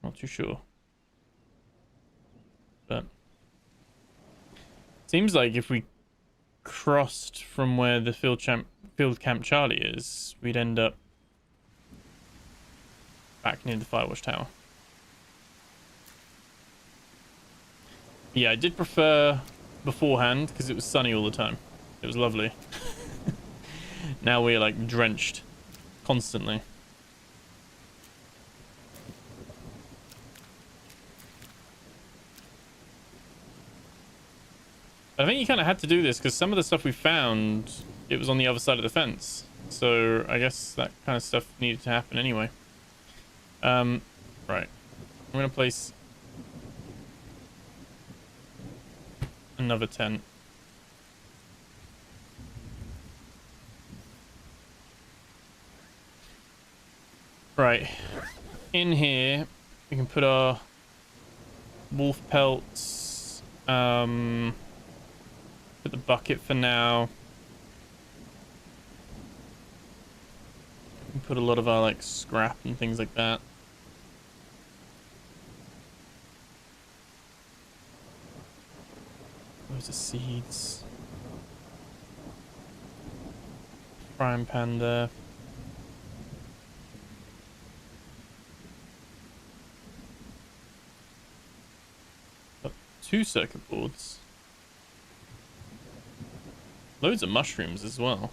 Not too sure. But... Seems like if we crossed from where the Field Camp Charlie is, we'd end up back near the Firewatch Tower. Yeah, I did prefer beforehand because it was sunny all the time. It was lovely. Now we're like drenched constantly. I think you kind of had to do this because some of the stuff we found, it was on the other side of the fence. So I guess that kind of stuff needed to happen anyway. Right. I'm going to place another tent. Right. In here, we can put our wolf pelts. Put the bucket for now. We can put a lot of our like scrap and things like that. Those are seeds. Frying pan there. Got 2 circuit boards. Loads of mushrooms as well.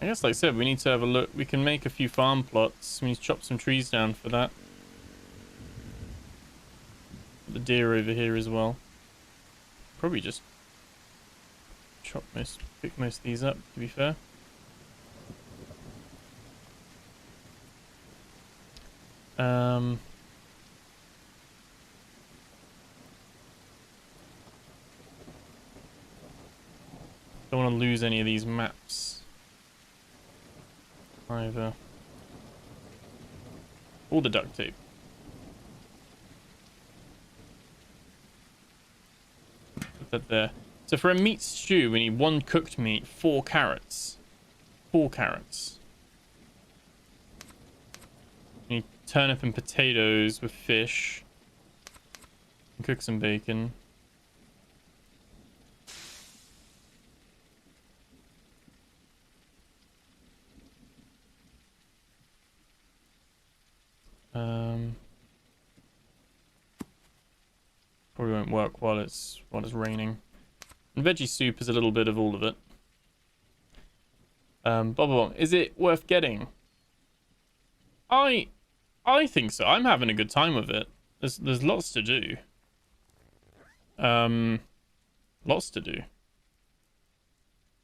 I guess, like I said, we need to have a look. We can make a few farm plots. We need to chop some trees down for that. Put the deer over here as well. Probably just pick most of these up, to be fair. Don't want to lose any of these maps either. All the duct tape. Put that there. So for a meat stew, we need 1 cooked meat, 4 carrots. 4 carrots. We need turnip and potatoes with fish. And cook some bacon. Probably won't work while it's raining. And veggie soup is a little bit of all of it. Bob, is it worth getting? I think so. I'm having a good time with it. There's lots to do. Lots to do.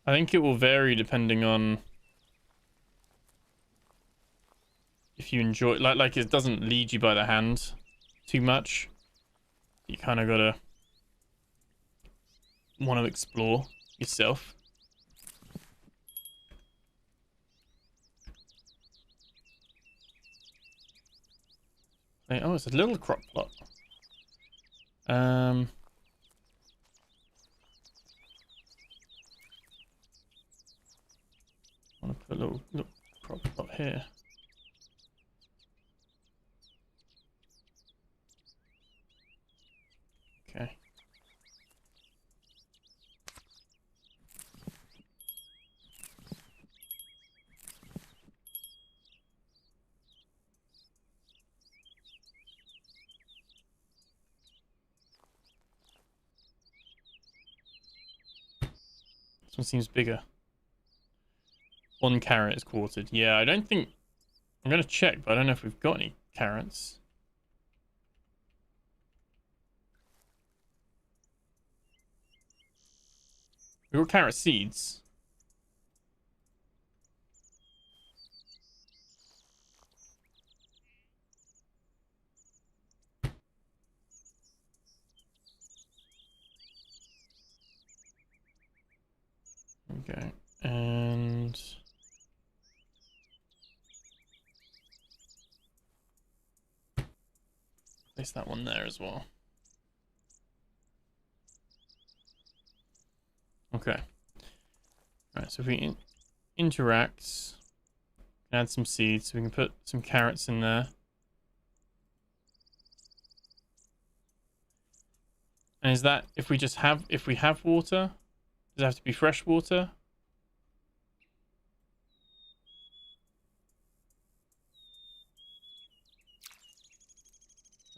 I think it will vary depending on if you enjoy, like it doesn't lead you by the hand too much. You kind of gotta want to explore yourself. Oh, it's a little crop plot. I want to put a little crop plot here. Okay. This one seems bigger. 1 carrot is quartered. Yeah, I don't think... I'm going to check, but I don't know if we've got any carrots. We've got carrot seeds. Okay, and... place that one there as well. Okay. Alright, so if we interact, add some seeds, so we can put some carrots in there. And is that if we have water? Does it have to be fresh water?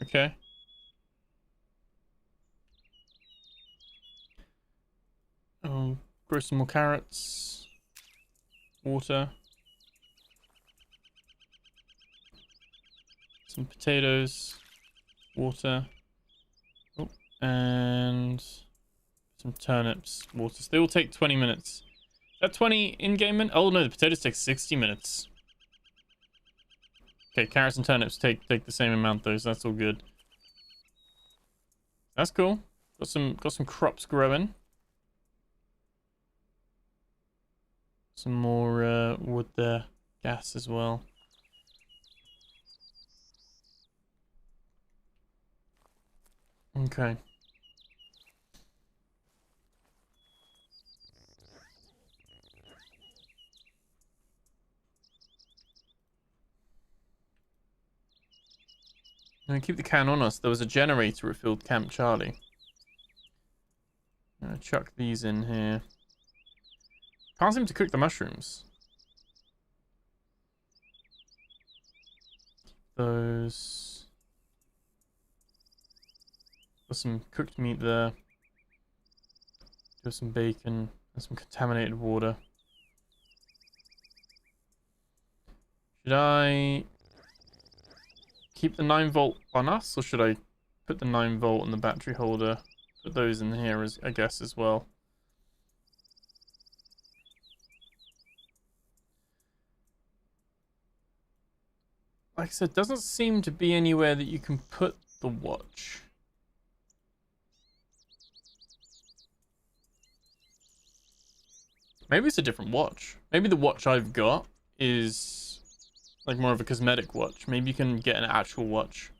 Okay. Grow some more carrots. Water. Some potatoes. Water. Oh, and some turnips. Water. So they all take 20 minutes. Is that 20 in-game minutes? Oh no, the potatoes take 60 minutes. Okay, carrots and turnips take the same amount though, so that's all good. That's cool. Got some crops growing. Some more wood there. Gas as well. Okay. Now keep the can on us. There was a generator at Field Camp Charlie. I'm gonna chuck these in here. Can't seem to cook the mushrooms. Those. Got some cooked meat there. Got some bacon and some contaminated water. Should I keep the 9-volt on us, or should I put the 9-volt in the battery holder? Put those in here, as I guess, as well. Like I said, doesn't seem to be anywhere that you can put the watch. Maybe it's a different watch. Maybe the watch I've got is like more of a cosmetic watch. Maybe you can get an actual watch.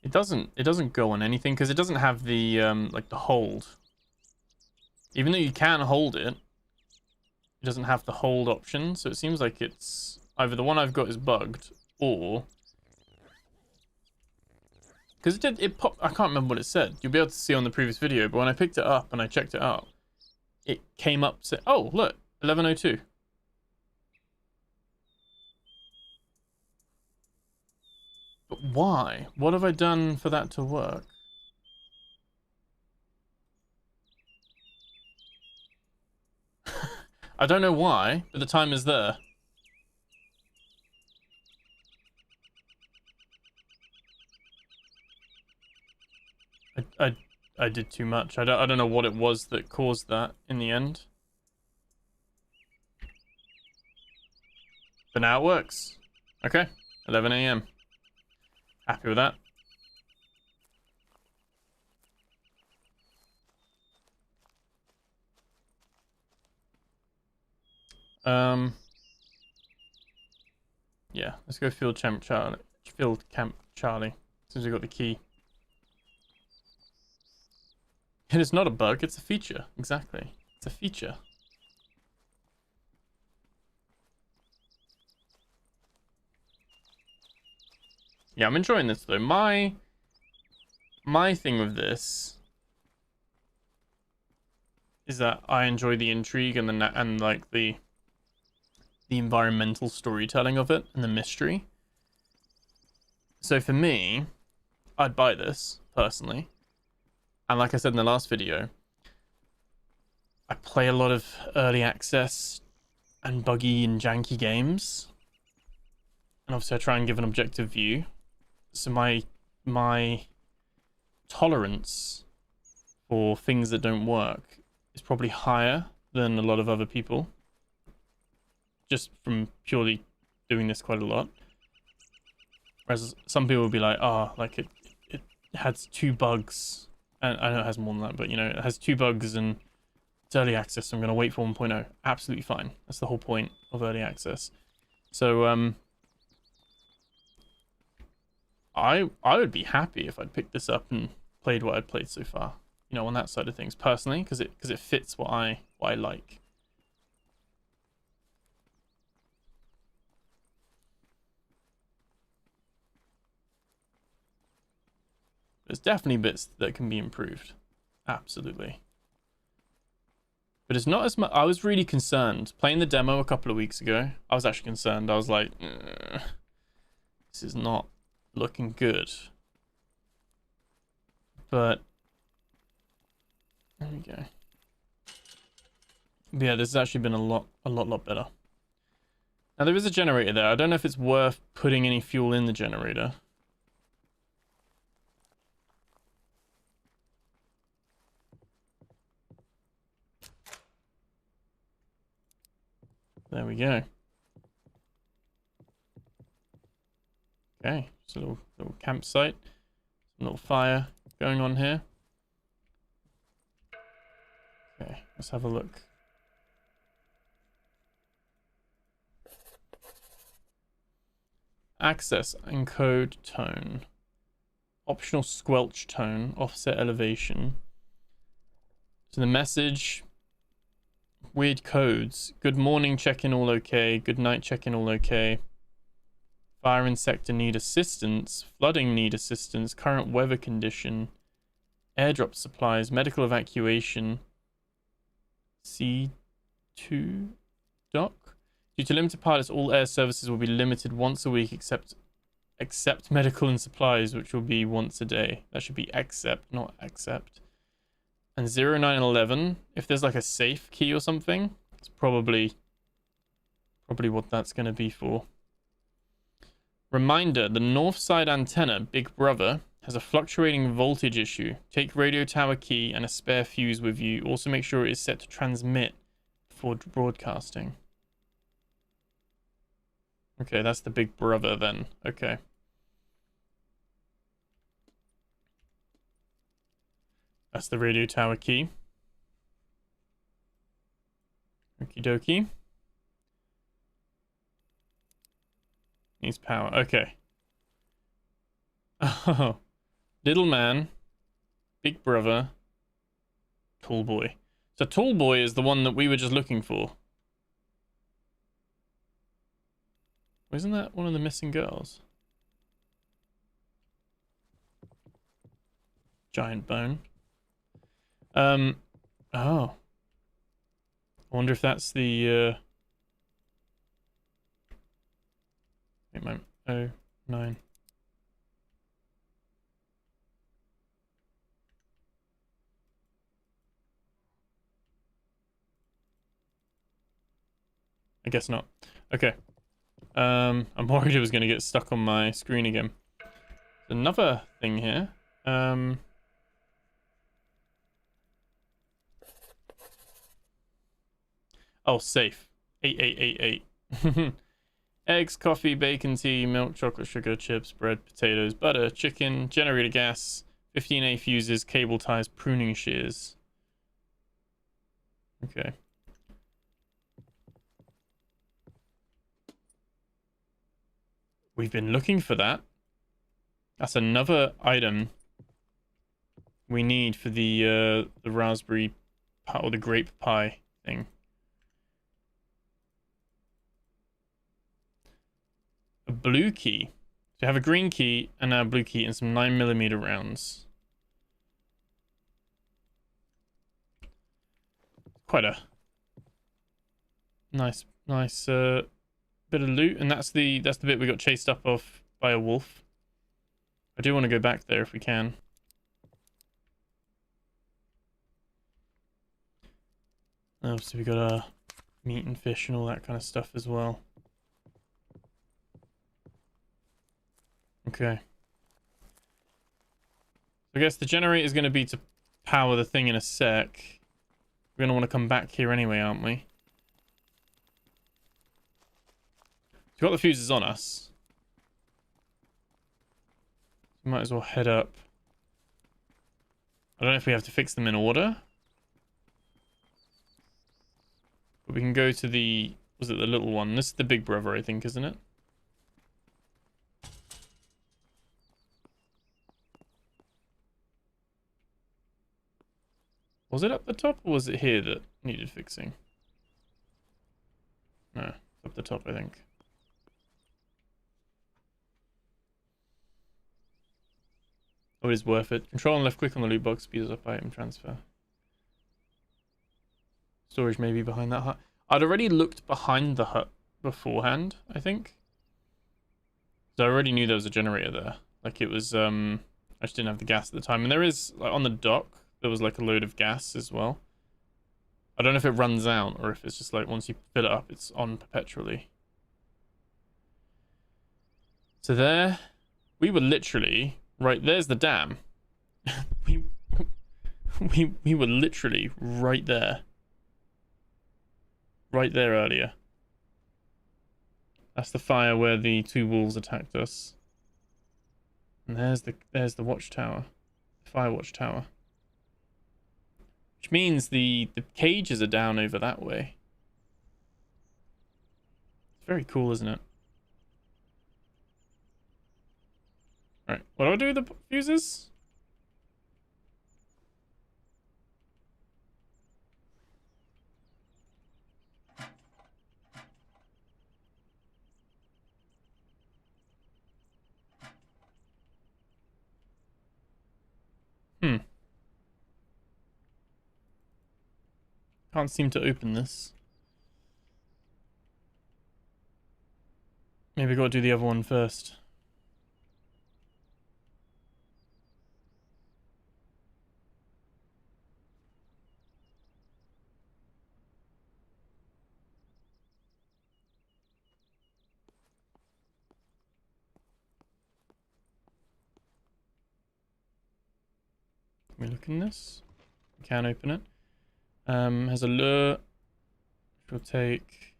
It doesn't go on anything because it doesn't have the like the hold. Even though you can hold it, it doesn't have the hold option. So it seems like it's either the one I've got is bugged, or because it popped. I can't remember what it said. You'll be able to see on the previous video, but when I picked it up and I checked it out, it came up saying, "Oh, look, 11:02." But why? What have I done for that to work? I don't know why, but the time is there. I did too much. I don't know what it was that caused that in the end. But now it works. Okay, 11 AM. Happy with that. Yeah, let's go field camp Charlie. Field camp Charlie. Since we got the key. It is not a bug, it's a feature. Exactly. It's a feature. Yeah, I'm enjoying this though. My thing with this is that I enjoy the intrigue and like the environmental storytelling of it and the mystery. So for me, I'd buy this personally. And like I said in the last video, I play a lot of early access and buggy and janky games. And obviously I try and give an objective view. So my tolerance for things that don't work is probably higher than a lot of other people. Just from purely doing this quite a lot. Whereas some people will be like, oh, like it has 2 bugs. And I know it has more than that, but you know, it has 2 bugs and it's early access, so I'm going to wait for 1.0. Absolutely fine. That's the whole point of early access. So, I would be happy if I'd picked this up and played what I'd played so far. You know, on that side of things, personally, because it fits what I like. There's definitely bits that can be improved. Absolutely. But it's not as much. I was really concerned. Playing the demo a couple of weeks ago, I was actually concerned. I was like, this is not looking good. But there we go. But yeah, this has actually been a lot better. Now there is a generator there. I don't know if it's worth putting any fuel in the generator. There we go. Okay, so little campsite, some little fire going on here. Okay, let's have a look. Access, encode tone. Optional squelch tone, offset elevation. So the message, weird codes. Good morning, check-in all okay. Good night, check-in all okay. Fire and sector need assistance. Flooding need assistance. Current weather condition. Airdrop supplies. Medical evacuation. C2 dock. Due to limited pilots, all air services will be limited once a week except medical and supplies, which will be once a day. That should be accept, not accept. And 0911, if there's like a safe key or something, it's probably what that's going to be for. Reminder, the north side antenna, Big Brother, has a fluctuating voltage issue. Take radio tower key and a spare fuse with you. Also make sure it is set to transmit before broadcasting. Okay, that's the Big Brother then. Okay. That's the radio tower key. Okie dokie. Needs power. Okay. Oh. Little man. Big Brother. Tall boy. So tall boy is the one that we were just looking for. Isn't that one of the missing girls? Giant bone. Oh. I wonder if that's the, wait a moment. Oh, 9. I guess not. Okay. I'm worried it was going to get stuck on my screen again. There's another thing here. Oh, safe. 8888. Eggs, coffee, bacon, tea, milk, chocolate, sugar, chips, bread, potatoes, butter, chicken, generator gas, 15A fuses, cable ties, pruning shears. Okay. We've been looking for that. That's another item we need for the raspberry pie, or the grape pie thing. A blue key. So you have a green key and now a blue key and some 9mm rounds. Quite a nice bit of loot, and that's the bit we got chased up off by a wolf. I do want to go back there if we can. Oh, so we got meat and fish and all that kind of stuff as well. Okay. I guess the generator is going to be to power the thing in a sec. We're going to want to come back here anyway, aren't we? We've got the fuses on us. We might as well head up. I don't know if we have to fix them in order. But we can go to the... Was it the little one? This is the big brother, I think, isn't it? Was it up the top, or was it here that needed fixing? No, up the top, I think. Oh, it is worth it. Control and left click on the loot box speeds up item transfer. Storage may be behind that hut. I'd already looked behind the hut beforehand, I think. So I already knew there was a generator there. Like it was, I just didn't have the gas at the time. And there is, like on the dock, there was like a load of gas as well. I don't know if it runs out or if it's just like once you fill it up, it's on perpetually. So there, we were literally, right, there's the dam. we were literally right there. Right there earlier. That's the fire where the two wolves attacked us. And there's the watchtower. The fire watchtower. Which means the cages are down over that way. It's very cool, isn't it? Alright, what do I do with the fuses? Can't seem to open this. Maybe I gotta do the other one first. Can we look in this? We can open it. Has a lure. Which will take.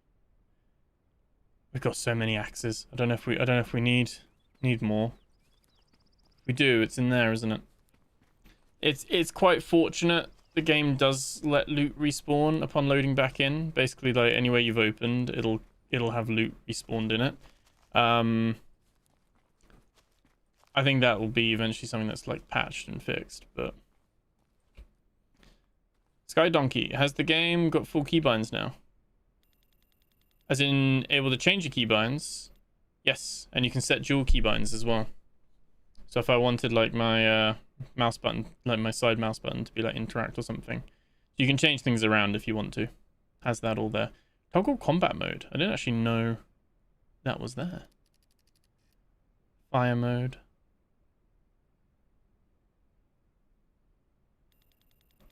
We've got so many axes. I don't know if we need more. If we do, it's in there, isn't it? It's quite fortunate. The game does let loot respawn upon loading back in. Basically, like anywhere you've opened, it'll have loot respawned in it. I think that will be eventually something that's like patched and fixed, but. Sky Donkey, has the game got full keybinds now? As in, able to change your keybinds? Yes, and you can set dual keybinds as well. So if I wanted like my mouse button, like my side mouse button to be like interact or something, you can change things around if you want to. Has that all there. Toggle combat mode. I didn't actually know that was there. Fire mode.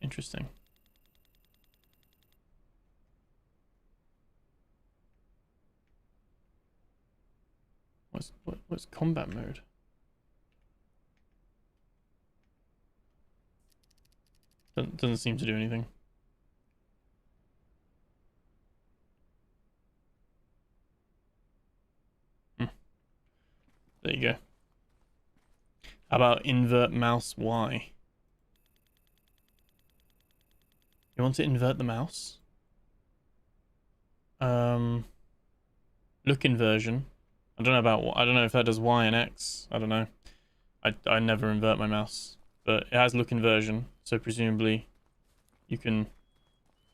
Interesting. What's combat mode? Doesn't seem to do anything. There you go. How about invert mouse Y? You want to invert the mouse? Look inversion. I don't know about what. I don't know if that does Y and X. I don't know. I never invert my mouse, but it has look inversion, so presumably you can,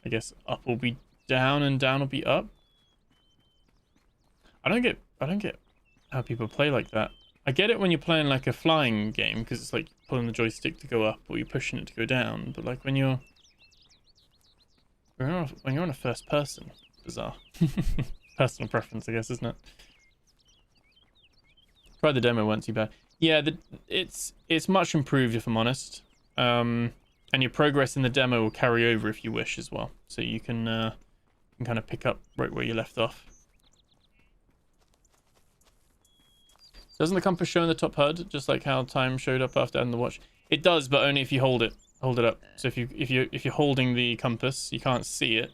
I guess, up will be down and down will be up. I don't get how people play like that. I get it when you're playing like a flying game because it's like pulling the joystick to go up or you're pushing it to go down. But like when you're on a first person, bizarre. Personal preference, I guess, isn't it? Try the demo, weren't too bad. Yeah, it's much improved if I'm honest. And your progress in the demo will carry over if you wish as well, so you can kind of pick up right where you left off. Doesn't the compass show in the top HUD just like how time showed up after adding the watch? It does, but only if you hold it up. So if you're holding the compass, you can't see it,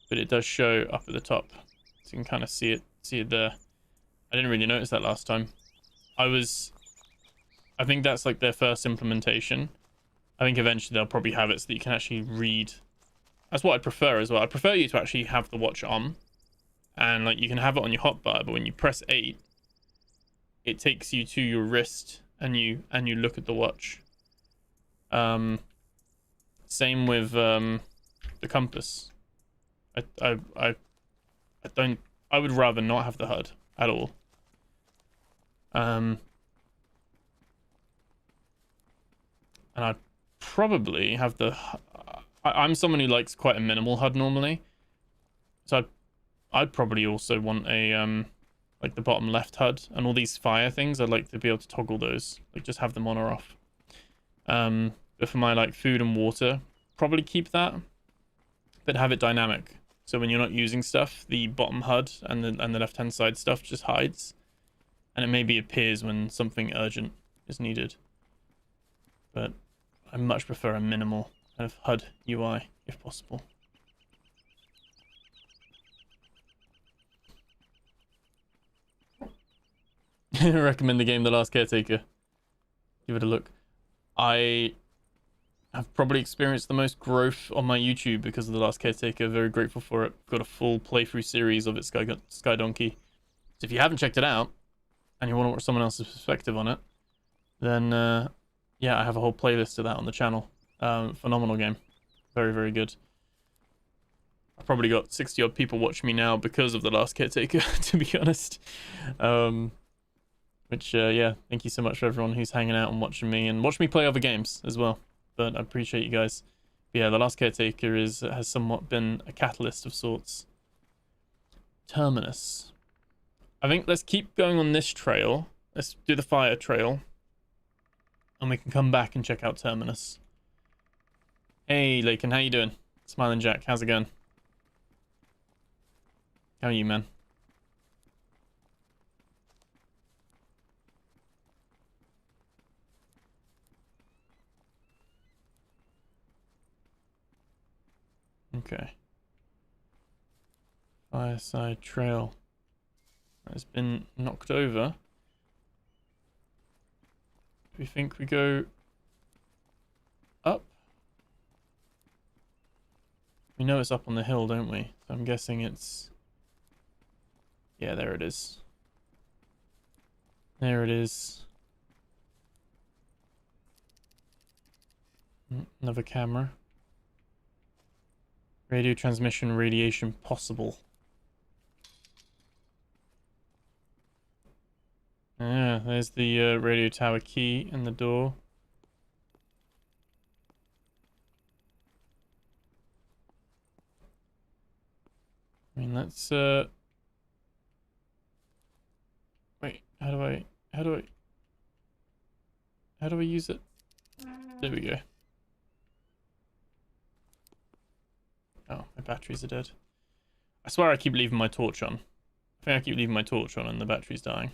but it does show up at the top, so you can kind of see it there. I didn't really notice that last time. I think that's like their first implementation. I think eventually they'll probably have it so that you can actually read. That's what I'd prefer as well. I'd prefer you to actually have the watch on, and like you can have it on your hotbar, but when you press 8, it takes you to your wrist and you look at the watch. Same with the compass. I would rather not have the HUD at all. And I'd probably have the. I'm someone who likes quite a minimal HUD normally, so I'd probably also want a like the bottom left HUD and all these fire things. I'd like to be able to toggle those, like just have them on or off. But for my like food and water, probably keep that, but have it dynamic. So when you're not using stuff, the bottom HUD and the left hand side stuff just hides, and it maybe appears when something urgent is needed. But I much prefer a minimal kind of HUD UI if possible. Recommend the game The Last Caretaker. Give it a look. I have probably experienced the most growth on my YouTube because of The Last Caretaker. Very grateful for it. Got a full playthrough series of it, Sky Donkey. So if you haven't checked it out and you want to watch someone else's perspective on it, then yeah, I have a whole playlist of that on the channel. Phenomenal game. Very, very good. I've probably got 60 odd people watching me now because of The Last Caretaker, to be honest. Which, yeah, thank you so much for everyone who's hanging out and watching me play other games as well. But I appreciate you guys. But yeah, The Last Caretaker has somewhat been a catalyst of sorts. Terminus. I think let's keep going on this trail. Let's do the fire trail. And we can come back and check out Terminus. Hey, Lakin, how you doing? Smiling Jack, how's it going? How are you, man? Okay. Fireside Trail has been knocked over. Do we think we go up? We know it's up on the hill, don't we? So I'm guessing it's... Yeah, there it is. There it is. Another camera. Radio transmission, radiation possible. Yeah, there's the radio tower key and the door. I mean, let's wait, how do I use it? There we go. Oh, my batteries are dead. I swear I keep leaving my torch on. I think I keep leaving my torch on and the battery's dying.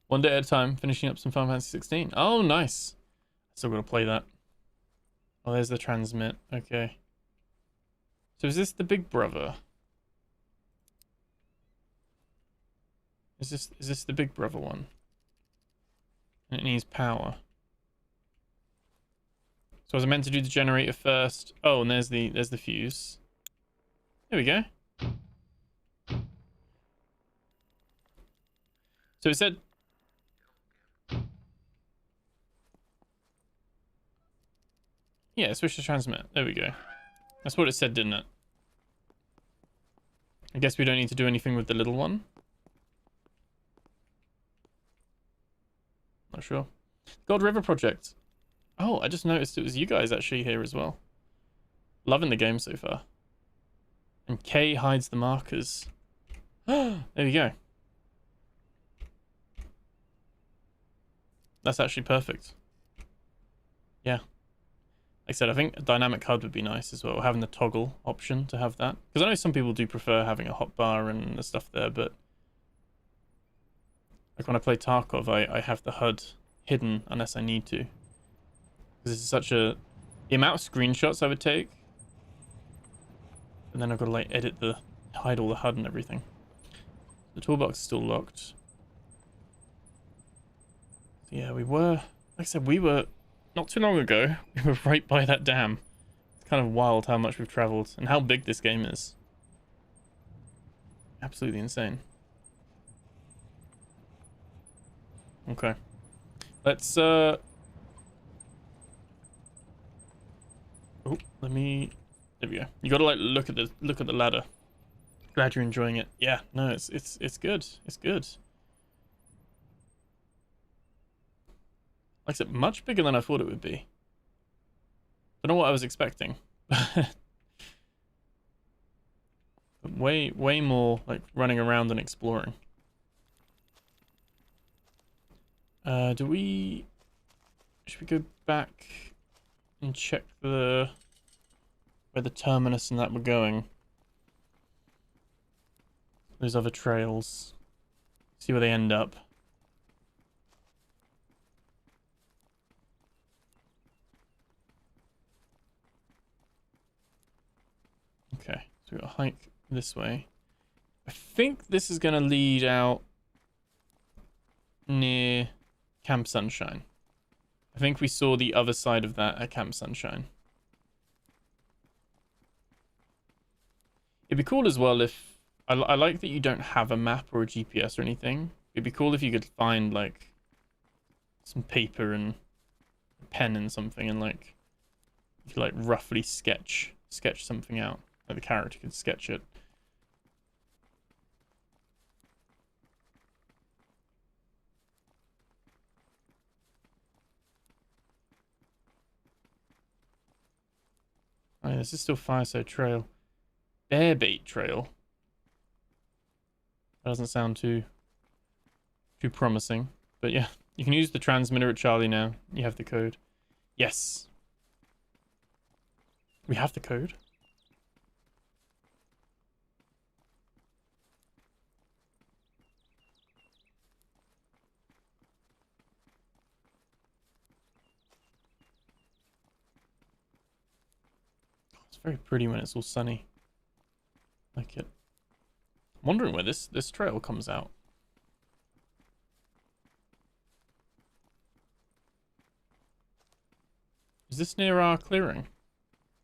One day at a time, finishing up some Final Fantasy 16. Oh, nice. Still gotta play that. Oh, there's the transmit. Okay. So is this the big brother? Is this the big brother one? And it needs power. So was I meant to do the generator first? Oh, and there's the fuse. There we go. So it said... Yeah, switch to transmit. There we go. That's what it said, didn't it? I guess we don't need to do anything with the little one. Not sure. God River Project. Oh, I just noticed it was you guys actually here as well. Loving the game so far. And K hides the markers. There we go. That's actually perfect. Yeah. Like I said, I think a dynamic HUD would be nice as well. Having the toggle option to have that. Because I know some people do prefer having a hotbar and the stuff there, but... Like when I play Tarkov, I have the HUD hidden unless I need to. Because it's such a... The amount of screenshots I would take. And then I've got to like edit the... Hide all the HUD and everything. The toolbox is still locked. So yeah, we were... Like I said, we were... Not too long ago, we were right by that dam. It's kind of wild how much we've traveled and how big this game is. Absolutely insane. Okay. Let's, Oh, let me... There we go. You gotta, like, look at the ladder. Glad you're enjoying it. Yeah, no, it's good. It's good. Like I said, much bigger than I thought it would be. Don't know what I was expecting. But way more like running around and exploring. Should we go back and check where the terminus and that were going? Those other trails. See where they end up. Okay, so we've got to hike this way. I think this is going to lead out near Camp Sunshine. I think we saw the other side of that at Camp Sunshine. It'd be cool as well if... I like that you don't have a map or a GPS or anything. It'd be cool if you could find, like, some paper and a pen and something and, like, you could, like, roughly sketch something out. Like the character could sketch it. Oh, yeah, this is still Fireside Trail. Bearbait Trail. That doesn't sound too promising. But yeah, you can use the transmitter at Charlie now. You have the code. Yes. We have the code. It's very pretty when it's all sunny. Like it. I'm wondering where this trail comes out. Is this near our clearing?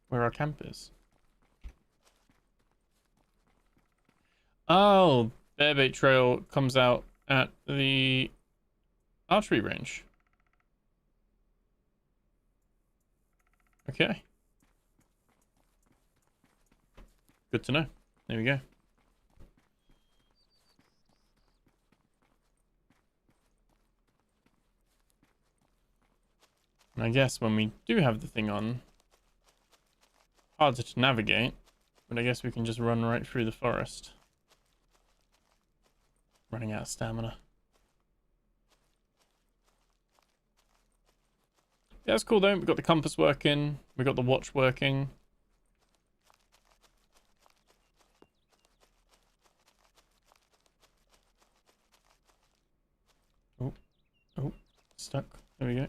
Where our camp is? Oh, Bearbait Trail comes out at the archery range. Okay. Good to know. There we go. And I guess when we do have the thing on, harder to navigate, but I guess we can just run right through the forest. Running out of stamina. Yeah, that's cool though. We've got the compass working. We've got the watch working. Oh, stuck. There we go.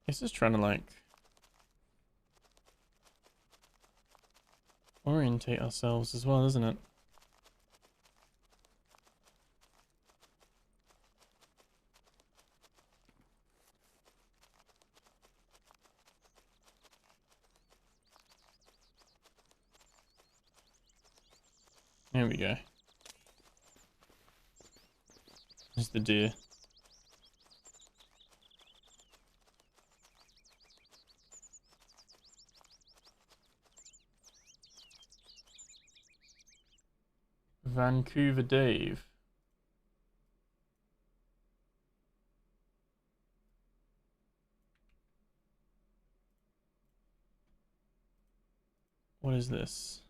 It's just trying to like orientate ourselves as well, isn't it? Here we go. There's the deer. Vancouver Dave. What is this?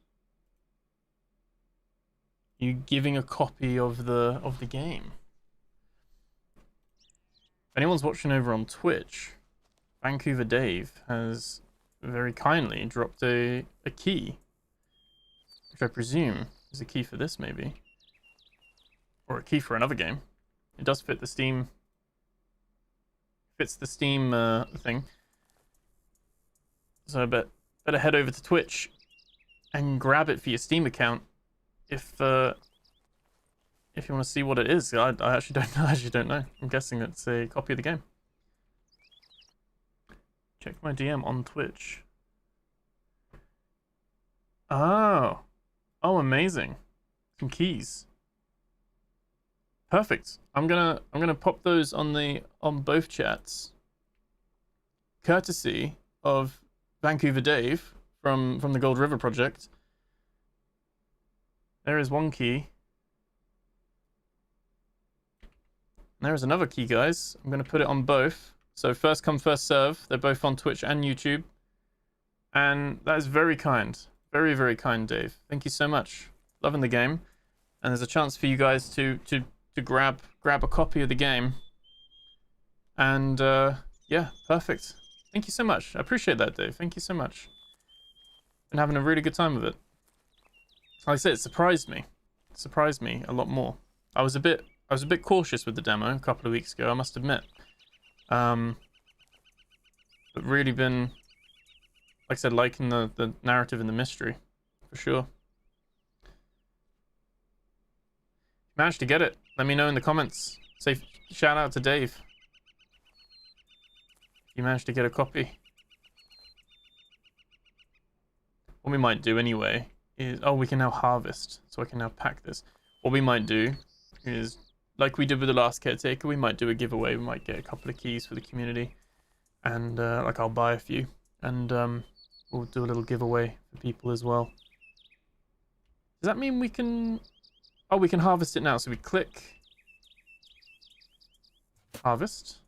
You giving a copy of the game. If anyone's watching over on Twitch, Vancouver Dave has very kindly dropped a key, which I presume is a key for this, maybe, or a key for another game. It does fit the Steam. Fits the Steam thing. So I better head over to Twitch and grab it for your Steam account if you want to see what it is. I actually don't know. I actually don't know. I'm guessing it's a copy of the game. Check my DM on Twitch. Oh, amazing! Some keys. Perfect. I'm gonna pop those on both chats, courtesy of Vancouver Dave from the Gold River project. There is one key. And there is another key, guys. I'm gonna put it on both. So first come, first serve. They're both on Twitch and YouTube. And that is very kind. Very, very kind, Dave. Thank you so much. Loving the game. And there's a chance for you guys to grab a copy of the game. And yeah, perfect. Thank you so much. I appreciate that, Dave. Thank you so much. Been having a really good time with it. Like I said, it surprised me. It surprised me a lot more. I was a bit cautious with the demo a couple of weeks ago, I must admit. But really been, like I said, liking the narrative and the mystery, for sure. Managed to get it. Let me know in the comments. Say shout out to Dave. You managed to get a copy. What we might do anyway is, oh, we can now harvest, so I can now pack this. What we might do is, like we did with the last caretaker, we might do a giveaway. We might get a couple of keys for the community, and like I'll buy a few, and we'll do a little giveaway for people as well. Does that mean we can? Oh, we can harvest it now. So we click harvest,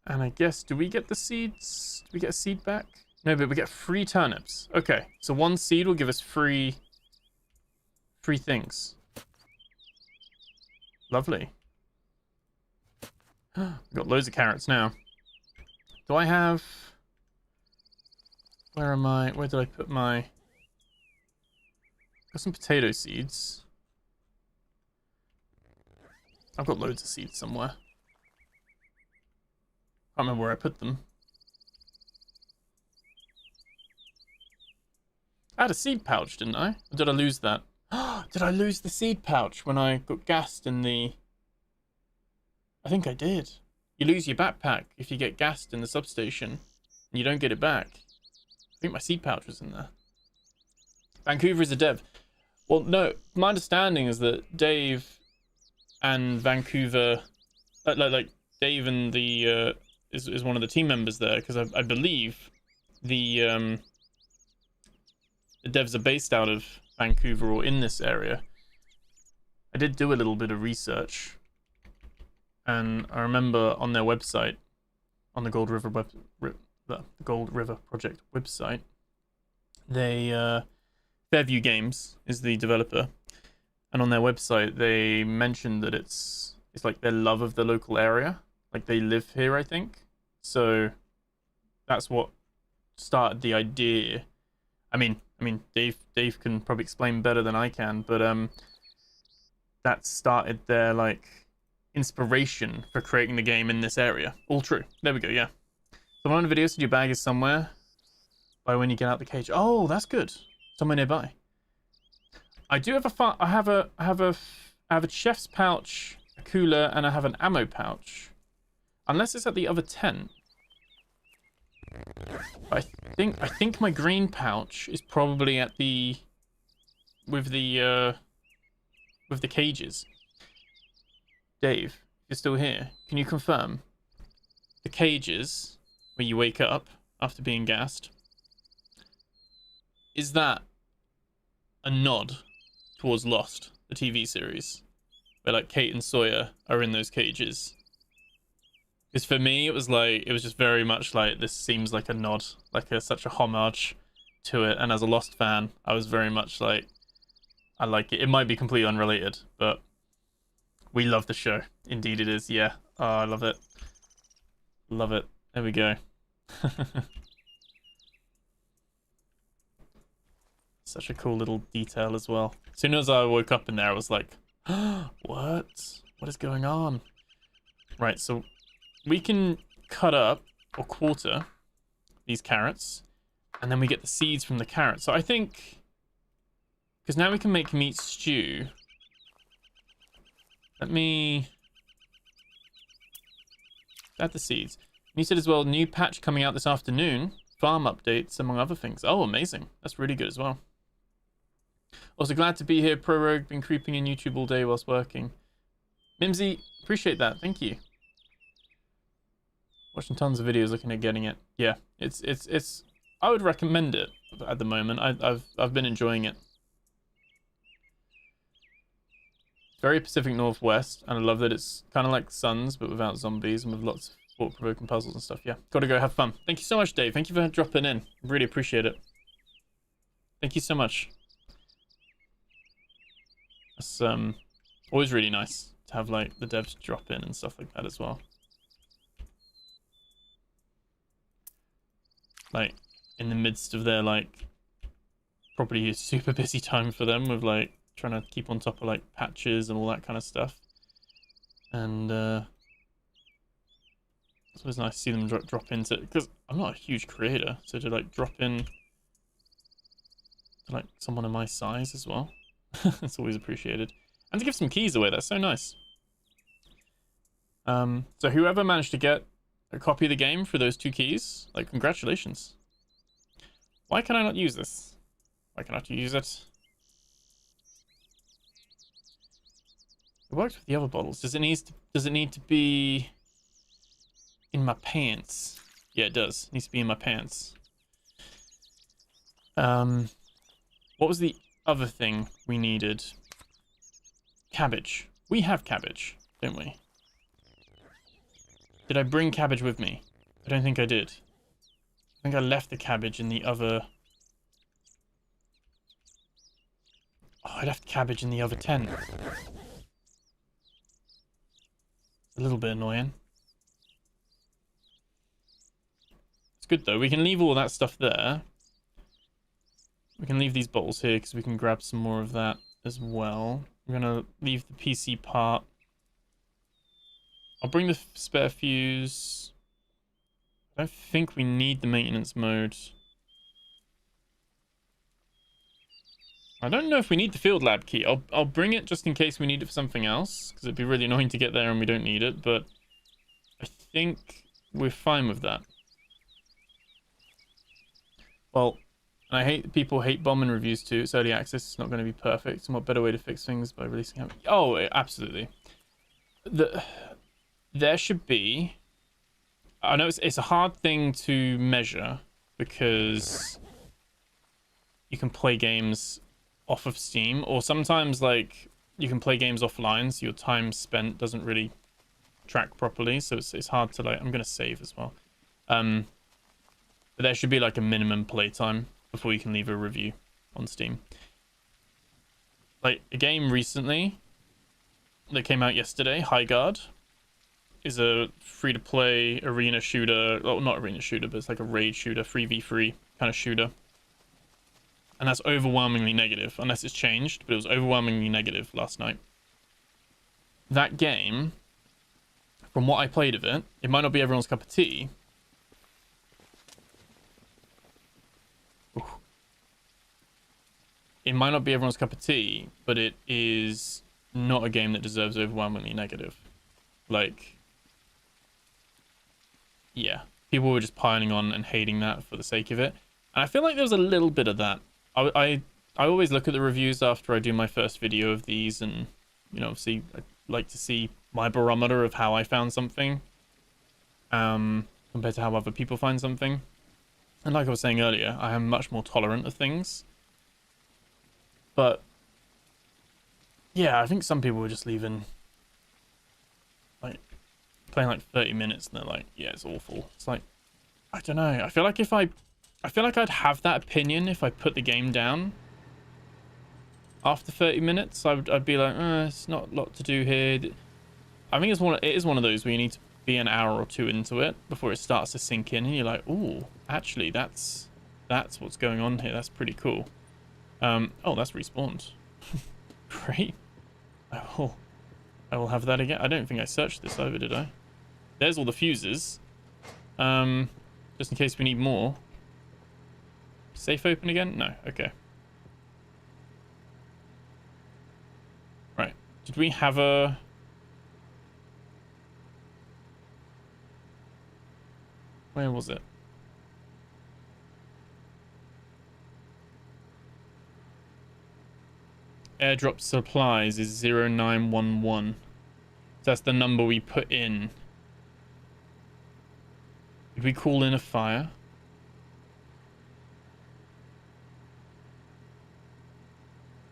and I guess, do we get the seeds? Do we get a seed back? No, but we get free turnips. Okay, so one seed will give us free things. Lovely. We've got loads of carrots now. Do I have... Where am I? Where did I put my... Got some potato seeds. I've got loads of seeds somewhere. Can't remember where I put them. I had a seed pouch, didn't I? Or did I lose that? Did I lose the seed pouch when I got gassed in the... I think I did. You lose your backpack if you get gassed in the substation, and you don't get it back. I think my seed pouch was in there. Vancouver is a dev. Well, no, my understanding is that Dave and Vancouver... Like Dave and the... is one of the team members there, because I believe the devs are based out of Vancouver or in this area. I did do a little bit of research, and I remember on their website, on the Gold River the Gold River project website, they Fairview Games is the developer, and on their website they mentioned that it's like their love of the local area, like they live here, I think. So that's what started the idea. I mean, Dave can probably explain better than I can, but that started their like inspiration for creating the game in this area. All true. There we go. Yeah. So one of the videos said your bag is somewhere by when you get out the cage. Oh, that's good. Somewhere nearby. I do have I have a chef's pouch, a cooler, and I have an ammo pouch. Unless it's at the other tent. I think my green pouch is probably at the with the cages. Dave, you're still here. Can you confirm the cages where you wake up after being gassed? Is that a nod towards Lost, the TV series, where like Kate and Sawyer are in those cages? Because for me, it was just very much like, this seems like a nod, like such a homage to it. And as a Lost fan, I was very much like, I like it. It might be completely unrelated, but we love the show. Indeed it is, yeah. Oh, I love it. Love it. There we go. Such a cool little detail as well. As soon as I woke up in there, I was like, what? What is going on? Right, so we can cut up or quarter these carrots, and then we get the seeds from the carrots. So I think, because now we can make meat stew. Let me add the seeds. And you said as well, new patch coming out this afternoon. Farm updates, among other things. Oh, amazing. That's really good as well. Also, glad to be here. ProRogue, been creeping in YouTube all day whilst working. Mimsy, appreciate that. Thank you. Watching tons of videos, looking at getting it. Yeah, it's. I would recommend it at the moment. I've been enjoying it. Very Pacific Northwest, and I love that it's kind of like Suns, but without zombies and with lots of thought-provoking puzzles and stuff. Yeah, gotta go have fun. Thank you so much, Dave. Thank you for dropping in. Really appreciate it. Thank you so much. It's always really nice to have like the devs drop in and stuff like that as well. Like in the midst of their like probably a super busy time for them with like trying to keep on top of like patches and all that kind of stuff. And it's always nice to see them drop into, because I'm not a huge creator, so to like drop in to like someone of my size as well. It's always appreciated. And to give some keys away, that's so nice. So whoever managed to get a copy of the game for those 2 keys, like, congratulations. Why can I not use this? Why cannot you use it? It works with the other bottles. Does it need to be in my pants? Yeah, it does. It needs to be in my pants. What was the other thing we needed? Cabbage. We have cabbage, don't we? Did I bring cabbage with me? I don't think I did. I think I left the cabbage in the other... Oh, I left cabbage in the other tent. A little bit annoying. It's good though. We can leave all that stuff there. We can leave these bottles here because we can grab some more of that as well. We're going to leave the PC part. I'll bring the spare fuse. I don't think we need the maintenance mode. I don't know if we need the field lab key. I'll bring it just in case we need it for something else, because it'd be really annoying to get there and we don't need it, but I think we're fine with that. Well, and I hate that people hate bombing reviews too. It's early access. It's not going to be perfect. And what better way to fix things by releasing it? Oh, absolutely. There should be... I know it's a hard thing to measure because you can play games off of Steam, or sometimes like you can play games offline, so your time spent doesn't really track properly. So it's hard to like... I'm going to save as well. But there should be like a minimum playtime before you can leave a review on Steam. Like a game recently that came out yesterday, High Guard, is a free-to-play arena shooter. Well, not arena shooter, but it's like a raid shooter, 3v3 kind of shooter. And that's overwhelmingly negative, unless it's changed, but it was overwhelmingly negative last night. That game, from what I played of it, it might not be everyone's cup of tea. It might not be everyone's cup of tea, but it is not a game that deserves overwhelmingly negative. Like, yeah, people were just piling on and hating that for the sake of it. And I feel like there was a little bit of that. I I always look at the reviews after I do my first video of these, and you know, obviously I like to see my barometer of how I found something, compared to how other people find something. And like I was saying earlier, I am much more tolerant of things. But yeah, I think some people were just leaving, like, playing like 30 minutes, and they're like, yeah, it's awful. It's like, I don't know. I feel like I feel like I'd have that opinion if I put the game down after 30 minutes. I'd be like, it's not a lot to do here. I think it is one of those where you need to be an hour or two into it before it starts to sink in, and you're like, ooh, actually, that's what's going on here. That's pretty cool. Oh, that's respawned. Great. I will have that again. I don't think I searched this over, did I? There's all the fuses. Just in case we need more. Safe open again? No. Okay. Right. Did we have a... Where was it? Airdrop supplies is 0911. So that's the number we put in. Did we call in a fire?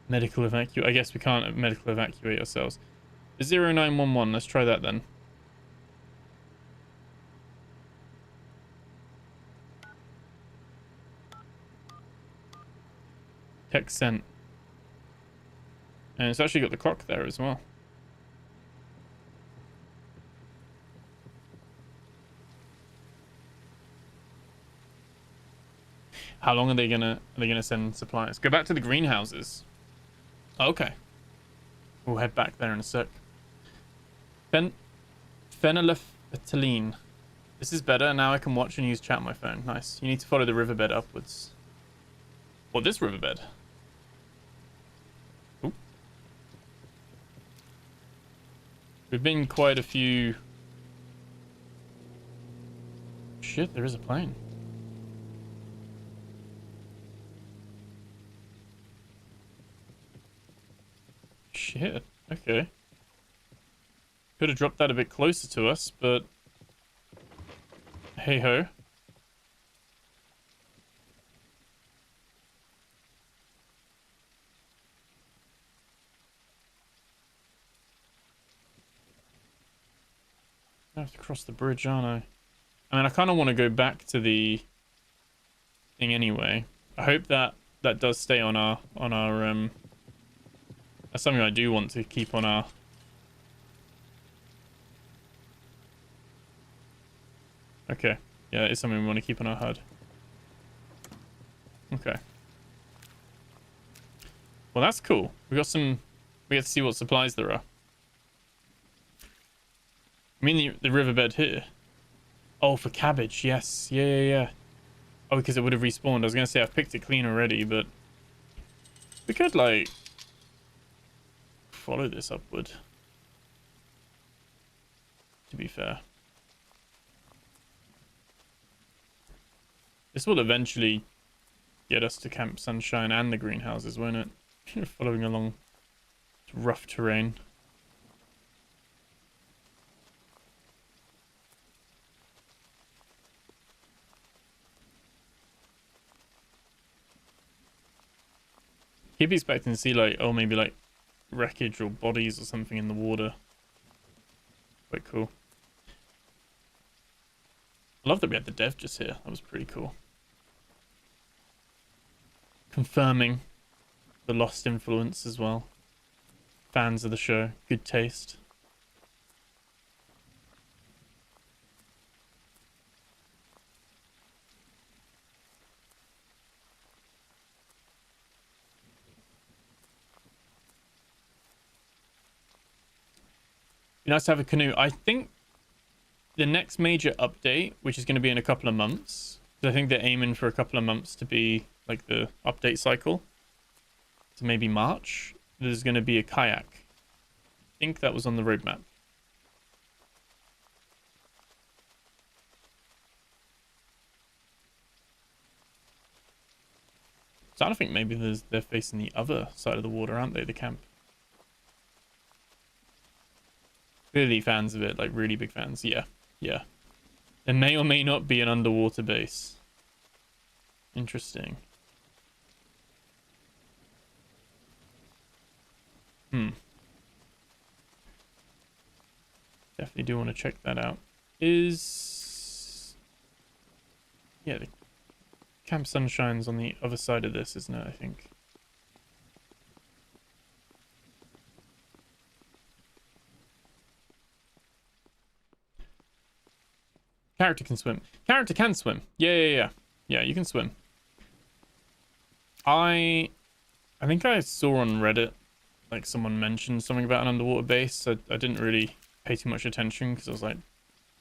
Medical evacuate. I guess we can't medical evacuate ourselves. 0911. Let's try that then. Text sent. And it's actually got the clock there as well. How long are they gonna send supplies? Go back to the greenhouses. Okay. We'll head back there in a sec. Phenylephthalene. This is better. Now I can watch and use chat on my phone. Nice. You need to follow the riverbed upwards. Or this riverbed. Ooh. We've been quite a few... Shit, there is a plane. Shit, okay. Could have dropped that a bit closer to us, but... Hey ho. I have to cross the bridge, aren't I? I mean, I kind of want to go back to the thing anyway. I hope that does stay on our that's something I do want to keep on our... Okay. Yeah, it's something we want to keep on our HUD. Okay. Well, that's cool. We got some... We get to see what supplies there are. I mean the riverbed here. Oh, for cabbage. Yes. Yeah. Oh, because it would have respawned. I was going to say I've picked it clean already, but... We could, like... follow this upward. To be fair. This will eventually get us to Camp Sunshine and the greenhouses, won't it? Following along rough terrain. Keep expecting to see, like, oh, maybe like wreckage or bodies or something in the water. Quite cool. I love that we had the dev just here. That was pretty cool. Confirming the Lost influence as well. Fans of the show. Good taste. Be nice to have a canoe. I think the next major update, which is going to be in a couple of months, because I think they're aiming for a couple of months to be like the update cycle, so maybe March, there's going to be a kayak. I think that was on the roadmap. So I think maybe they're facing the other side of the water, aren't they? The camp. Clearly fans of it, like really big fans. Yeah, yeah. There may or may not be an underwater base. Interesting. Definitely do want to check that out. Yeah, the Camp Sunshine's on the other side of this, isn't it, I think? Character can swim. Character can swim. Yeah. Yeah, you can swim. I think I saw on Reddit, like, someone mentioned something about an underwater base. I didn't really pay too much attention because I was, like,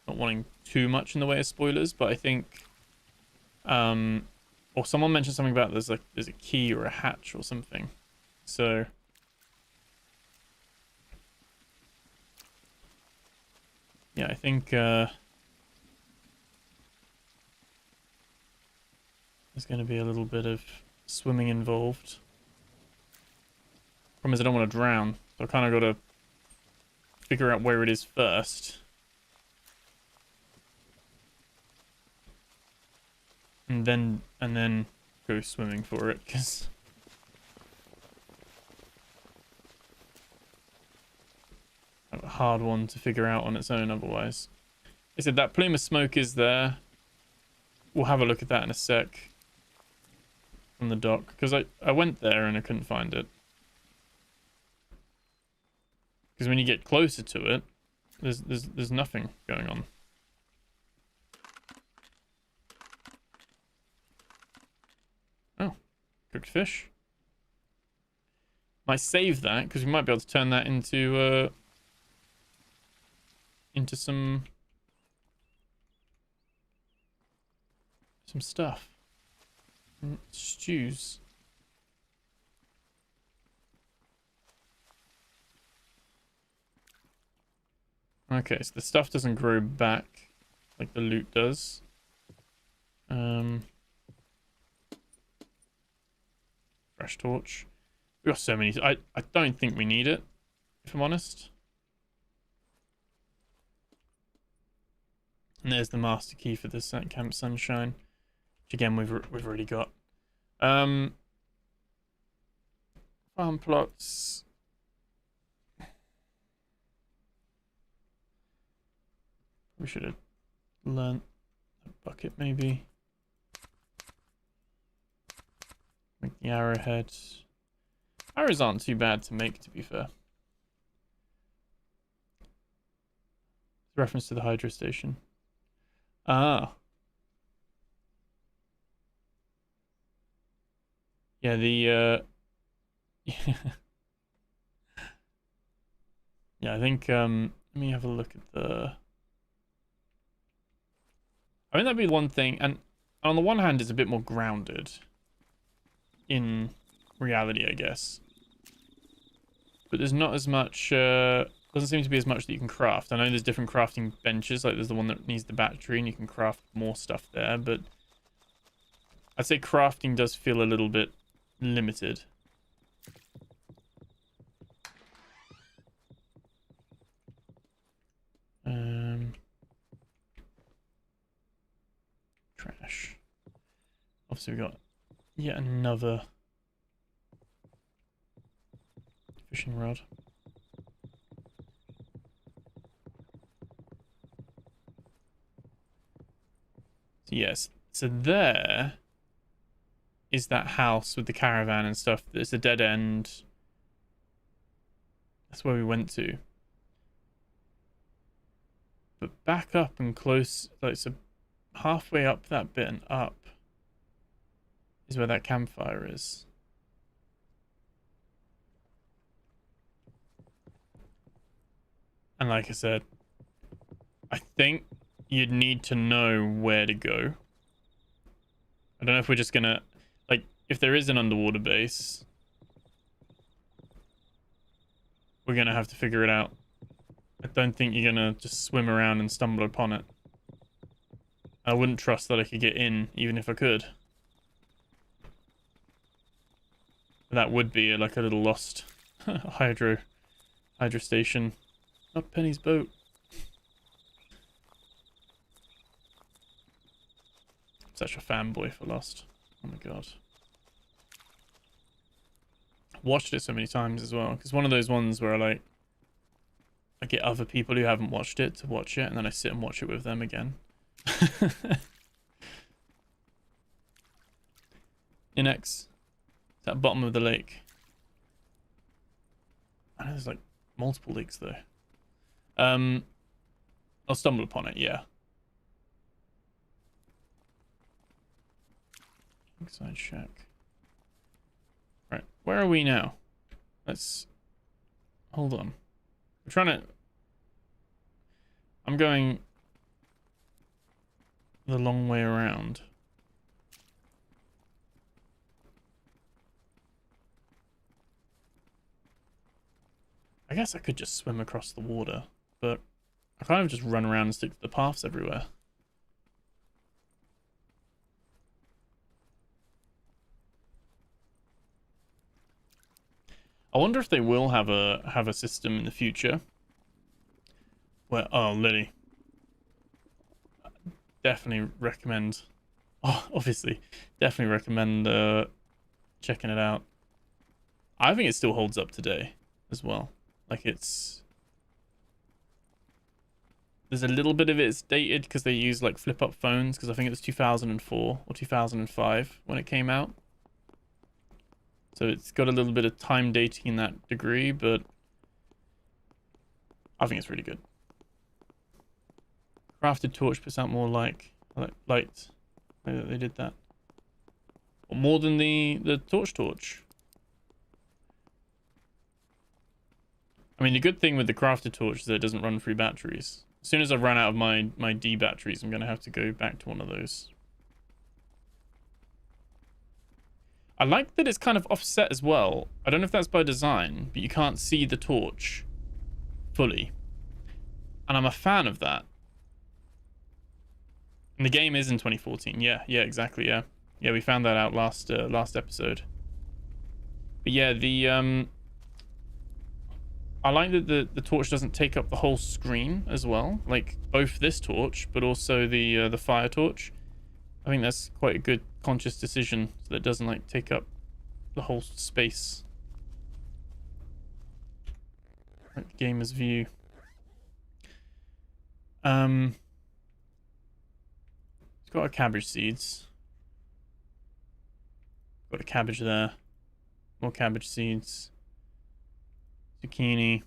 not wanting too much in the way of spoilers. But I think, or someone mentioned something about there's a key or a hatch or something. So yeah, I think there's going to be a little bit of swimming involved. Problem is I don't want to drown, so I kind of got to figure out where it is first. And then go swimming for it, because a hard one to figure out on its own otherwise. I said that plume of smoke is there. We'll have a look at that in a sec from the dock, because I went there and I couldn't find it. Because when you get closer to it, there's nothing going on. Oh, cooked fish. Might save that because we might be able to turn that into some stuff. Stews. Okay, so the stuff doesn't grow back like the loot does. Fresh torch. We got so many. I don't think we need it, if I'm honest. And there's the master key for this Camp Sunshine, which again we've already got. Farm plots. We should have learnt a bucket, maybe. Make the arrowheads. Arrows aren't too bad to make, to be fair. Reference to the hydro station. Ah. Yeah, yeah, I think let me have a look at the I mean that'd be one thing, and on the one hand it's a bit more grounded in reality, I guess. But there's not as much doesn't seem to be as much that you can craft. I know there's different crafting benches, like there's the one that needs the battery and you can craft more stuff there, but I'd say crafting does feel a little bit limited. Trash. Obviously we got yet another fishing rod. So yes, so there is that house with the caravan and stuff. There's a dead end. That's where we went to. But back up and close, like, so halfway up that bit and up is where that campfire is. And like I said, I think you'd need to know where to go. I don't know if we're just gonna, like, if there is an underwater base, we're gonna have to figure it out. I don't think you're gonna just swim around and stumble upon it. I wouldn't trust that I could get in, even if I could. That would be like a little lost hydro station. Not Penny's boat. Such a fanboy for Lost. Oh my god. Watched it so many times as well. Because one of those ones where I get other people who haven't watched it to watch it, and then I sit and watch it with them again. Inex. It's at the bottom of the lake. I know there's like multiple lakes though. I'll stumble upon it, yeah. Inside shack. Right, where are we now? Let's hold on. I'm trying to. I'm going the long way around. I guess I could just swim across the water, but I kind of just run around and stick to the paths everywhere. I wonder if they will have a system in the future where, oh, Lily, definitely recommend, oh, obviously, definitely recommend checking it out. I think it still holds up today as well. Like there's a little bit of it's dated because they use like flip up phones, because I think it was 2004 or 2005 when it came out. So it's got a little bit of time dating in that degree, but I think it's really good. Crafted torch puts out more light. They did that. Or more than the torch. I mean, the good thing with the crafted torch is that it doesn't run through batteries. As soon as I've run out of my D batteries, I'm going to have to go back to one of those. I like that it's kind of offset as well. I don't know if that's by design, but you can't see the torch fully. And I'm a fan of that. And the game is in 2014. Yeah, exactly, yeah. Yeah, we found that out last episode. But yeah, I like that the torch doesn't take up the whole screen as well. Like, both this torch, but also the fire torch. I think that's quite a good conscious decision, so that it doesn't like take up the whole space. Like gamer's view. It's got our cabbage seeds. Got a cabbage there. More cabbage seeds. Zucchini.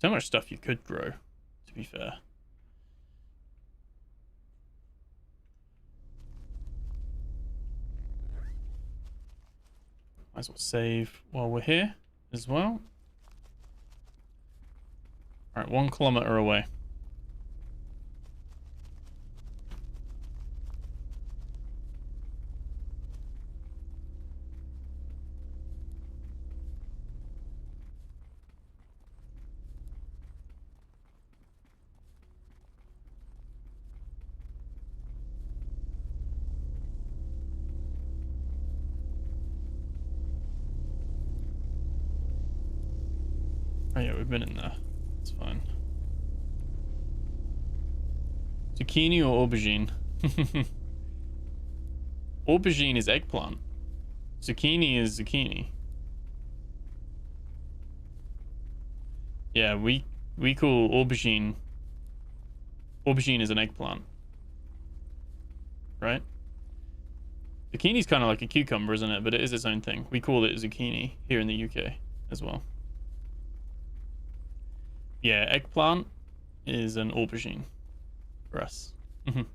So much stuff you could grow, to be fair. Might as well save while we're here as well. Alright, 1 kilometer away. Oh yeah, we've been in there. It's fine. Zucchini or aubergine? Aubergine is eggplant. Zucchini is zucchini. Yeah, we call aubergine. Aubergine is an eggplant, right? Zucchini's kind of like a cucumber, isn't it? But it is its own thing. We call it zucchini here in the UK as well. Yeah, eggplant is an aubergine for us. Will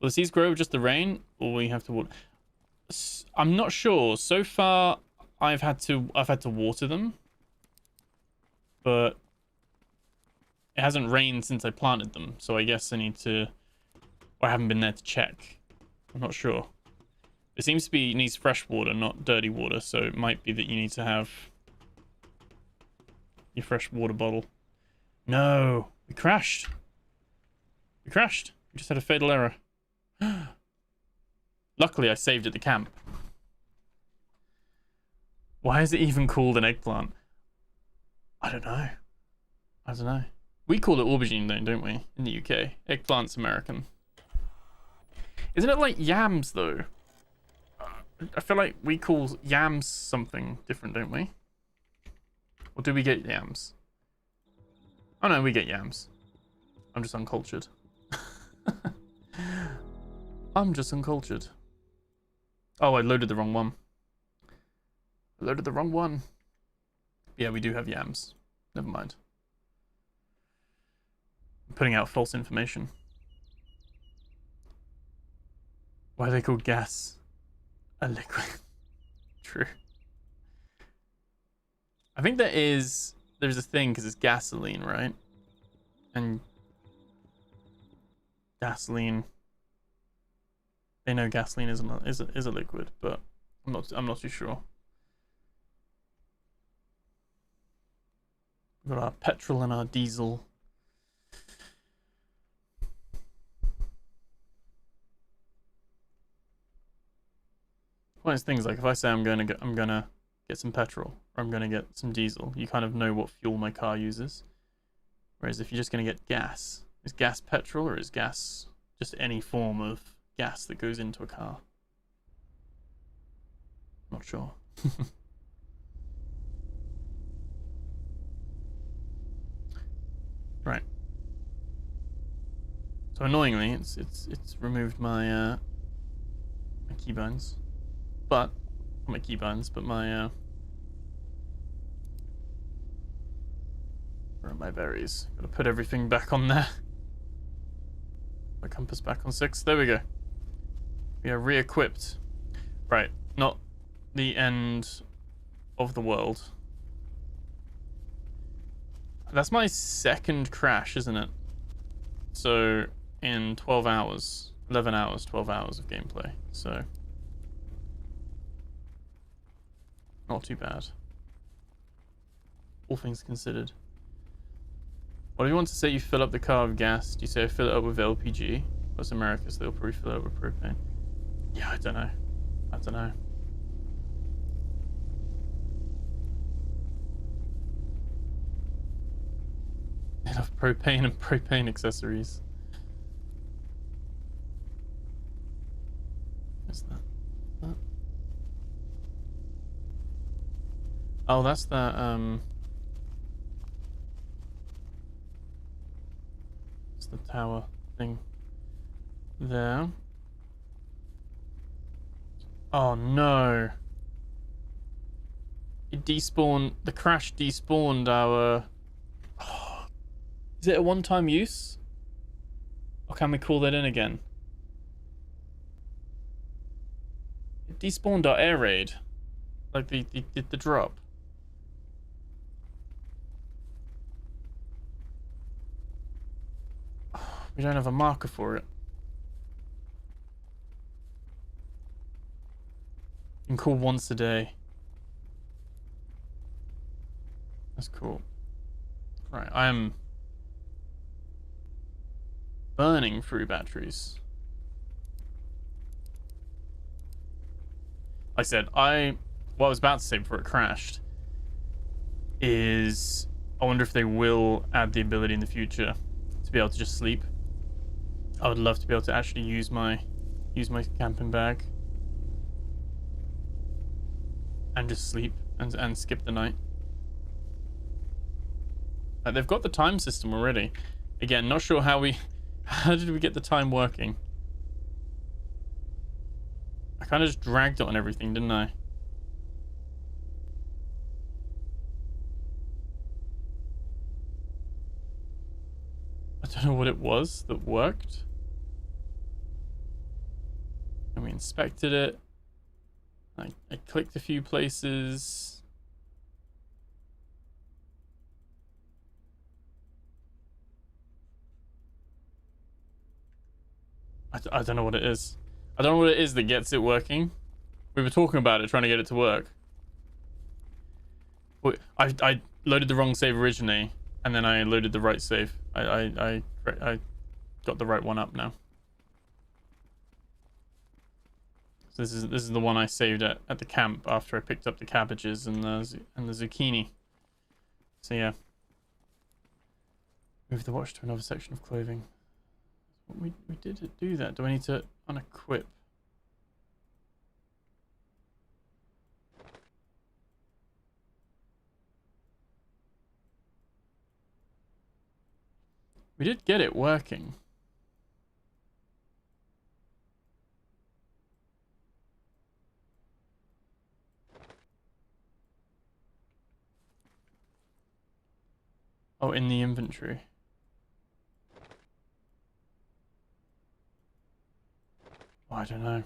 the seeds grow with just the rain, or we have to water? I'm not sure. So far, I've had to water them, but it hasn't rained since I planted them. So I guess I need to. Or I haven't been there to check. I'm not sure. It seems to be it needs fresh water, not dirty water. So it might be that you need to have your fresh water bottle. No, we crashed. We crashed. We just had a fatal error. Luckily, I saved at the camp. Why is it even called an eggplant? I don't know. We call it aubergine though, don't we? In the UK. Eggplant's American. Isn't it like yams though? I feel like we call yams something different, don't we? Or do we get yams? Oh no, we get yams. I'm just uncultured. I'm just uncultured. Oh, I loaded the wrong one. Yeah, we do have yams. Never mind. I'm putting out false information. Why are they called gas? A liquid. True. I think there's a thing because it's gasoline, right? And gasoline. They know gasoline is a liquid, but I'm not too sure. We've got our petrol and our diesel. One of those things like if I say I'm gonna get some petrol or I'm gonna get some diesel, you kind of know what fuel my car uses. Whereas if you're just gonna get gas, is gas petrol or is gas just any form of gas that goes into a car? Not sure. Right. So annoyingly, it's removed my my keybinds, but not my keybinds, but my where are my berries? Gotta put everything back on there. My compass back on 6. There we go. We are re-equipped. Right, not the end of the world. That's my second crash, isn't it? So in 12 hours, 11 hours, 12 hours of gameplay. So not too bad. All things considered. What do you want to say? You fill up the car with gas? Do you say I fill it up with LPG? That's America, so they'll probably fill it up with propane. Yeah, I don't know. Enough propane and propane accessories. What's that? Oh, that's that, it's the tower thing there. Oh no. It despawned, the crash despawned our... Oh, is it a one-time use? Or can we call that in again? It despawned our air raid. Like the drop. We don't have a marker for it. You can call once a day. That's cool. Right, I am burning through batteries. Like I said, what I was about to say before it crashed is I wonder if they will add the ability in the future to be able to just sleep. I would love to be able to actually use my camping bag and just sleep and skip the night. They've got the time system already. Again, not sure how did we get the time working? I kind of just dragged it on everything, didn't I? I don't know what it was that worked. And we inspected it. I clicked a few places. I don't know what it is. I don't know what it is that gets it working. We were talking about it, trying to get it to work. I loaded the wrong save originally, and then I loaded the right save. I got the right one up now. So this is the one I saved at the camp after I picked up the cabbages and the zucchini. So yeah. Move the watch to another section of clothing. We did do that. Do I need to unequip? We did get it working. Oh, in the inventory. Oh, I don't know.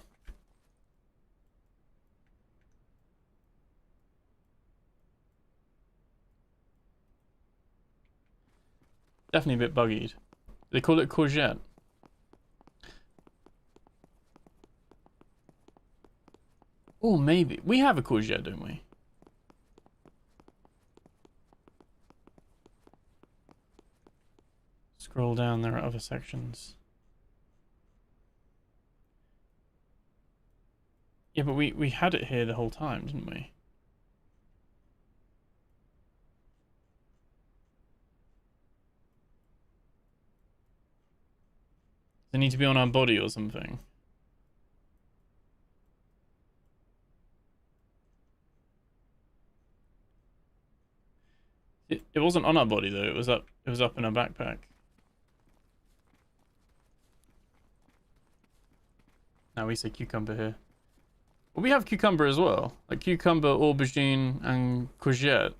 Definitely a bit buggied. They call it courgette. Oh, maybe. We have a courgette, don't we? Scroll down, there are other sections. Yeah, but we had it here the whole time, didn't we? Does it need to be on our body or something? It wasn't on our body though. It was up in our backpack. Now we say cucumber here. Well, we have cucumber as well. Like cucumber, aubergine, and courgette.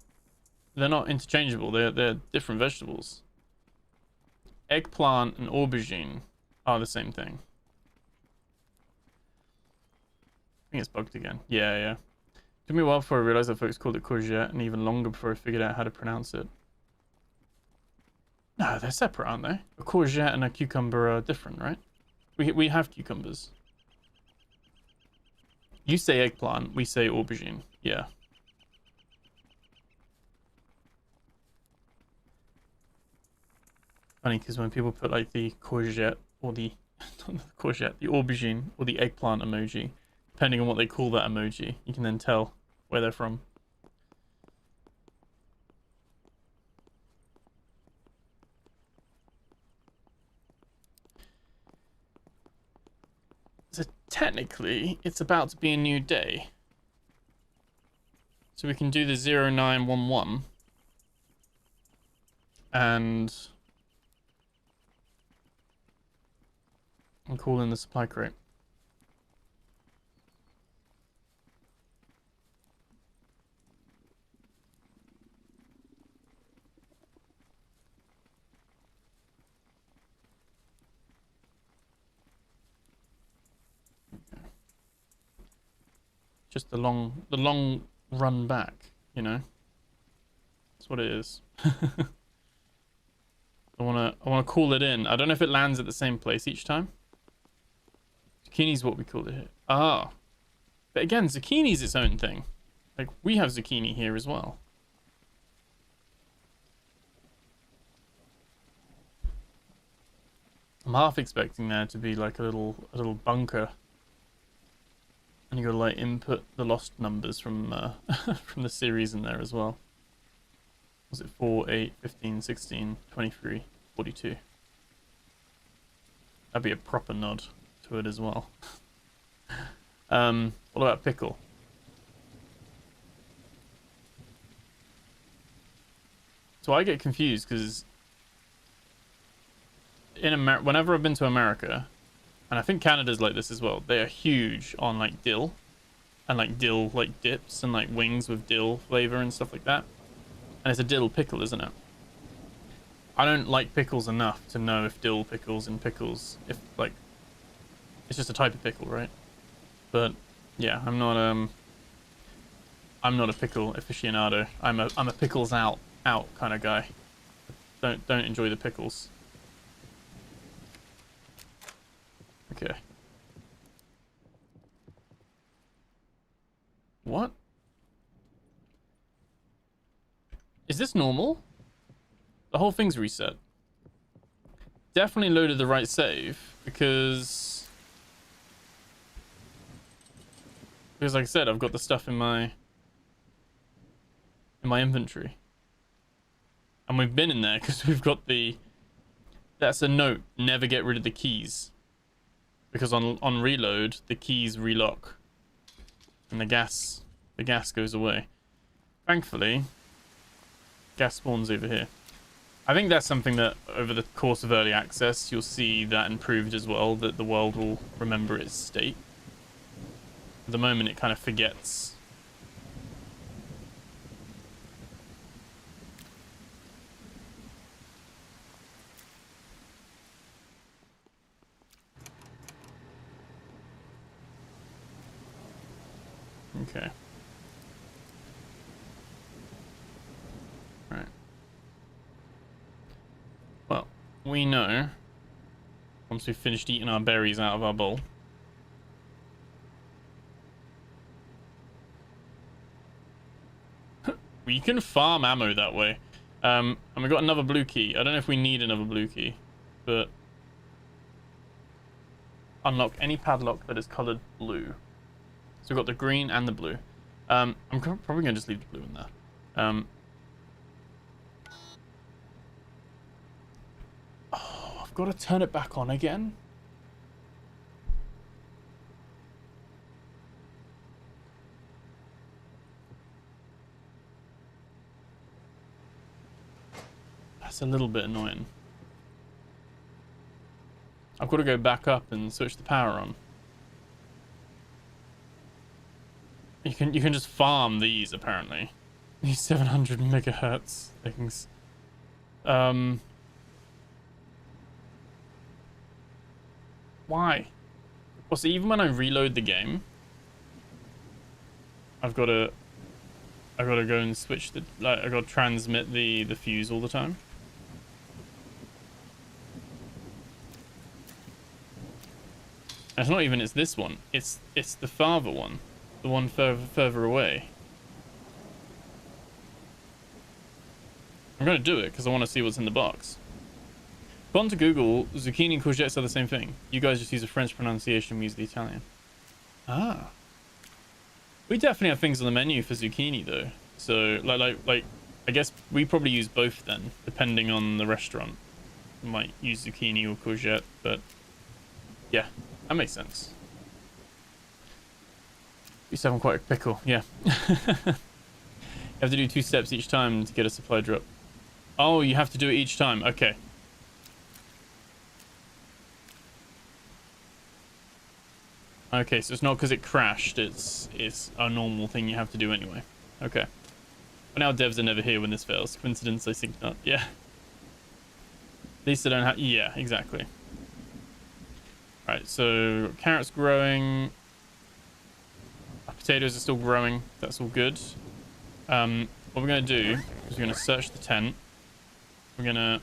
They're not interchangeable. They're different vegetables. Eggplant and aubergine are the same thing. I think it's bugged again. Yeah. Took me a while before I realized that folks called it courgette, and even longer before I figured out how to pronounce it. No, they're separate, aren't they? A courgette and a cucumber are different, right? We have cucumbers. You say eggplant, we say aubergine. Yeah. Funny, because when people put like the courgette or the not the courgette, the aubergine or the eggplant emoji, depending on what they call that emoji, you can then tell where they're from. So technically, it's about to be a new day. So we can do the 0911 and call in the supply crate. Just the long run back, you know. That's what it is. I wanna call it in. I don't know if it lands at the same place each time. Zucchini's what we call it here. Ah. But again, zucchini's its own thing. Like, we have zucchini here as well. I'm half expecting there to be like a little bunker. And you gotta like input the lost numbers from from the series in there as well. Was it 4, 8, 15, 16, 23, 42? That'd be a proper nod to it as well. What about pickle? So I get confused because whenever I've been to America, and I think Canada's like this as well, they are huge on like dill and like dill like dips and like wings with dill flavor and stuff like that. And it's a dill pickle, isn't it? I don't like pickles enough to know if dill pickles and pickles, if like, it's just a type of pickle, right? But yeah, I'm not a pickle aficionado. I'm a pickles out kind of guy. Don't enjoy the pickles. Okay. What? Is this normal? The whole thing's reset. Definitely loaded the right save because Because like I said, I've got the stuff in my inventory. And we've been in there because we've got the... That's a note. Never get rid of the keys. Because on reload, the keys relock. And the gas goes away. Thankfully, gas spawns over here. I think that's something that over the course of early access, you'll see that improved as well, that the world will remember its state. At the moment, it kind of forgets. Okay. Right. Well, we know once we've finished eating our berries out of our bowl. We can farm ammo that way. And we got another blue key. I don't know if we need another blue key, but unlock any padlock that is colored blue. So we've got the green and the blue. I'm probably gonna just leave the blue in there. Oh, I've got to turn it back on again. That's a little bit annoying. I've got to go back up and switch the power on. You can just farm these apparently. These 700 megahertz things. Why? Well, so even when I reload the game, I've got to go and switch the, like, I got to transmit the fuse all the time. And it's not even this one. It's the farther one, the one further away. I'm gonna do it because I want to see what's in the box. Gone to Google, zucchini and courgettes are the same thing. You guys just use a French pronunciation, we use the Italian. Ah. We definitely have things on the menu for zucchini though. So like I guess we probably use both then, depending on the restaurant. We might use zucchini or courgette, but yeah, that makes sense. Used to have quite a pickle, yeah. You have to do 2 steps each time to get a supply drop. Oh, you have to do it each time. Okay. Okay, so it's not because it crashed. It's a normal thing you have to do anyway. Okay. But now devs are never here when this fails. Coincidence? I think not. Yeah. At least they don't have... Yeah, exactly. Alright, so carrots growing. Our potatoes are still growing. That's all good. What we're going to do is we're going to search the tent. We're going to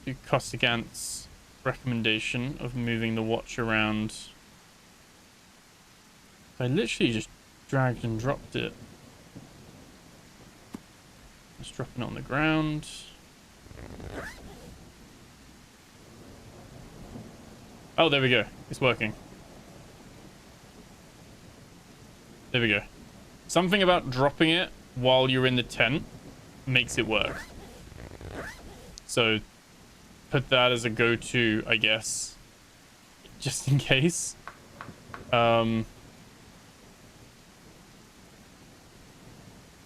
do Costigan's recommendation of moving the watch around. I literally just dragged and dropped it. Just dropping it on the ground. Oh, there we go. It's working. There we go. Something about dropping it while you're in the tent makes it work. So put that as a go-to, I guess, just in case. There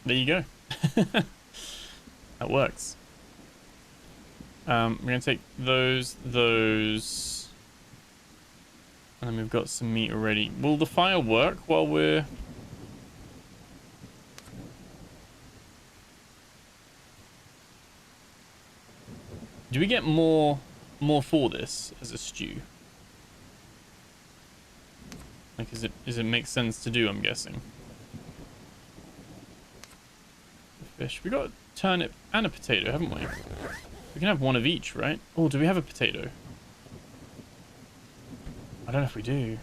you go. That works. We're gonna take those, and then we've got some meat already. Will the fire work while we're... Do we get more for this as a stew? Like, does it make sense to do, I'm guessing? Fish. We got a turnip and a potato, haven't we? We can have one of each, right? Oh, do we have a potato? I don't know if we do.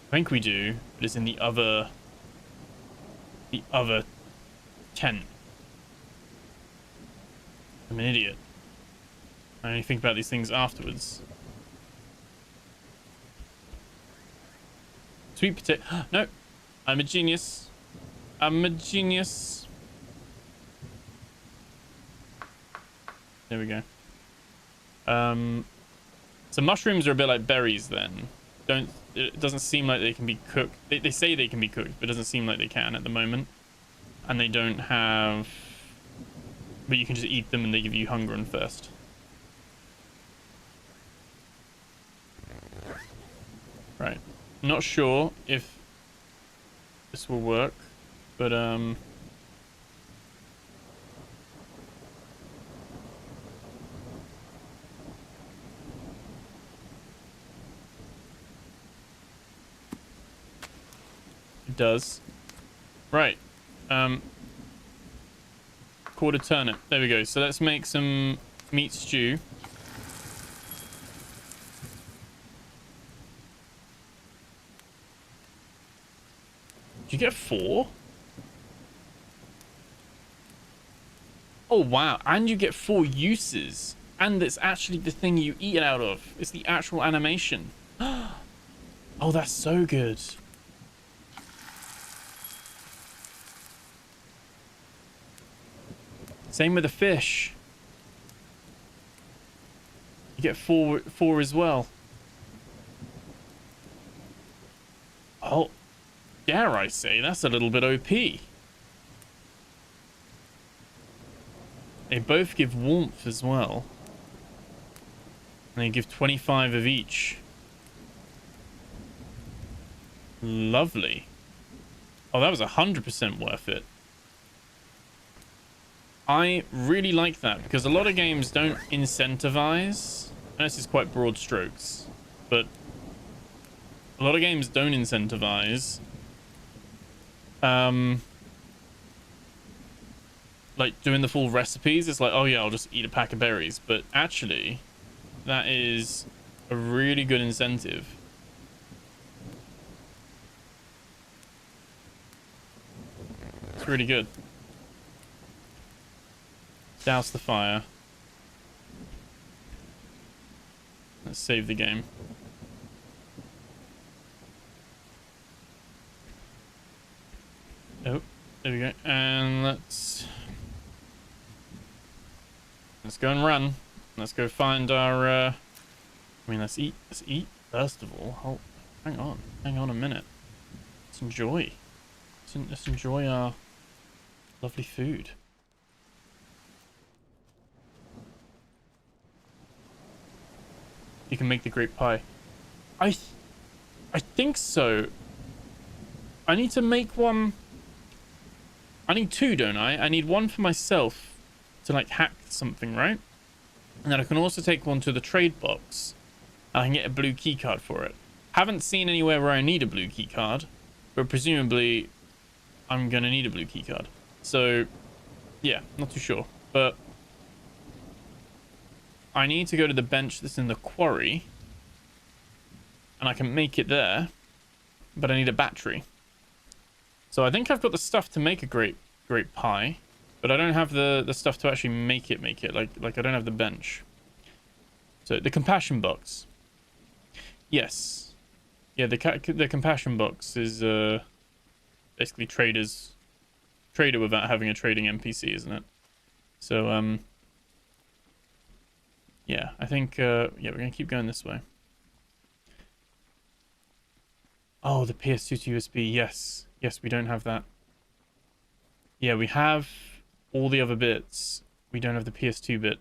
I think we do, but it's in the other tent. I'm an idiot. I only think about these things afterwards. Sweet potato. No, I'm a genius. I'm a genius. There we go. So mushrooms are a bit like berries then. It doesn't seem like they can be cooked. They say they can be cooked, but it doesn't seem like they can at the moment. And they don't have... But you can just eat them and they give you hunger and thirst. Right. Not sure if this will work, but it does. Right. Quarter turnip. There we go. So let's make some meat stew. Did you get 4? Oh, wow. And you get 4 uses. And it's actually the thing you eat it out of. It's the actual animation. Oh, that's so good. Same with the fish. You get 4 as well. Oh, dare I say, that's a little bit OP. They both give warmth as well. And they give 25 of each. Lovely. Oh, that was 100% worth it. I really like that because a lot of games don't incentivize. I know this is quite broad strokes, but a lot of games don't incentivize like doing the full recipes. It's like, oh yeah, I'll just eat a pack of berries, but actually that is a really good incentive. It's really good. Douse the fire. Let's save the game. Oh, there we go. And let's go and run. Let's go find our I mean, let's eat first of all. Oh, hang on a minute. Let's enjoy our lovely food. You can make the grape pie. I think so. I need to make one. I need 2, don't I? I need one for myself to like hack something, right? And then I can also take one to the trade box. I can get a blue key card for it. Haven't seen anywhere where I need a blue key card, but presumably I'm gonna need a blue key card. So yeah, not too sure, but I need to go to the bench that's in the quarry, and I can make it there, but I need a battery. So I think I've got the stuff to make a grape pie, but I don't have the stuff to actually make it. Like I don't have the bench. So the compassion box. Yes. Yeah, the compassion box is basically trader without having a trading NPC, isn't it? So yeah, I think yeah, we're gonna keep going this way. Oh, the PS2 to USB. Yes, we don't have that. Yeah, we have all the other bits. We don't have the PS2 bit.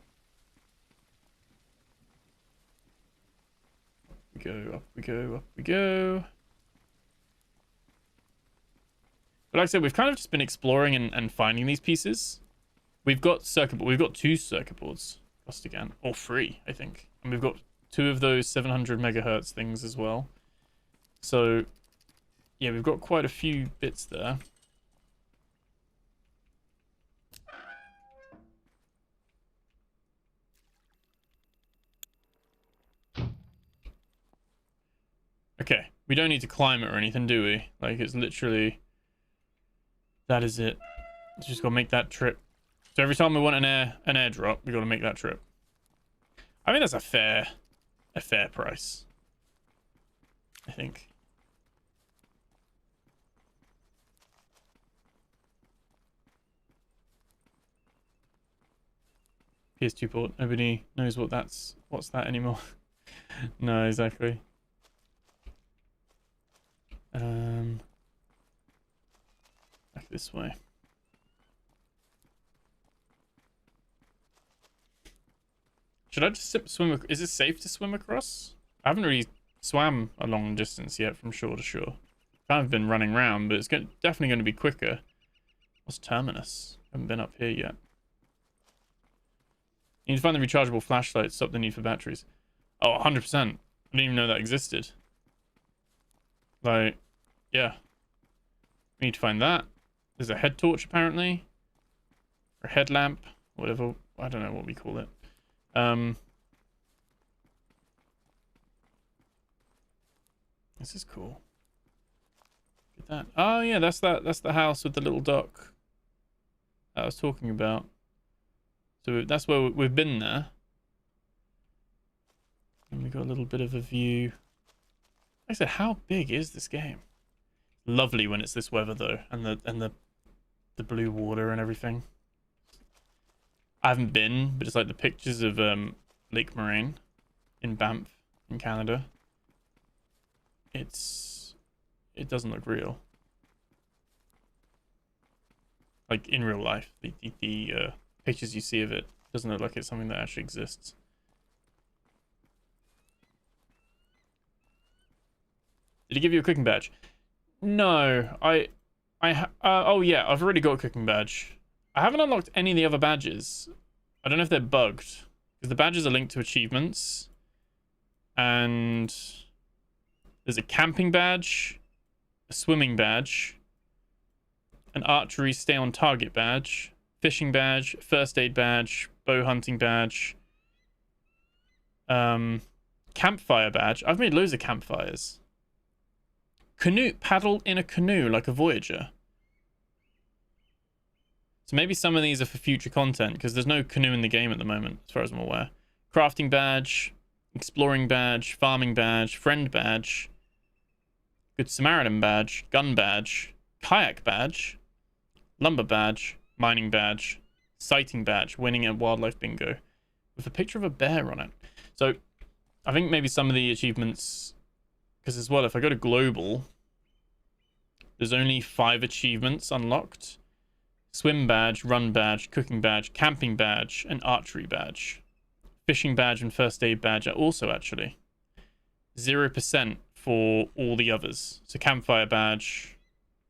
We go up, we go up, we go. But like I said, we've kind of just been exploring and finding these pieces. We've got 2 circuit boards. Again, or 3, I think, and we've got 2 of those 700 megahertz things as well. So yeah, we've got quite a few bits there. Okay, we don't need to climb it or anything, do we? Like, it's literally, that is it. Just gotta make that trip. So every time we want an airdrop, we got to make that trip. I mean, that's a fair price, I think. PS2 port. Nobody knows what's that anymore. No, exactly. Back this way. Should I just swim? Is it safe to swim across? I haven't really swam a long distance yet from shore to shore. Kind of been running around, but it's definitely going to be quicker. What's Terminus? Haven't been up here yet. You need to find the rechargeable flashlight, stop the need for batteries. Oh, 100%. I didn't even know that existed. Like, yeah. We need to find that. There's a head torch, apparently. Or a headlamp. Whatever. I don't know what we call it. This is cool. Look at that. Oh, yeah, that's the house with the little dock that I was talking about. So that's where we've been there. And we got a little bit of a view. Like I said, how big is this game? Lovely when it's this weather though, and the blue water and everything. I haven't been, but it's like the pictures of Lake Moraine in Banff in Canada. It doesn't look real. Like in real life, the pictures you see of it doesn't look like it's something that actually exists. Did he give you a cooking badge? No, oh yeah, I've already got a cooking badge. I haven't unlocked any of the other badges. I don't know if they're bugged, because the badges are linked to achievements, and there's a camping badge, a swimming badge, an archery stay on target badge, fishing badge, first aid badge, bow hunting badge, campfire badge. I've made loads of campfires. Canoe, paddle in a canoe like a voyager. So maybe some of these are for future content, because there's no canoe in the game at the moment, as far as I'm aware. Crafting badge, exploring badge, farming badge, friend badge, Good Samaritan badge, gun badge, kayak badge, lumber badge, mining badge, sighting badge, winning a wildlife bingo, with a picture of a bear on it. So I think maybe some of the achievements, because as well, if I go to global, there's only 5 achievements unlocked. Swim badge, run badge, cooking badge, camping badge, and archery badge. Fishing badge and first aid badge are also actually 0% for all the others. So campfire badge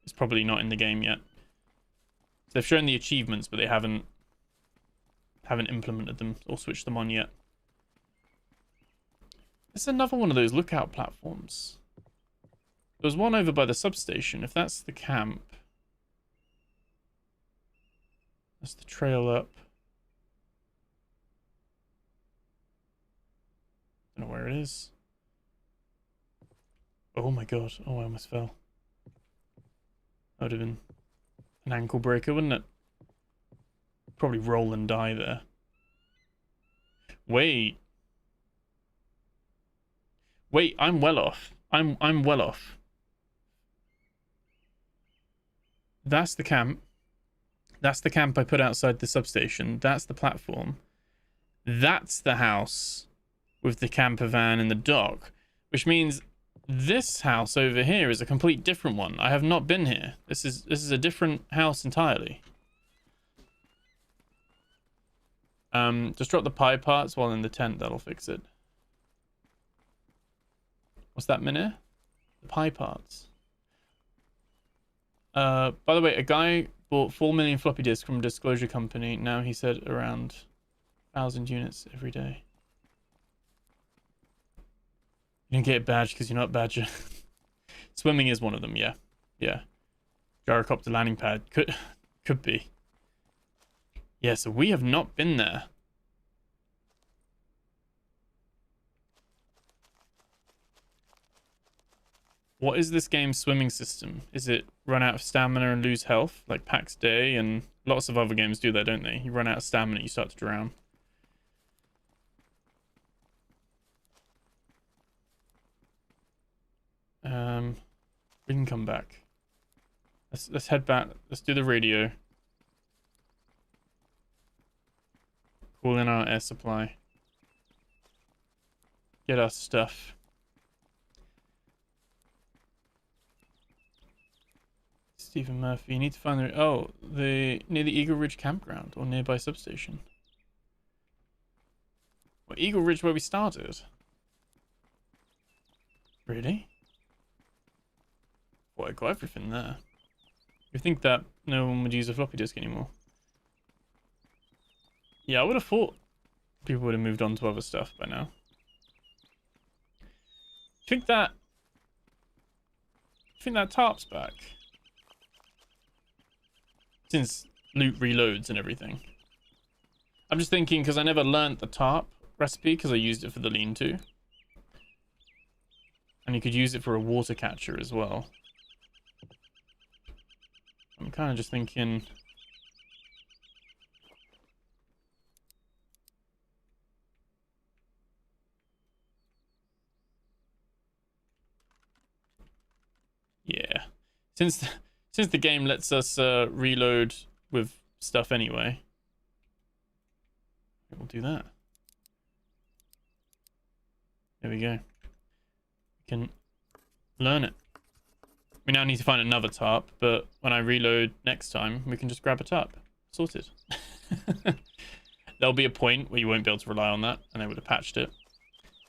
is probably not in the game yet. So they've shown the achievements, but they haven't implemented them or switched them on yet. It's another one of those lookout platforms. There's one over by the substation. If that's the camp, that's the trail up. Don't know where it is. Oh my god. Oh, I almost fell. That would have been an ankle breaker, wouldn't it? Probably roll and die there. Wait. Wait, I'm well off. I'm well off. That's the camp. That's the camp I put outside the substation. That's the platform. That's the house with the camper van and the dock, which means this house over here is a complete different one. I have not been here. This is a different house entirely. Just drop the pie parts while in the tent. That'll fix it. What's that, Minute? The pie parts. By the way, a guy bought 4 million floppy disks from a disclosure company. Now he said around 1,000 units every day. You didn't get a badge because you're not Badger. Swimming is one of them, yeah. Yeah. Gyrocopter landing pad. Could be. Yeah, so we have not been there. What is this game's swimming system? Is it run out of stamina and lose health, like PAX Day, and lots of other games do that, don't they? You run out of stamina, you start to drown. We can come back. Let's head back. Let's do the radio. Call in our air supply. Get our stuff. Stephen Murphy, you need to find the near the Eagle Ridge campground or nearby substation. Well, Eagle Ridge where we started. Really? Well, I got everything there. You think that no one would use a floppy disk anymore? Yeah, I would have thought people would have moved on to other stuff by now. Think that tarp's back? Since loot reloads and everything. I'm just thinking because I never learned the tarp recipe because I used it for the lean-to. And you could use it for a water catcher as well. I'm kind of just thinking... Yeah. Since the game lets us reload with stuff anyway, we'll do that. There we go. We can learn it. We now need to find another tarp, but when I reload next time, we can just grab a tarp. Sorted. There'll be a point where you won't be able to rely on that, and they would have patched it.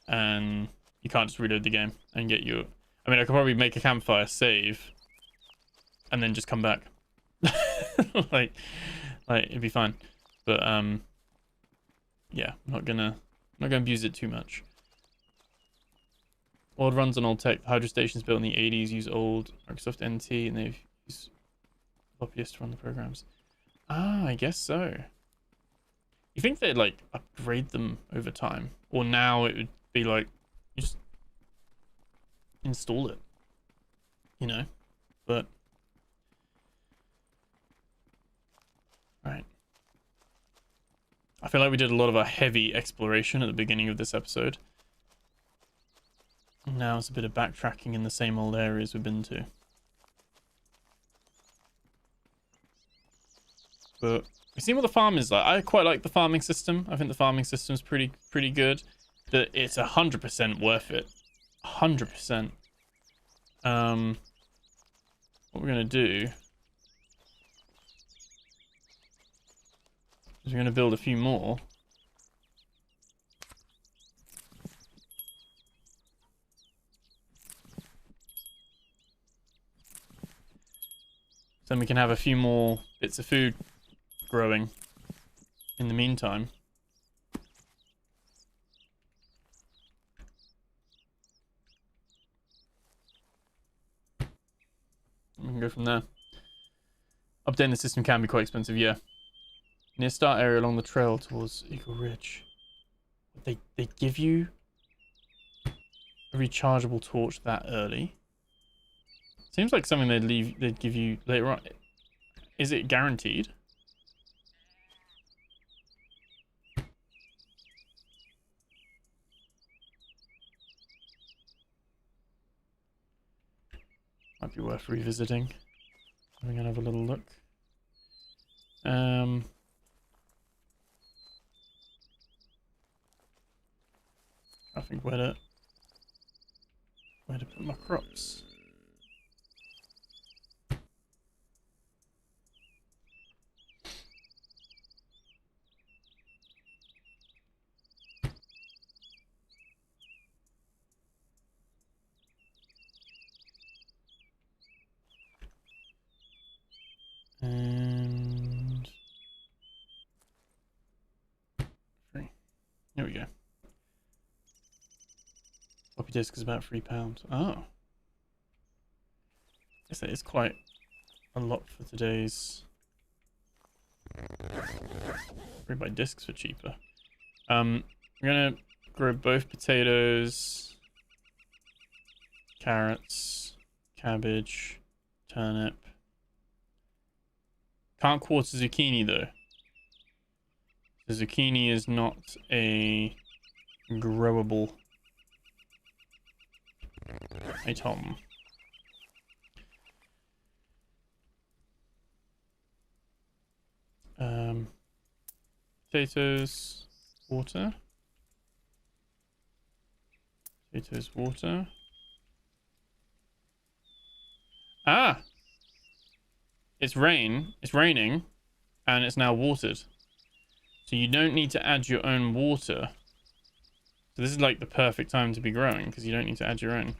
And you can't just reload the game and get your... I mean, I could probably make a campfire, save, and then just come back. like it'd be fine. But yeah, I'm not gonna abuse it too much. World runs on old tech. The hydro stations built in the 80s use old Microsoft NT, and they've used floppy disk to run the programs. Ah, I guess so. You think they'd like upgrade them over time, or now it would be like you just install it, you know? But right, I feel like we did a lot of a heavy exploration at the beginning of this episode. Now it's a bit of backtracking in the same old areas we've been to. But we've seen what the farm is like. I quite like the farming system. I think the farming system's pretty good. That it's 100% worth it. 100%. What we're gonna do is we're gonna build a few more. Then we can have a few more bits of food growing in the meantime. We can go from there. Updating the system can be quite expensive, yeah. Near start area along the trail towards Eagle Ridge. They give you a rechargeable torch that early. Seems like something they'd give you later on. Is it guaranteed? Might be worth revisiting. Having another little look. I think where to put my crops. And free. There we go. Floppy disk is about £3. Oh. Guess that is quite a lot for today's. Free buy discs for cheaper. We're gonna grow both potatoes, carrots, cabbage, turnip. Can't quarter zucchini though. The zucchini is not a growable item. Potatoes. water. Potatoes, water. Ah! It's raining, and it's now watered. So you don't need to add your own water. So this is like the perfect time to be growing, because you don't need to add your own.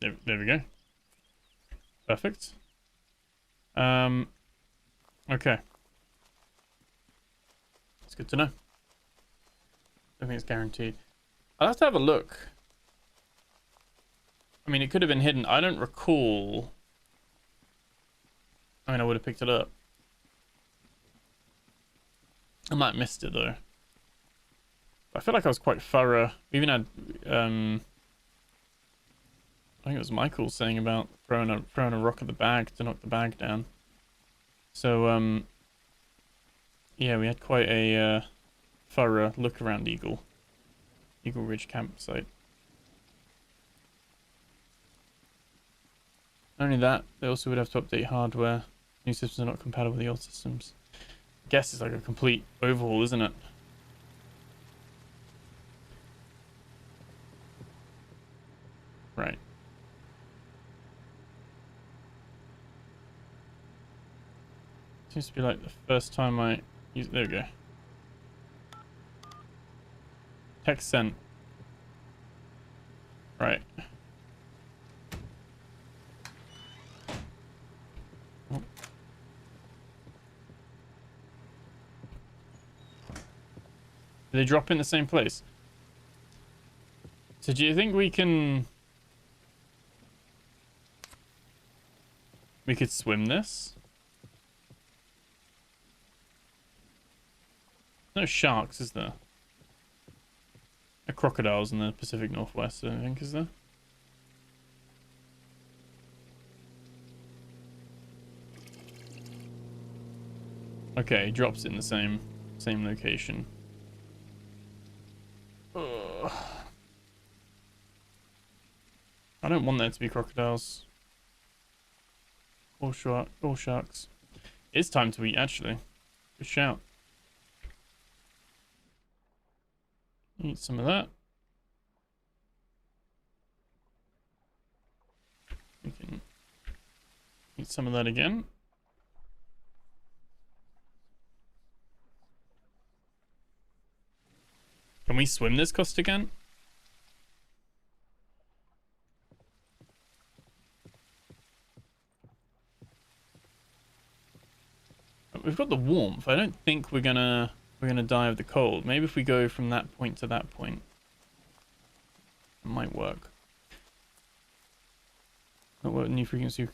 There we go. Perfect. Okay. It's good to know. I think it's guaranteed. I'll have to have a look. I mean, it could have been hidden. I don't recall. I mean, I would have picked it up. I might have missed it, though. I feel like I was quite thorough. We even had, I think it was Michael saying about throwing a rock at the bag to knock the bag down. So, yeah, we had quite a thorough look around Eagle Ridge campsite. Not only that, they also would have to update hardware. New systems are not compatible with the old systems. I guess it's like a complete overhaul, isn't it? Right. Seems to be like the first time I use. There we go. Text sent. Right. Oh. Do they drop in the same place? So do you think we could swim this? No sharks, is there? No crocodiles in the Pacific Northwest, I don't think, is there? Okay, drops it in the same location. Ugh. I don't want there to be crocodiles. Or sharks. It's time to eat, actually. Good shout. Eat some of that. We can eat some of that again. Can we swim this coast again? We've got the warmth. I don't think we're gonna die of the cold. Maybe if we go from that point to that point, it might work. Not what new frequency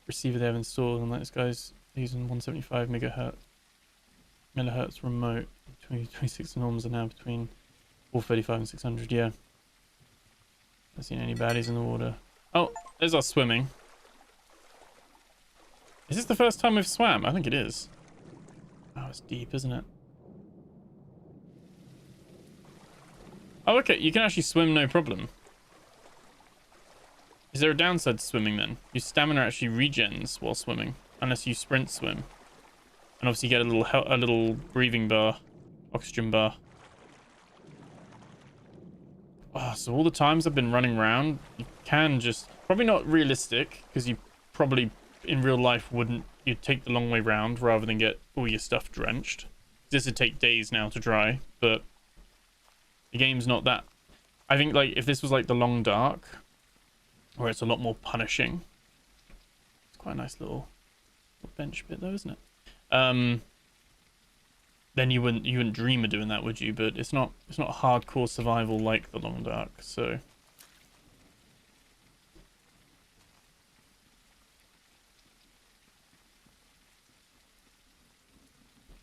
receiver they have installed, and this guy's using 175 millihertz remote. 26 norms are now between 435 and 600. Yeah. Not seen any baddies in the water. Oh, there's our swimming. Is this the first time we've swam? I think it is. Oh, it's deep, isn't it? Oh, okay. You can actually swim, no problem. Is there a downside to swimming then? Your stamina actually regens while swimming, unless you sprint swim, and obviously you get a little breathing bar, oxygen bar. Oh, so all the times I've been running around, you can just probably not realistic because you probably in real life you'd take the long way round rather than get all your stuff drenched. This would take days now to dry, but the game's not that. I think like if this was like the long dark, where it's a lot more punishing. It's quite a nice little bench bit though, isn't it? Then you wouldn't dream of doing that, would you? But it's not hardcore survival like the long dark, so.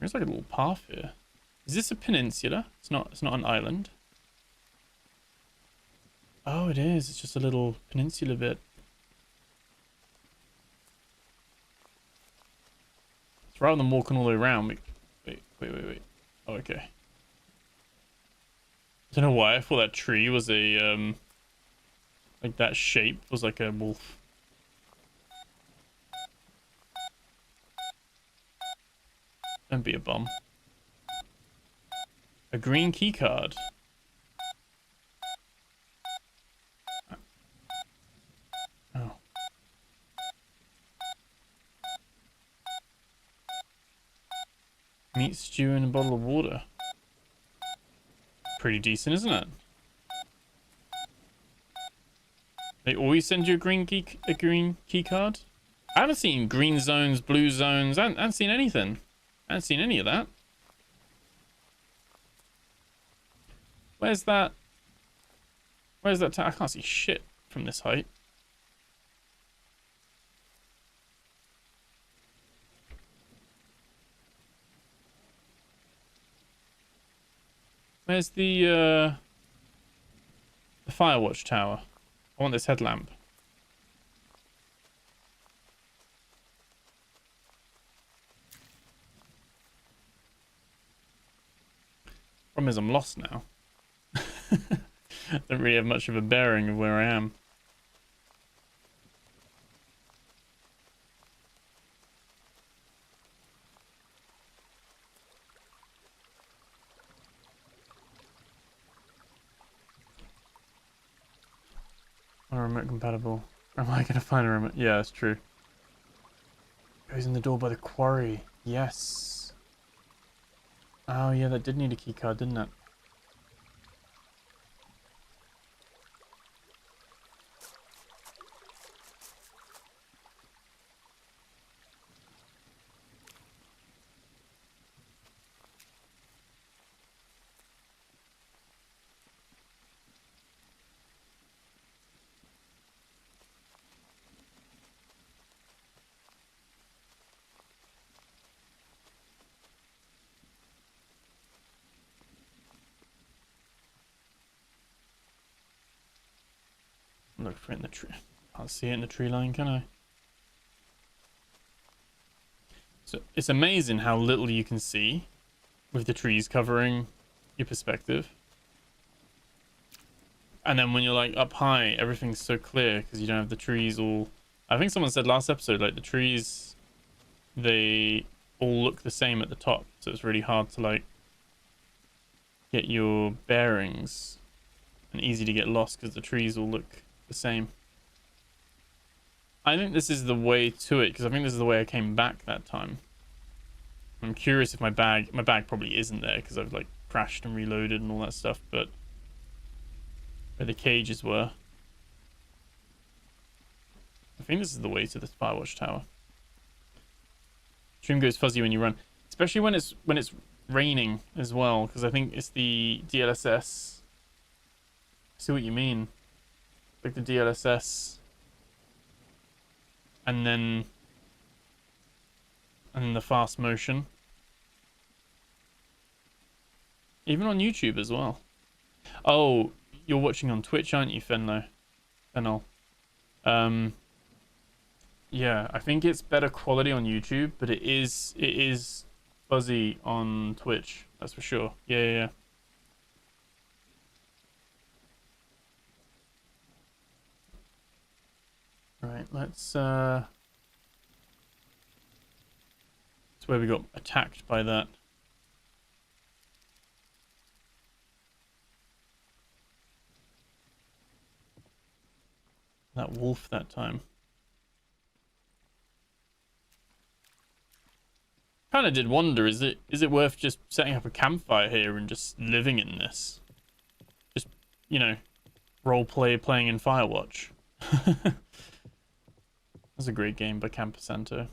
There's like a little path here. Is this a peninsula? It's not an island. Oh, it is. It's just a little peninsula bit. So rather than walking all the way around, wait. Oh, okay. I don't know why. I thought that tree was a like that shape was like a wolf. Don't be a bomb. A green key card. Oh. Meat stew and a bottle of water. Pretty decent, isn't it? They always send you a green key card? I haven't seen green zones, blue zones. I haven't seen anything. I haven't seen any of that. Where's that? Where's that? I can't see shit from this height. Where's the Firewatch tower? I want this headlamp. Problem is I'm lost now. Don't really have much of a bearing of where I am. Are remote compatible? Am I gonna find a remote? Yeah, that's true. Goes in the door by the quarry. Yes. Oh yeah, that did need a key card, didn't it? Look for it in the tree. Can't see it in the tree line, can I? So it's amazing how little you can see with the trees covering your perspective. And then when you're like up high, everything's so clear because you don't have the trees all... I think someone said last episode, like the trees, they all look the same at the top. So it's really hard to like get your bearings and easy to get lost because the trees all look the same. I think this is the way to it because I think this is the way I came back that time. I'm curious if my bag probably isn't there because I've like crashed and reloaded and all that stuff, but where the cages were. I think this is the way to the Firewatch tower. Stream goes fuzzy when you run, especially when it's raining as well, because I think it's the DLSS. I see what you mean. Like the DLSS, and then the fast motion. Even on YouTube as well. Oh, you're watching on Twitch, aren't you, Fenlo? Fennel. Yeah, I think it's better quality on YouTube, but it is fuzzy on Twitch. That's for sure. Yeah. Right, let's that's where we got attacked by that. That wolf that time. Kind of did wonder, is it worth just setting up a campfire here and just living in this? Just, you know, playing in Firewatch. That's a great game by Camposanto.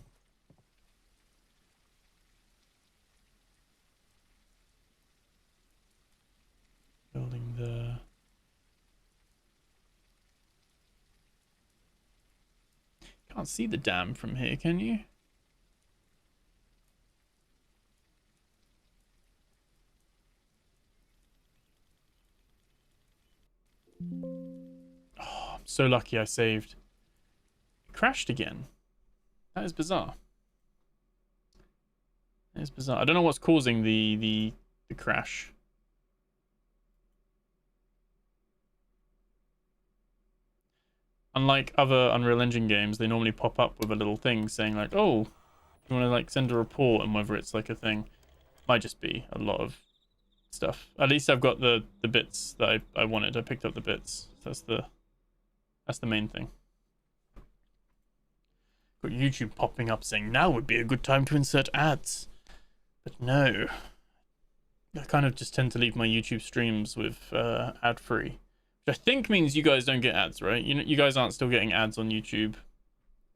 Building the... Can't see the dam from here, can you? Oh, I'm so lucky I saved. It crashed again. That is bizarre. That is bizarre. I don't know what's causing the crash. Unlike other Unreal Engine games, they normally pop up with a little thing saying like, oh, you want to like send a report and whether it's like a thing. Might just be a lot of stuff. At least I've got the bits that I wanted. I picked up the bits. That's the main thing. Got YouTube popping up saying now would be a good time to insert ads. But no. I kind of just tend to leave my YouTube streams with ad free. Which I think means you guys don't get ads, right? You guys aren't still getting ads on YouTube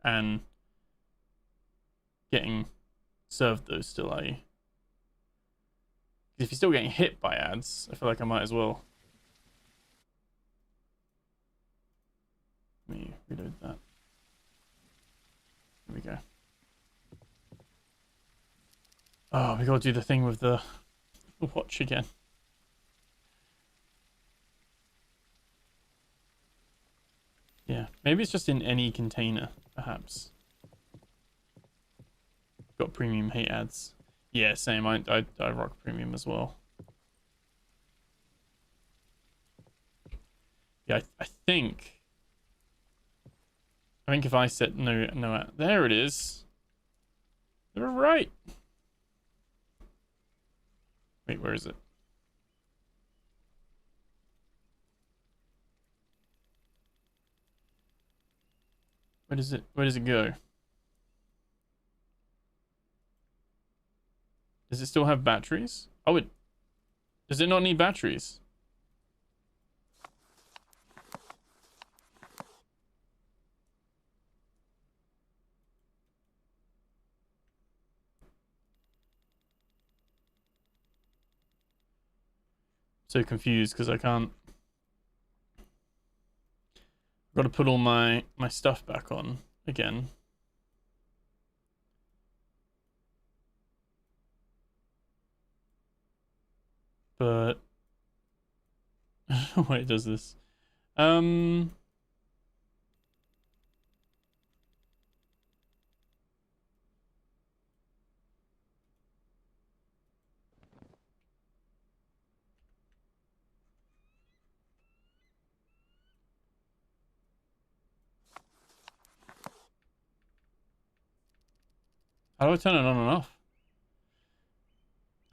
and getting served those still, are you? If you're still getting hit by ads, I feel like I might as well. Let me reload that. There we go. Oh, we gotta do the thing with the watch again. Yeah, maybe it's just in any container, perhaps. Got premium hate ads. Yeah, same. I rock premium as well. Yeah, I think if I set no, there it is. They're right. Wait, where is it? Where does it go? Does it still have batteries? Oh, does it not need batteries? So confused because I can't. I've got to put all my stuff back on again. But wait, does this? How do I turn it on and off?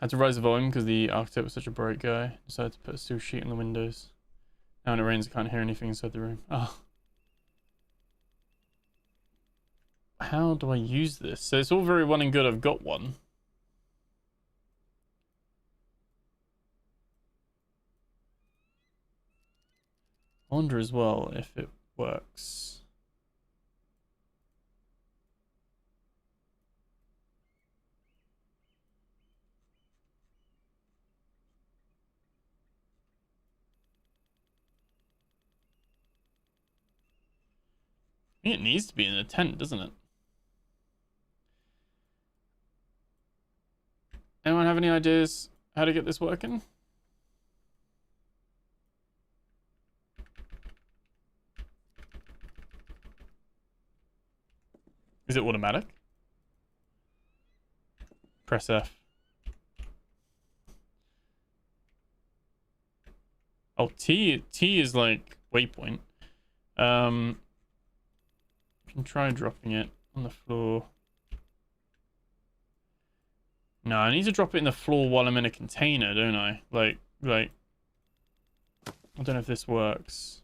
Had to raise the volume because the architect was such a bright guy. Decided to put a steel sheet in the windows. Now when it rains, I can't hear anything inside the room. Oh. How do I use this? So it's all very well and good. I've got one. I wonder as well if it works. I think it needs to be in a tent, doesn't it? Anyone have any ideas how to get this working? Is it automatic? Press F. Oh, T is like waypoint. You can try dropping it on the floor. No, I need to drop it in the floor while I'm in a container, don't I? Like, I don't know if this works.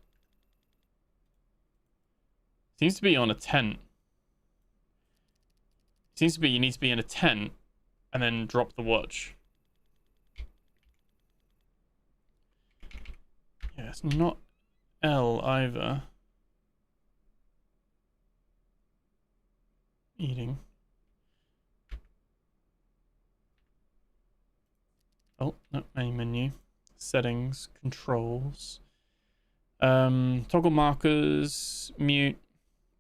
Seems to be on a tent. Seems to be you need to be in a tent and then drop the watch. Yeah, it's not L either. Eating. Oh, no, main menu. Settings, controls. Toggle markers, mute,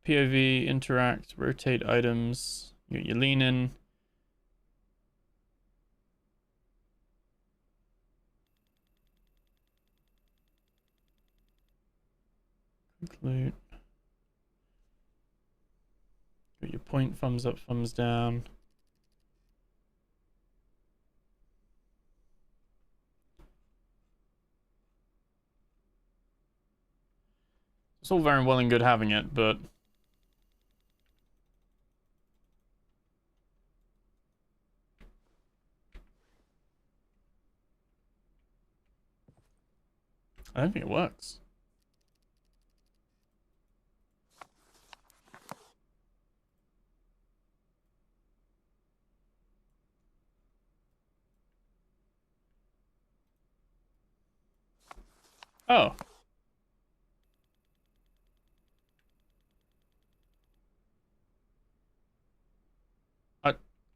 POV, interact, rotate items. You lean in. Conclude. Got your point, thumbs up, thumbs down. It's all very well and good having it, but I don't think it works. Oh.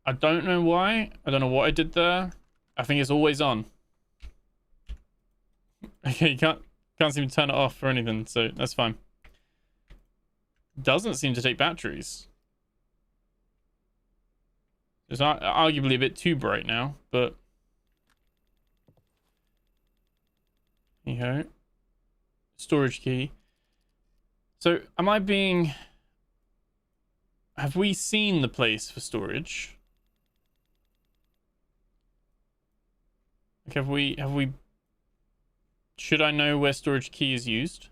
I don't know why. I don't know what I did there. I think it's always on. Okay, you can't seem to turn it off or anything, so that's fine. Doesn't seem to take batteries. It's arguably a bit too bright now, but you know, storage key. So am I being? Have we seen the place for storage? Like, have we? Should I know where storage key is used?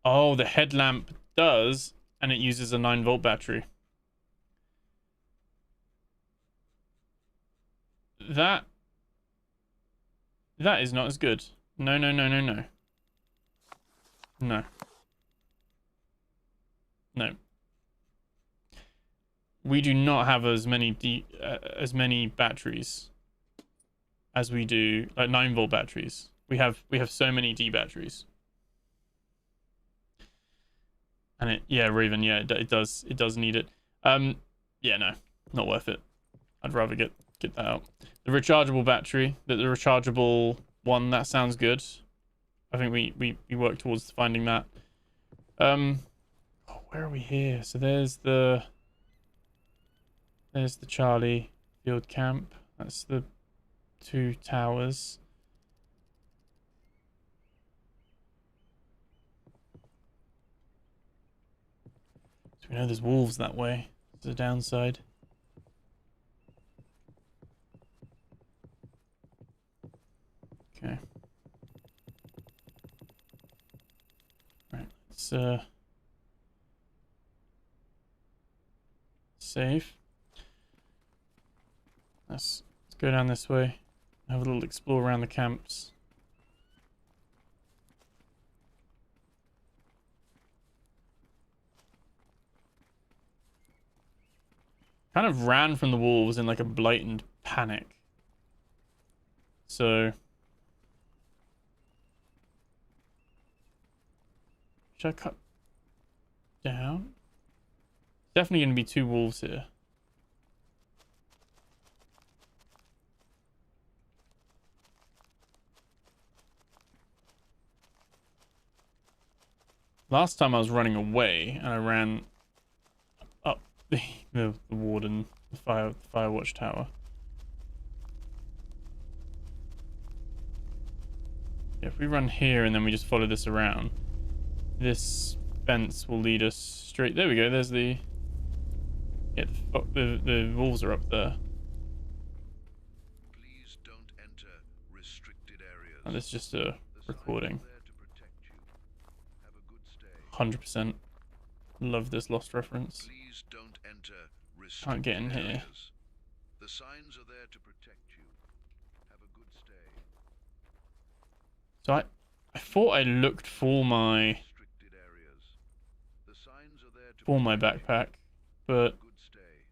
Oh, the headlamp does, and it uses a 9-volt battery. That is not as good. No. No. We do not have as many batteries as we do, like 9-volt batteries. We have so many D batteries. And Raven, it does need it. Yeah, no, not worth it. I'd rather get that out. The rechargeable battery, the rechargeable one, that sounds good. I think we work towards finding that. Oh, where are we here? So there's the Charlie field camp. That's the 2 towers. So we know there's wolves that way. It's the downside. Okay. Right, let's save. Let's go down this way. Have a little explore around the camps. Kind of ran from the wolves in like a blatant panic. So should I cut down? Definitely going to be 2 wolves here. Last time I was running away and I ran up the warden, the fire watch tower. Yeah, if we run here and then we just follow this around, this fence will lead us straight. There we go. There's the the wolves are up there. Please don't enter restricted areas. And it's just a recording. 100% love this Lost reference. Please don't enter restricted Can't get in here. areas. The signs are there to protect you. Have a good stay. So I thought I looked for my Restricted areas. The signs are there to backpack, but good stay.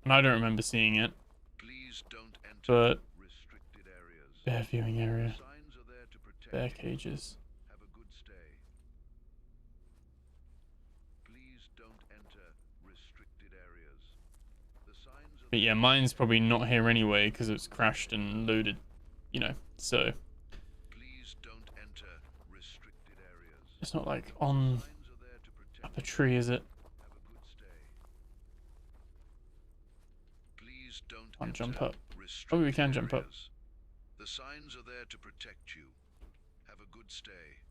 and I don't remember seeing it. Please don't enter But restricted areas. bear viewing area, Signs are there to protect bear you. cages. Have a good stay. Please don't enter restricted areas. The signs are But yeah, mine's probably not here anyway because it's crashed and loaded, you know. So Please don't enter restricted areas. it's not like on Signs are there to protect up a tree, is it? Have a good stay. Please don't Can't jump enter up. Oh, we can restricted jump up. areas. The signs are there to protect you. Have a good stay.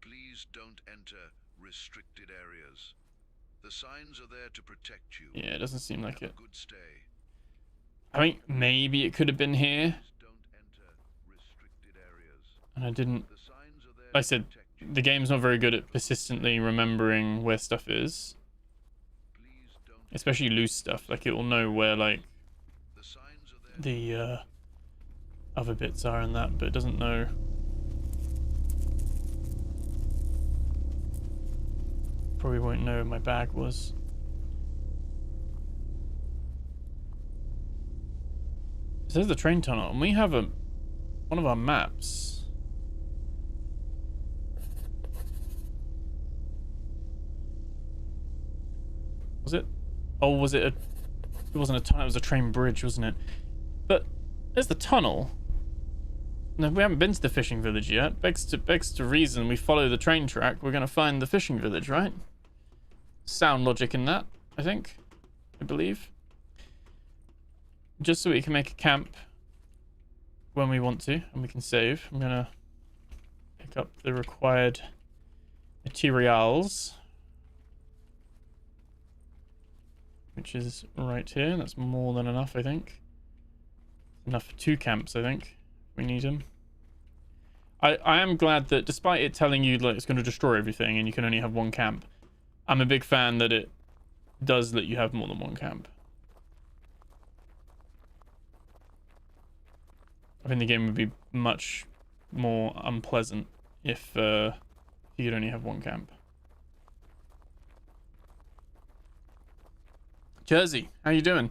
Please don't enter restricted areas. The signs are there to protect you. Yeah, it doesn't seem like Have it. a good stay. I think maybe it could have been here, Please don't enter restricted areas. and I didn't. The signs are there Like I to said, protect you. the game's not very good at persistently remembering where stuff is, Please don't especially loose stuff. Like it will know where like The signs are there the other bits are in that, but it doesn't know. Probably won't know where my bag was. It says the train tunnel, and we have one of our maps. Was it? Oh, was it? It wasn't a tunnel. It was a train bridge, wasn't it? But there's the tunnel. No, we haven't been to the fishing village yet. Begs to reason we follow the train track. We're gonna find the fishing village, right? Sound logic in that, I think. I believe. Just so we can make a camp when we want to, and we can save. I'm gonna pick up the required materials, which is right here. That's more than enough, I think. Enough for 2 camps, I think. We need them. I am glad that despite it telling you like it's going to destroy everything and you can only have 1 camp, I'm a big fan that it does let you have more than 1 camp. I think the game would be much more unpleasant if you could only have 1 camp. Jersey, how you doing?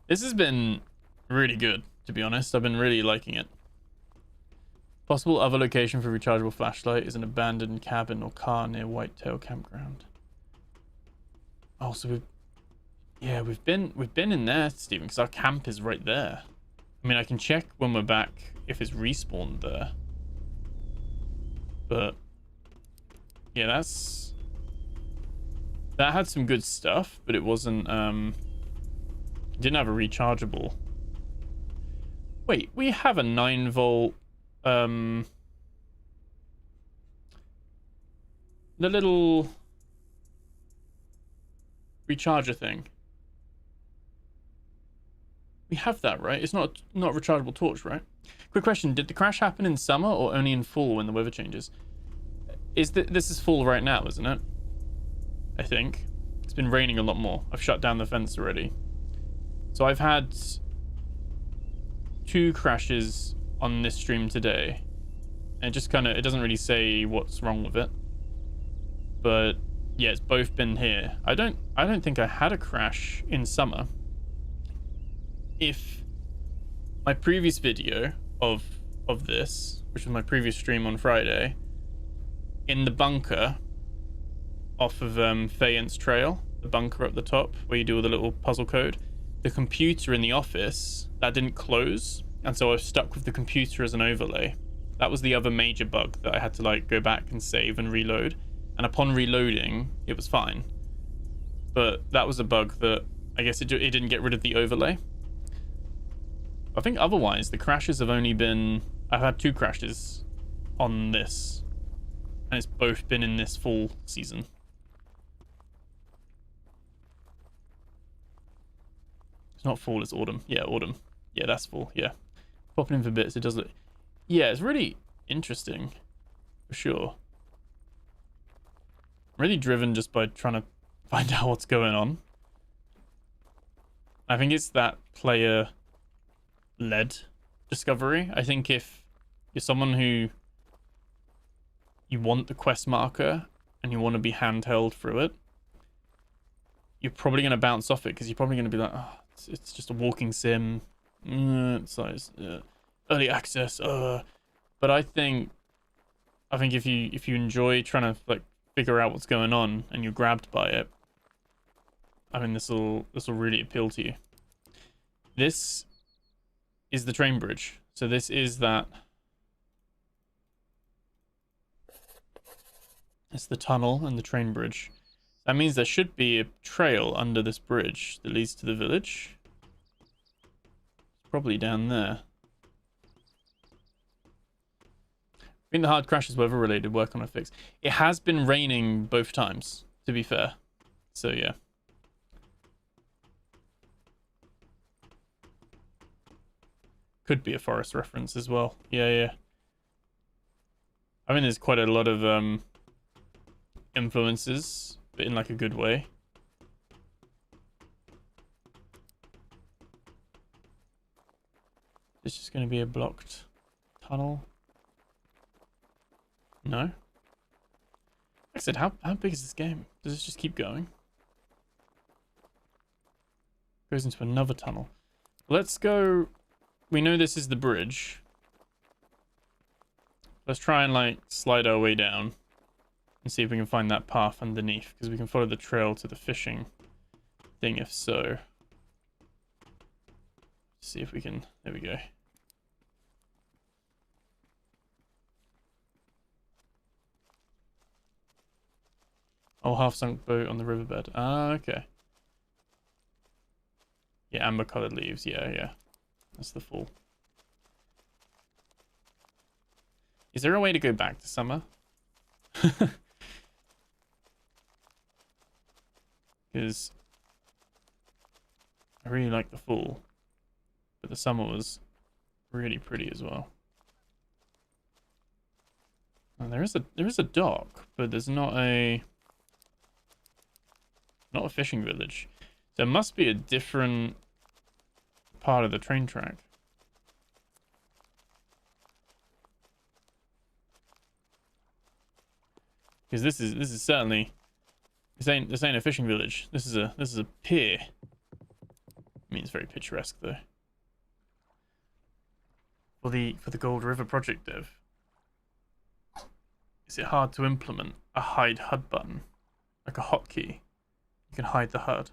This has been really good, to be honest. I've been really liking it. Possible other location for rechargeable flashlight is an abandoned cabin or car near Whitetail Campground. Oh, so we've been in there, Stephen, because our camp is right there. I mean, I can check when we're back if it's respawned there. But yeah, that had some good stuff, but it wasn't didn't have a rechargeable. Wait, we have a 9-volt the little recharger thing. We have that, right? It's not a rechargeable torch, right? Quick question, did the crash happen in summer or only in fall when the weather changes? This is fall right now, isn't it? I think. It's been raining a lot more. I've shut down the fence already. So I've had 2 crashes on this stream today. And it doesn't really say what's wrong with it. But yeah, it's both been here. I don't think I had a crash in summer. If my previous video of this, which was my previous stream on Friday, in the bunker off of Fayence Trail, the bunker up the top where you do all the little puzzle code, the computer in the office, that didn't close, and so I was stuck with the computer as an overlay. That was the other major bug that I had to like go back and save and reload, and upon reloading it was fine. But that was a bug that I guess it didn't get rid of the overlay. I think otherwise the crashes have only been, I've had 2 crashes on this, and it's both been in this fall season. It's not fall, it's autumn. Yeah, autumn. Yeah, that's fall. Yeah, popping in for bits. It does look. Yeah, it's really interesting, for sure. I'm really driven just by trying to find out what's going on. I think it's that player-led discovery. I think if you're someone who you want the quest marker and you want to be handheld through it, you're probably going to bounce off it because you're probably going to be like, oh, it's just a walking sim. It's like early access. But I think if you enjoy trying to like figure out what's going on and you're grabbed by it, I mean this will really appeal to you. This is the train bridge. So this is that. It's the tunnel and the train bridge. That means there should be a trail under this bridge that leads to the village. It's probably down there. I think the hard crash is weather related, work on a fix. It has been raining both times, to be fair. So yeah. Could be a forest reference as well. Yeah. I mean, there's quite a lot of influences, but in like a good way. just going to be a blocked tunnel? No? Like I said, how big is this game? Does this just keep going? Goes into another tunnel. Let's go... We know this is the bridge. Let's try and, like, slide our way down. And see if we can find that path underneath. Because we can follow the trail to the fishing thing, if so. See if we can... There we go. Oh, half-sunk boat on the riverbed. Ah, okay. Yeah, amber-colored leaves. Yeah. That's the fall. Is there a way to go back to summer? Because I really like the fall, but the summer was really pretty as well. And there is a dock, but there's not a fishing village. There must be a different part of the train track. Because this is certainly this ain't a fishing village. This is a pier. I mean, it's very picturesque though. For the Gold River project dev, is it hard to implement a hide HUD button, like a hotkey? You can hide the HUD.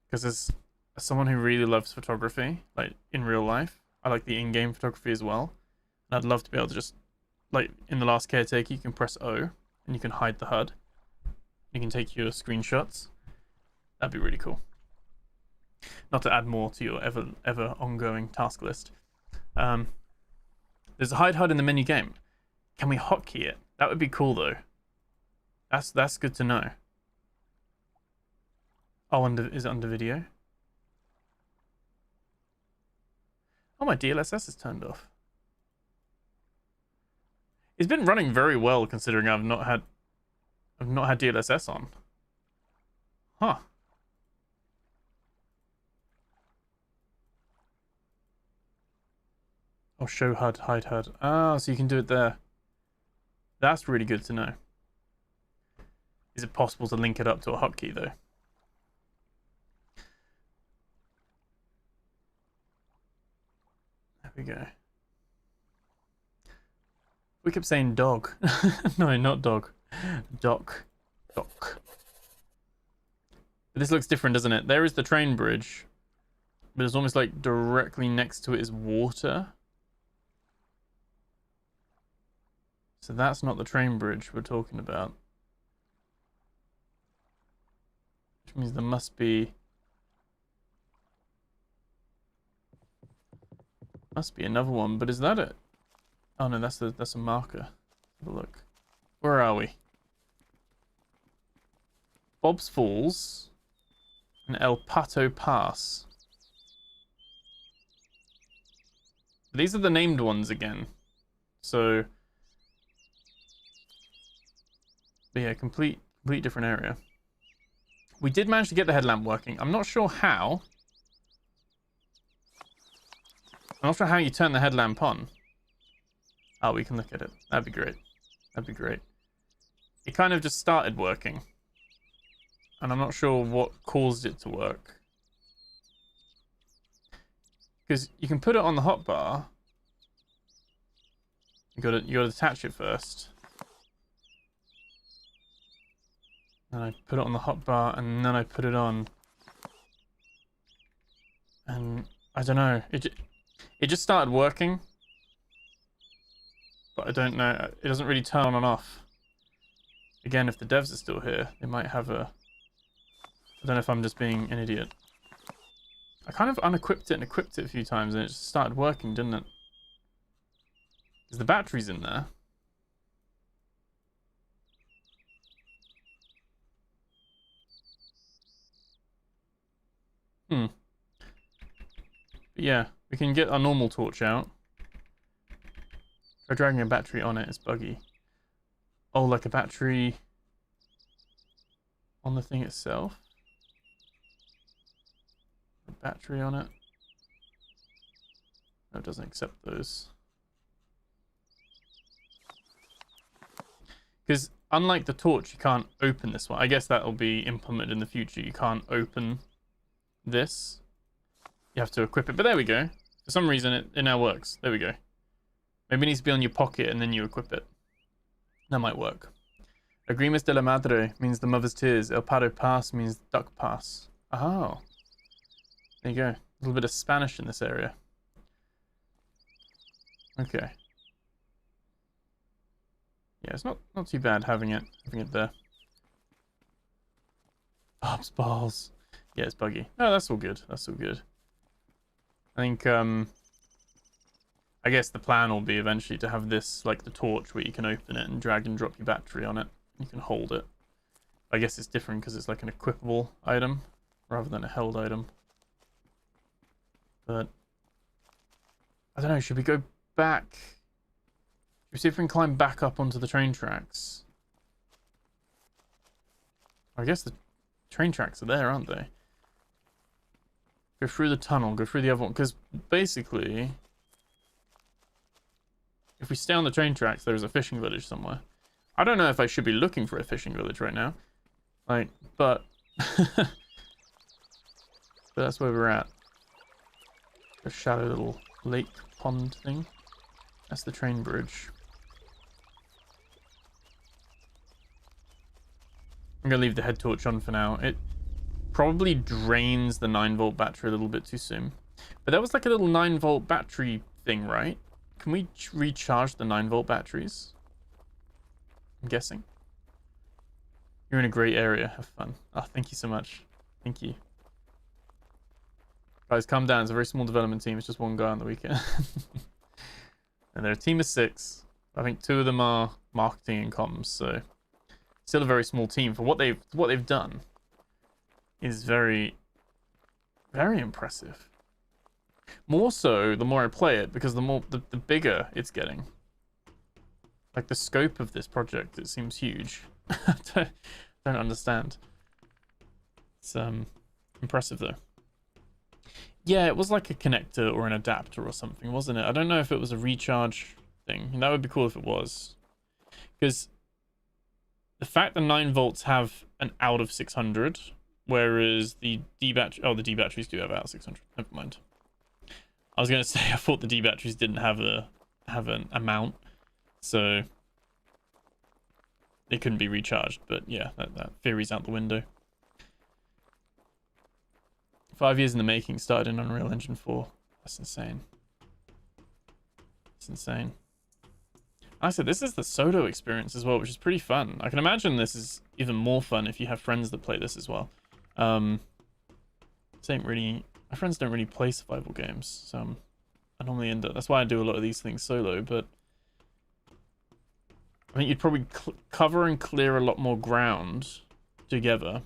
Because as someone who really loves photography, like in real life, I like the in-game photography as well. And I'd love to be able to just, like in The Last Caretaker, you can press O and you can hide the HUD. You can take your screenshots. That'd be really cool. Not to add more to your ever ongoing task list. There's a hide HUD in the menu game. Can we hotkey it? That would be cool though. That's good to know. Oh, is it under video? Oh, my DLSS is turned off. It's been running very well considering I've not had DLSS on. Huh. Oh, show HUD, hide HUD. Ah, so you can do it there. That's really good to know. Is it possible to link it up to a hotkey though? There we go. We kept saying dog. No, not dog. Dock. Dock. But this looks different, doesn't it? There is the train bridge, but it's almost like directly next to it is water. So that's not the train bridge we're talking about. Which means there must be another one, but is that it? Oh no, that's a marker. Have a look. Where are we? Bob's Falls and El Pato Pass. These are the named ones again. So but yeah, complete different area. We did manage to get the headlamp working. I'm not sure how. I'm not sure how you turn the headlamp on. Oh, we can look at it. That'd be great. That'd be great. It kind of just started working. And I'm not sure what caused it to work. Because you can put it on the hotbar. You gotta attach it first. Then I put it on the hotbar and then I put it on. And I don't know. It just started working. But I don't know. It doesn't really turn on and off. Again, if the devs are still here, they might have a... I don't know if I'm just being an idiot. I kind of unequipped it and equipped it a few times and it just started working, didn't it? Because the battery's in there. But yeah, we can get our normal torch out. Try dragging a battery on it, it's buggy. Oh, like a battery on the thing itself? A battery on it? No, it doesn't accept those. Because unlike the torch, you can't open this one. I guess that'll be implemented in the future. You can't open this. You have to equip it. But there we go. For some reason, it now works. There we go. Maybe it needs to be on your pocket and then you equip it. That might work. Agrimas de la Madre means the mother's tears. El Pado Pass means duck pass. Oh. There you go. A little bit of Spanish in this area. Okay. Yeah, it's not too bad having it there. Bob's balls. Yeah, it's buggy. Oh, that's all good. That's all good. I think I guess the plan will be eventually to have this like the torch where you can open it and drag and drop your battery on it. You can hold it. I guess it's different because it's like an equipable item rather than a held item. But I don't know, should we go back? Should we see if we can climb back up onto the train tracks? I guess the train tracks are there, aren't they? Go through the tunnel, go through the other one, because basically if we stay on the train tracks, there's a fishing village somewhere. I don't know if I should be looking for a fishing village right now. Like, but... but that's where we're at. A shallow little lake pond thing. That's the train bridge. I'm going to leave the head torch on for now. It probably drains the 9-volt battery a little bit too soon. But that was like a little 9-volt battery thing, right? Can we recharge the 9-volt batteries? I'm guessing. You're in a great area. Have fun. Oh, thank you so much. Thank you. Guys, calm down. It's a very small development team. It's just one guy on the weekend. And they're a team of 6. I think 2 of them are marketing and comms, so still a very small team for what they've done. Is very, very impressive. More so the more I play it, because the bigger it's getting. Like the scope of this project, it seems huge. I don't understand. It's impressive though. Yeah, it was like a connector or an adapter or something, wasn't it? I don't know if it was a recharge thing. That would be cool if it was. Because the fact that 9 volts have an out of 600, whereas the D battery, oh, the D batteries do have out of 600. Never mind. I was gonna say I thought the D batteries didn't have an amount, so they couldn't be recharged. But yeah, that theory's out the window. 5 years in the making, started in Unreal Engine 4. That's insane. It's insane. I said this is the solo experience as well, which is pretty fun. I can imagine this is even more fun if you have friends that play this as well. This ain't really... My friends don't really play survival games, so I normally end up... That's why I do a lot of these things solo, but... I think you'd probably cover and clear a lot more ground together.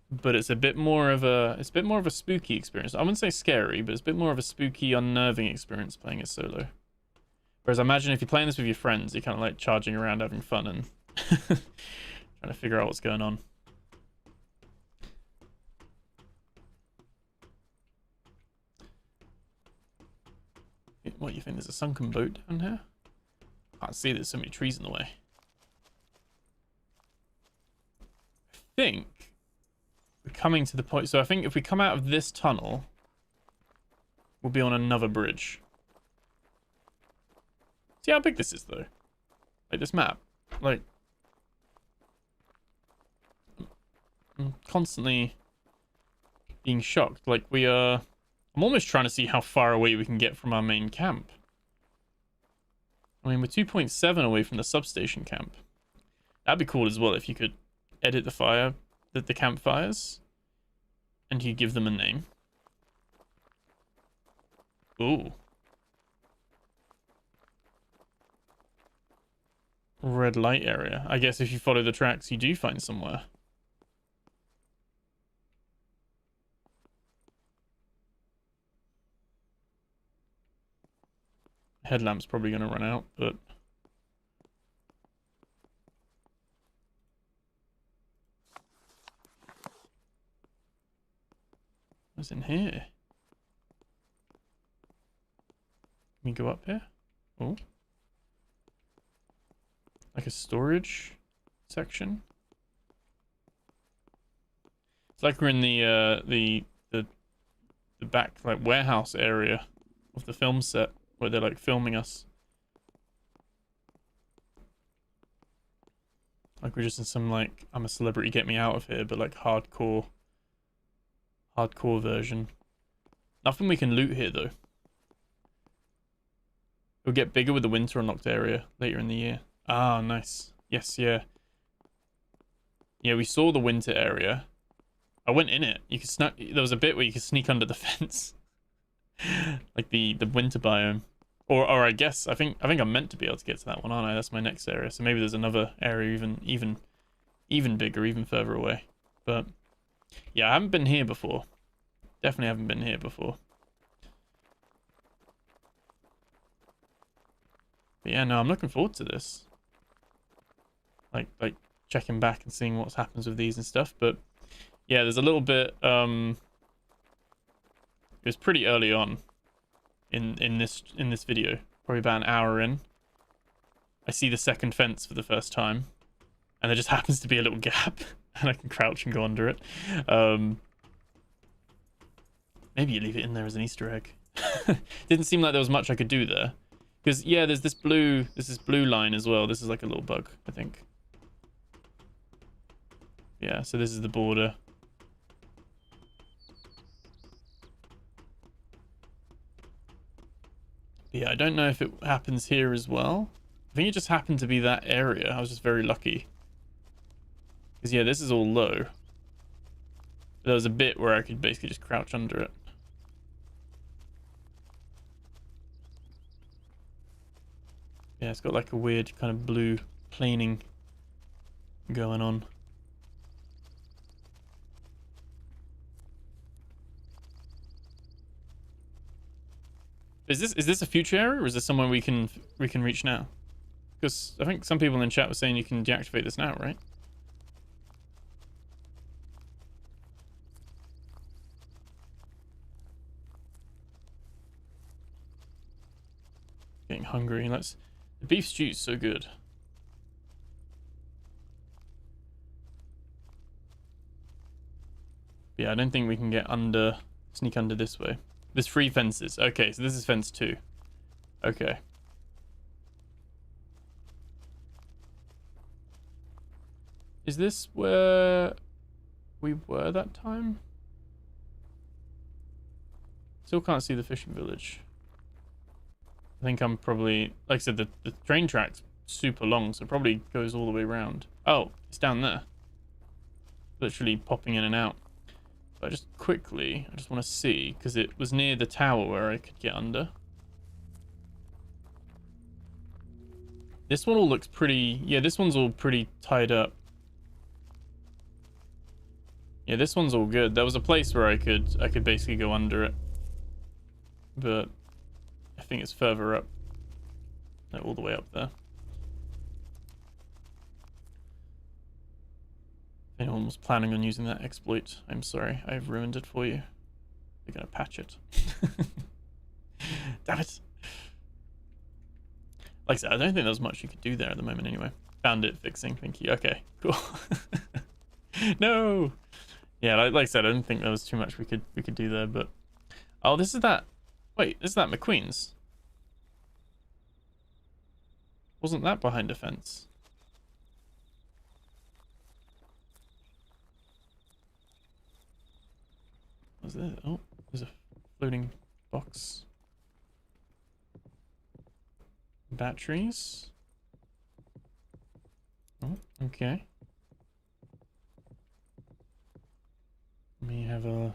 But it's a bit more of a spooky experience. I wouldn't say scary, but it's a bit more of a spooky, unnerving experience playing it solo. Whereas I imagine if you're playing this with your friends, you're kind of like charging around having fun and trying to figure out what's going on. What, you think there's a sunken boat down here? Can't see, there's so many trees in the way. I think we're coming to the point. So I think if we come out of this tunnel, we'll be on another bridge. See how big this is, though? Like, this map. Like, I'm constantly being shocked. Like, I'm almost trying to see how far away we can get from our main camp. I mean, we're 2.7 away from the substation camp. That'd be cool as well if you could edit the campfires, and you give them a name. Ooh. Red light area. I guess if you follow the tracks, you do find somewhere. Headlamp's probably going to run out, but... What's in here? Can we go up here? Oh. Like a storage section. It's like we're in the back like warehouse area of the film set where they're like filming us. Like we're just in some like I'm a celebrity, get me out of here, but like hardcore version. Nothing we can loot here though. It'll get bigger with the winter unlocked area later in the year. Ah, nice. Yes, yeah. Yeah, we saw the winter area. I went in it. You could snuck. There was a bit where you could sneak under the fence, like the winter biome, or I guess I think I'm meant to be able to get to that one, aren't I? That's my next area. So maybe there's another area even bigger, even further away. But yeah, I haven't been here before. Definitely haven't been here before. But yeah, no, I'm looking forward to this. Like checking back and seeing what happens with these and stuff, but. Yeah, there's a little bit, it was pretty early on in this video, probably about an hour in. I see the second fence for the first time, and there just happens to be a little gap, and I can crouch and go under it. Maybe you leave it in there as an Easter egg. Didn't seem like there was much I could do there. Because, yeah, there's this blue line as well. This is like a little bug, I think. Yeah, so this is the border. Yeah, I don't know if it happens here as well. I think it just happened to be that area. I was just very lucky. Because, yeah, this is all low. There was a bit where I could basically just crouch under it. Yeah, it's got like a weird kind of blue planing going on. Is this a future area, or is this somewhere we can reach now? Because I think some people in chat were saying you can deactivate this now, right? Getting hungry. The beef stew's so good. Yeah, I don't think we can sneak under this way. There's 3 fences. Okay, so this is fence 2. Okay. Is this where we were that time? Still can't see the fishing village. I think I'm probably... Like I said, the train track's super long, so it probably goes all the way around. Oh, it's down there. Literally popping in and out. I just want to see, because it was near the tower where I could get under. This one all looks pretty... Yeah, this one's all pretty tied up. Yeah, this one's all good. There was a place where I could basically go under it. But I think it's further up. No, all the way up there. If anyone was planning on using that exploit, I'm sorry, I've ruined it for you. They're gonna patch it. Damn it. Like I said, I don't think there's much you could do there at the moment anyway. Found it, fixing, thank you. Okay, cool. No! Yeah, like I said, I didn't think there was too much we could do there, but... Oh, this is that... Wait, is that McQueen's? Wasn't that behind a fence? Was there? Oh, there's a floating box. Batteries. Oh, okay. We have a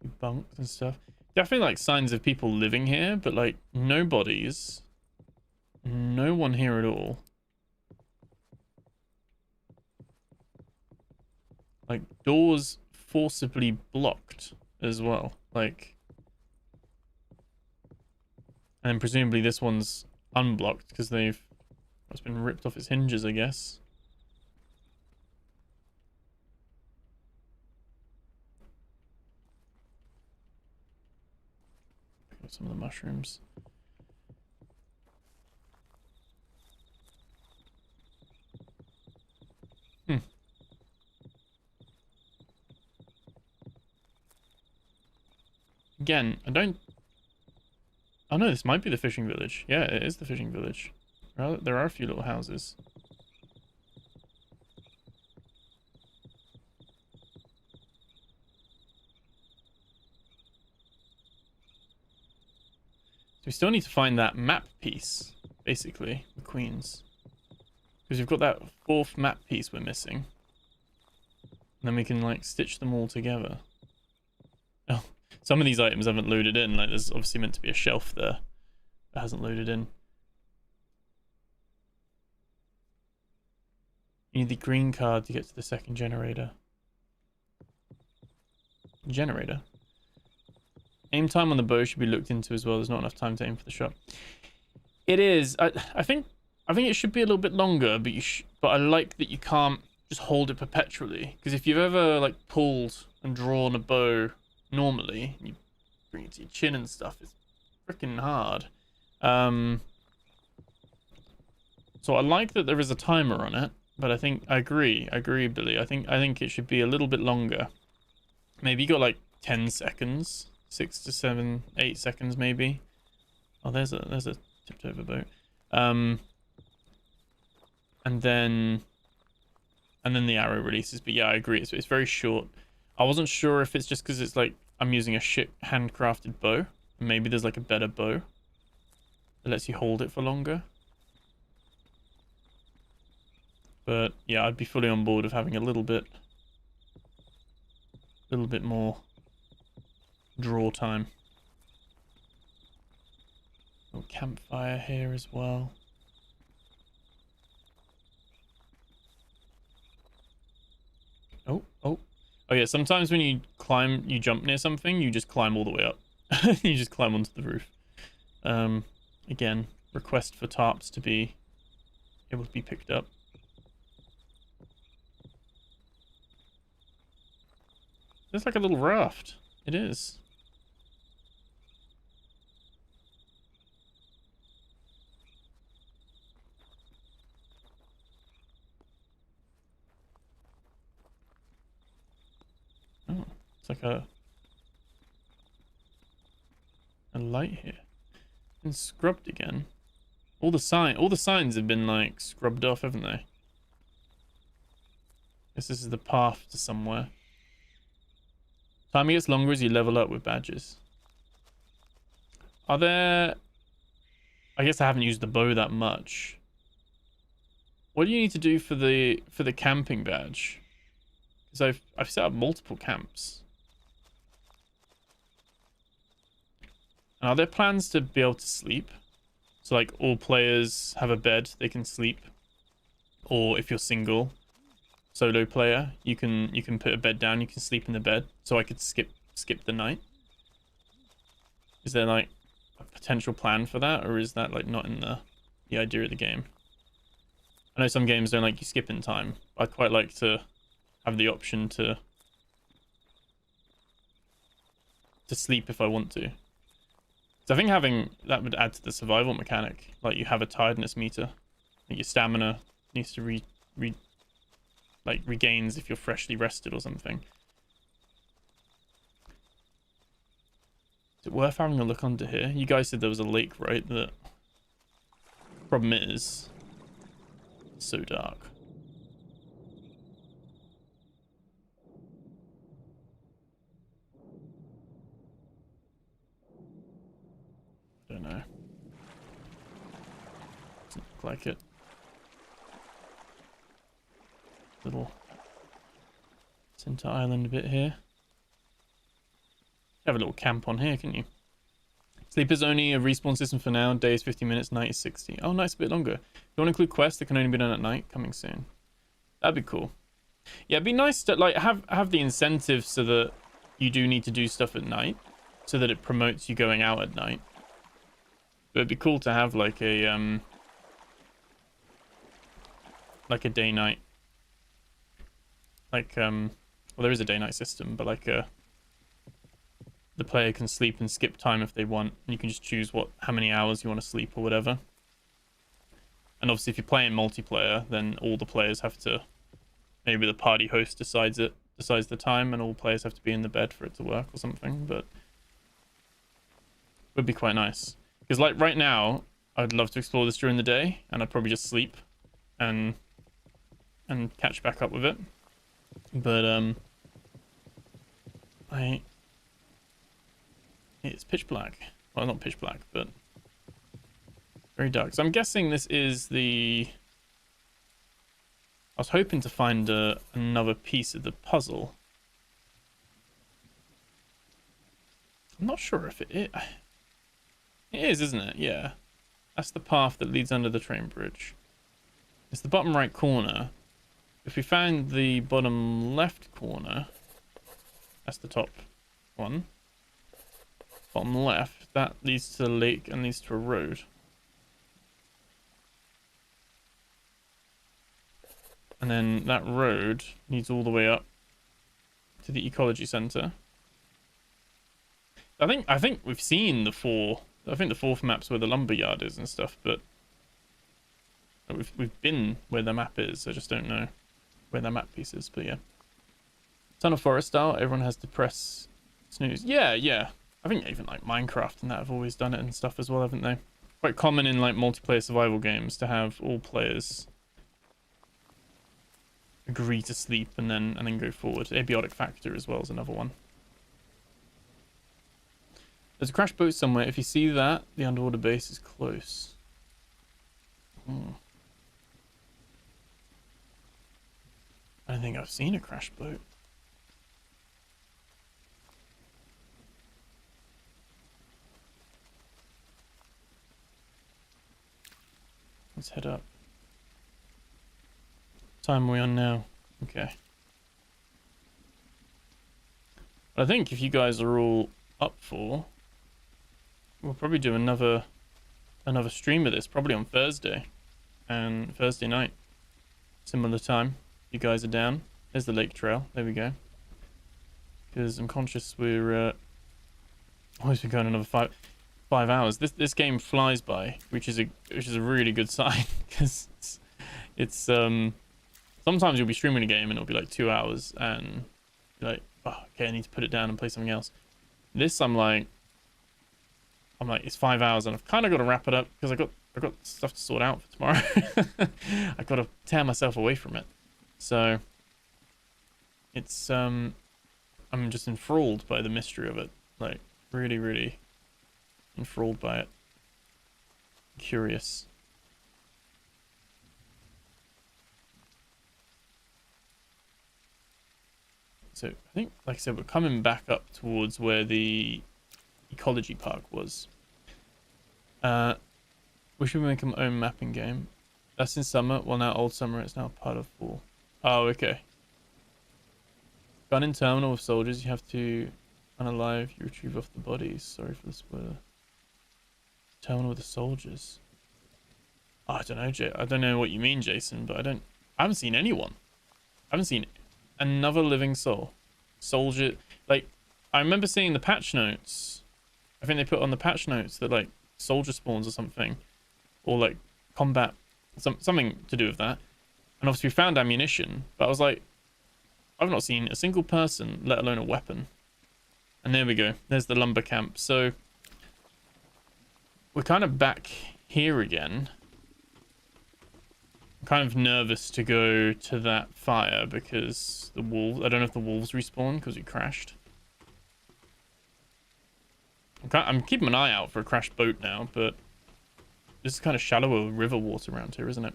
few bunks and stuff. Definitely like signs of people living here, but like no bodies. No one here at all. Like doors forcibly blocked as well. Like, and then presumably this one's unblocked because it's been ripped off its hinges, I guess. Got some of the mushrooms. Again, I don't... Oh no, this might be the fishing village. Yeah, it is the fishing village. There are a few little houses. So we still need to find that map piece, basically, the Queens. Because we've got that 4th map piece we're missing. And then we can, like, stitch them all together. Oh, some of these items haven't loaded in. Like, there's obviously meant to be a shelf there that hasn't loaded in. You need the green card to get to the 2nd generator. Generator? Aim time on the bow should be looked into as well. There's not enough time to aim for the shot. It is. I think it should be a little bit longer, but but I like that you can't just hold it perpetually. Because if you've ever like pulled and drawn a bow normally, you bring it to your chin and stuff, it's freaking hard. So I like that there is a timer on it, but I agree, Billy. I think it should be a little bit longer. Maybe you got like 10 seconds, 6 to 7, 8 seconds maybe. Oh, there's a tipped over boat. And then the arrow releases. But yeah, I agree. It's very short. I wasn't sure if it's just because it's like I'm using a shit handcrafted bow. Maybe there's like a better bow that lets you hold it for longer. But yeah, I'd be fully on board of having a little bit more draw time. Little campfire here as well. Oh yeah, sometimes when you jump near something, you just climb all the way up. You just climb onto the roof. Again, request for tarps to be able to be picked up. There's like a little raft. It is. Oh, it's like a light here. Been scrubbed again. All the signs have been like scrubbed off, haven't they? Guess this is the path to somewhere. Time gets longer as you level up with badges. Are there... I guess I haven't used the bow that much. What do you need to do for the camping badge? Because I've set up multiple camps. And are there plans to be able to sleep? So like all players have a bed they can sleep. Or if you're single, solo player, you can put a bed down, you can sleep in the bed. So I could skip the night. Is there like a potential plan for that, or is that like not in the idea of the game? I know some games don't like you skip in time. I'd quite like to have the option to sleep if I want to. So I think having that would add to the survival mechanic. Like you have a tiredness meter. Like your stamina needs to regains if you're freshly rested or something. Is it worth having a look under here? You guys said there was a lake, right? The problem is it's so dark. Don't know. Doesn't look like it. Little center island a bit here. Have a little camp on here, can you? Sleep is only a respawn system for now. Day is 50 minutes, night is 60. Oh, nice, a bit longer. If you want to include quests that can only be done at night, coming soon. That'd be cool. Yeah, it'd be nice to like have the incentive so that you do need to do stuff at night, so that it promotes you going out at night. But it'd be cool to have like a day-night, like well, there is a day-night system, but like a the player can sleep and skip time if they want. And you can just choose how many hours you want to sleep or whatever. And obviously, if you're playing multiplayer, then all the players have to. Maybe the party host decides the time, and all players have to be in the bed for it to work or something. But it would be quite nice because, like right now, I'd love to explore this during the day, and I'd probably just sleep and catch back up with it. But it's pitch black. Well, not pitch black, but very dark. So I'm guessing this is the. I was hoping to find another piece of the puzzle. I'm not sure if it is, isn't it? Yeah. That's the path that leads under the train bridge. It's the bottom right corner. If we found the bottom left corner, that's the top one. Bottom left, that leads to the lake and leads to a road. And then that road leads all the way up to the ecology center. I think we've seen the four. I think the fourth map's where the lumberyard is and stuff, but we've been where the map is. I just don't know where the map piece is. But yeah, ton of forest style. Everyone has to press snooze. Yeah. I think even like Minecraft and that have always done it and stuff as well, haven't they? Quite common in like multiplayer survival games to have all players agree to sleep and then go forward. Abiotic factor as well is another one. There's a crash boat somewhere. If you see that, the underwater base is close. I don't think I've seen a crash boat. Let's head up. What time are we on now? Okay. I think if you guys are all up for, we'll probably do another stream of this, probably on Thursday. And Thursday night. Similar time. You guys are down. There's the lake trail. There we go. Because I'm conscious we're always been going another 5 hours. This game flies by, which is a really good sign, because it's sometimes you'll be streaming a game and it'll be like 2 hours and you're like, oh, okay, I need to put it down and play something else. This I'm like it's 5 hours and I've kind of got to wrap it up because I've got stuff to sort out for tomorrow. I've got to tear myself away from it. So it's I'm just enthralled by the mystery of it, like really, really enthralled by it. Curious. So I think, like I said, we're coming back up towards where the ecology park was. We should make our own mapping game. That's in summer. Well, now old summer. It's now part of fall. Oh, okay. Gun in terminal with soldiers. You have to unalive. You retrieve off the bodies. Sorry for the spoiler. Terminal with the soldiers. Oh, I don't know, I don't know what you mean, Jason, but I haven't seen anyone. I haven't seen another living soul. Soldier, like, I remember seeing the patch notes. I think they put on the patch notes that, like, soldier spawns or something. Or, like, combat, something to do with that. And obviously we found ammunition, but I was like, I've not seen a single person, let alone a weapon. And there we go. There's the lumber camp. So we're kind of back here again. I'm kind of nervous to go to that fire because the wolves, I don't know if the wolves respawn because we crashed. I'm keeping an eye out for a crashed boat now, but this is kind of shallower river water around here, isn't it?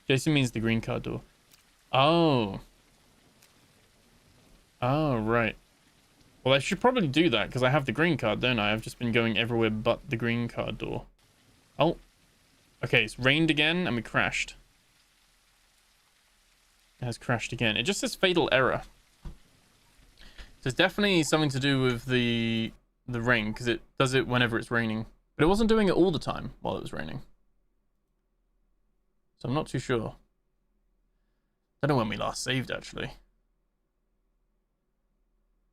Jason means the green card door. Oh. Oh, right. Well, I should probably do that because I have the green card, don't I? I've just been going everywhere but the green card door. Oh. Okay, it's rained again and we crashed. It has crashed again. It just says fatal error. So it's definitely something to do with the rain because it does it whenever it's raining. But it wasn't doing it all the time while it was raining. So I'm not too sure. Don't know when we last saved, actually.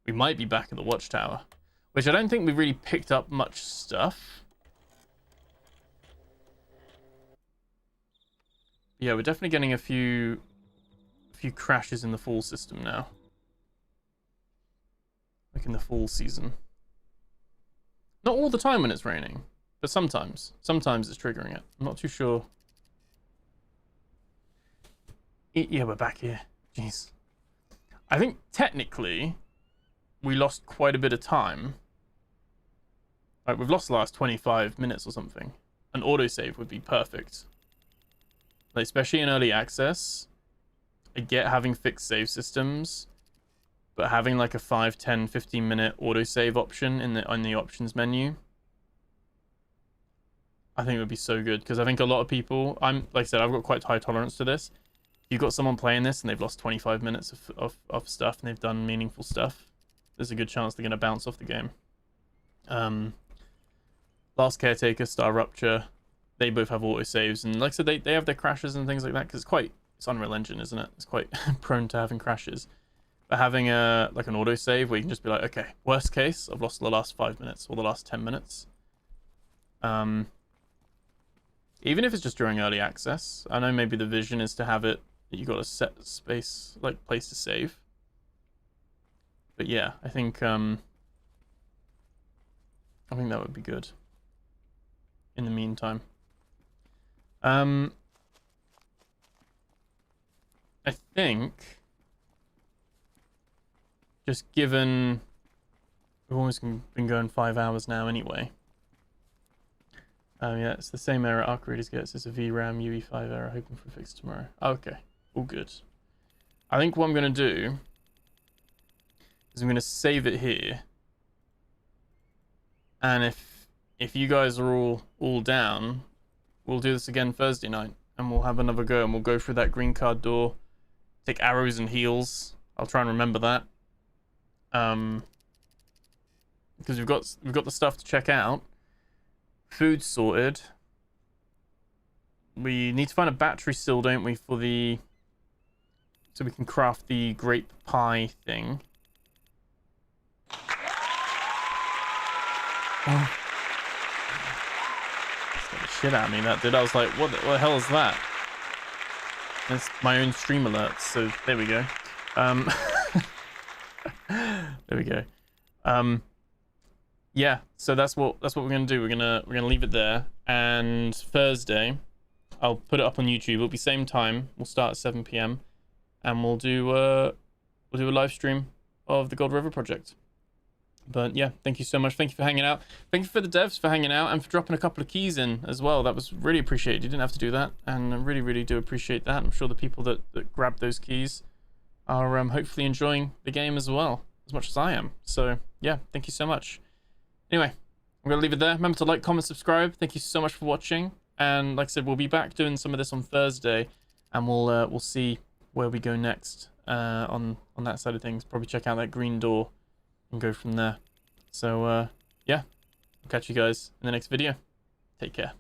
We might be back at the watchtower. which I don't think we've really picked up much stuff. Yeah, we're definitely getting a few crashes in the fall system now. Like in the fall season. Not all the time when it's raining, but sometimes. Sometimes it's triggering it. I'm not too sure. Yeah, we're back here. Jeez. I think technically we lost quite a bit of time. Like, we've lost the last 25 minutes or something. An autosave would be perfect. Like, especially in early access. I get having fixed save systems, but having like a 5, 10, 15 minute autosave option in the options menu, I think it would be so good, because I think a lot of people, like I said, I've got quite high tolerance to this. You've got someone playing this and they've lost 25 minutes of stuff and they've done meaningful stuff, there's a good chance they're going to bounce off the game. Last Caretaker, Star Rupture, they both have autosaves, and like I said, they have their crashes and things like that, because it's Unreal Engine, isn't it? It's quite prone to having crashes. But having like an autosave where you can just be like, okay, worst case, I've lost the last 5 minutes or the last 10 minutes. Even if it's just during early access, I know maybe the vision is to have it that you got a set space, like place to save. But yeah, I think that would be good. In the meantime, I think just given we've almost been going 5 hours now anyway. Yeah, it's the same error Arc Readers gets. It's a VRAM UE5 error. Hoping for a fix tomorrow. Okay, all good. I think what I'm gonna do is I'm gonna save it here, and if you guys are all down, we'll do this again Thursday night, and we'll have another go, and we'll go through that green card door, take arrows and heals. I'll try and remember that, because we've got the stuff to check out. Food sorted. We need to find a battery still, don't we, for the so we can craft the grape pie thing. Oh. Scared the shit out of me, that did. I was like, what the hell is that? It's my own stream alerts, so there we go. There we go. Yeah, so that's what we're gonna do. We're gonna leave it there, and Thursday I'll put it up on YouTube. It'll be same time. We'll start at 7 p.m. and we'll do a live stream of the Gold River project. But yeah, thank you so much. Thank you for hanging out. Thank you for the devs for hanging out and for dropping a couple of keys in as well. That was really appreciated. You didn't have to do that, and I really do appreciate that. I'm sure the people that grabbed those keys are hopefully enjoying the game as well, as much as I am. So yeah, thank you so much. Anyway, I'm going to leave it there. Remember to like, comment, subscribe. Thank you so much for watching. And like I said, we'll be back doing some of this on Thursday, and we'll see where we go next on that side of things. Probably check out that green door and go from there. So yeah, I'll catch you guys in the next video. Take care.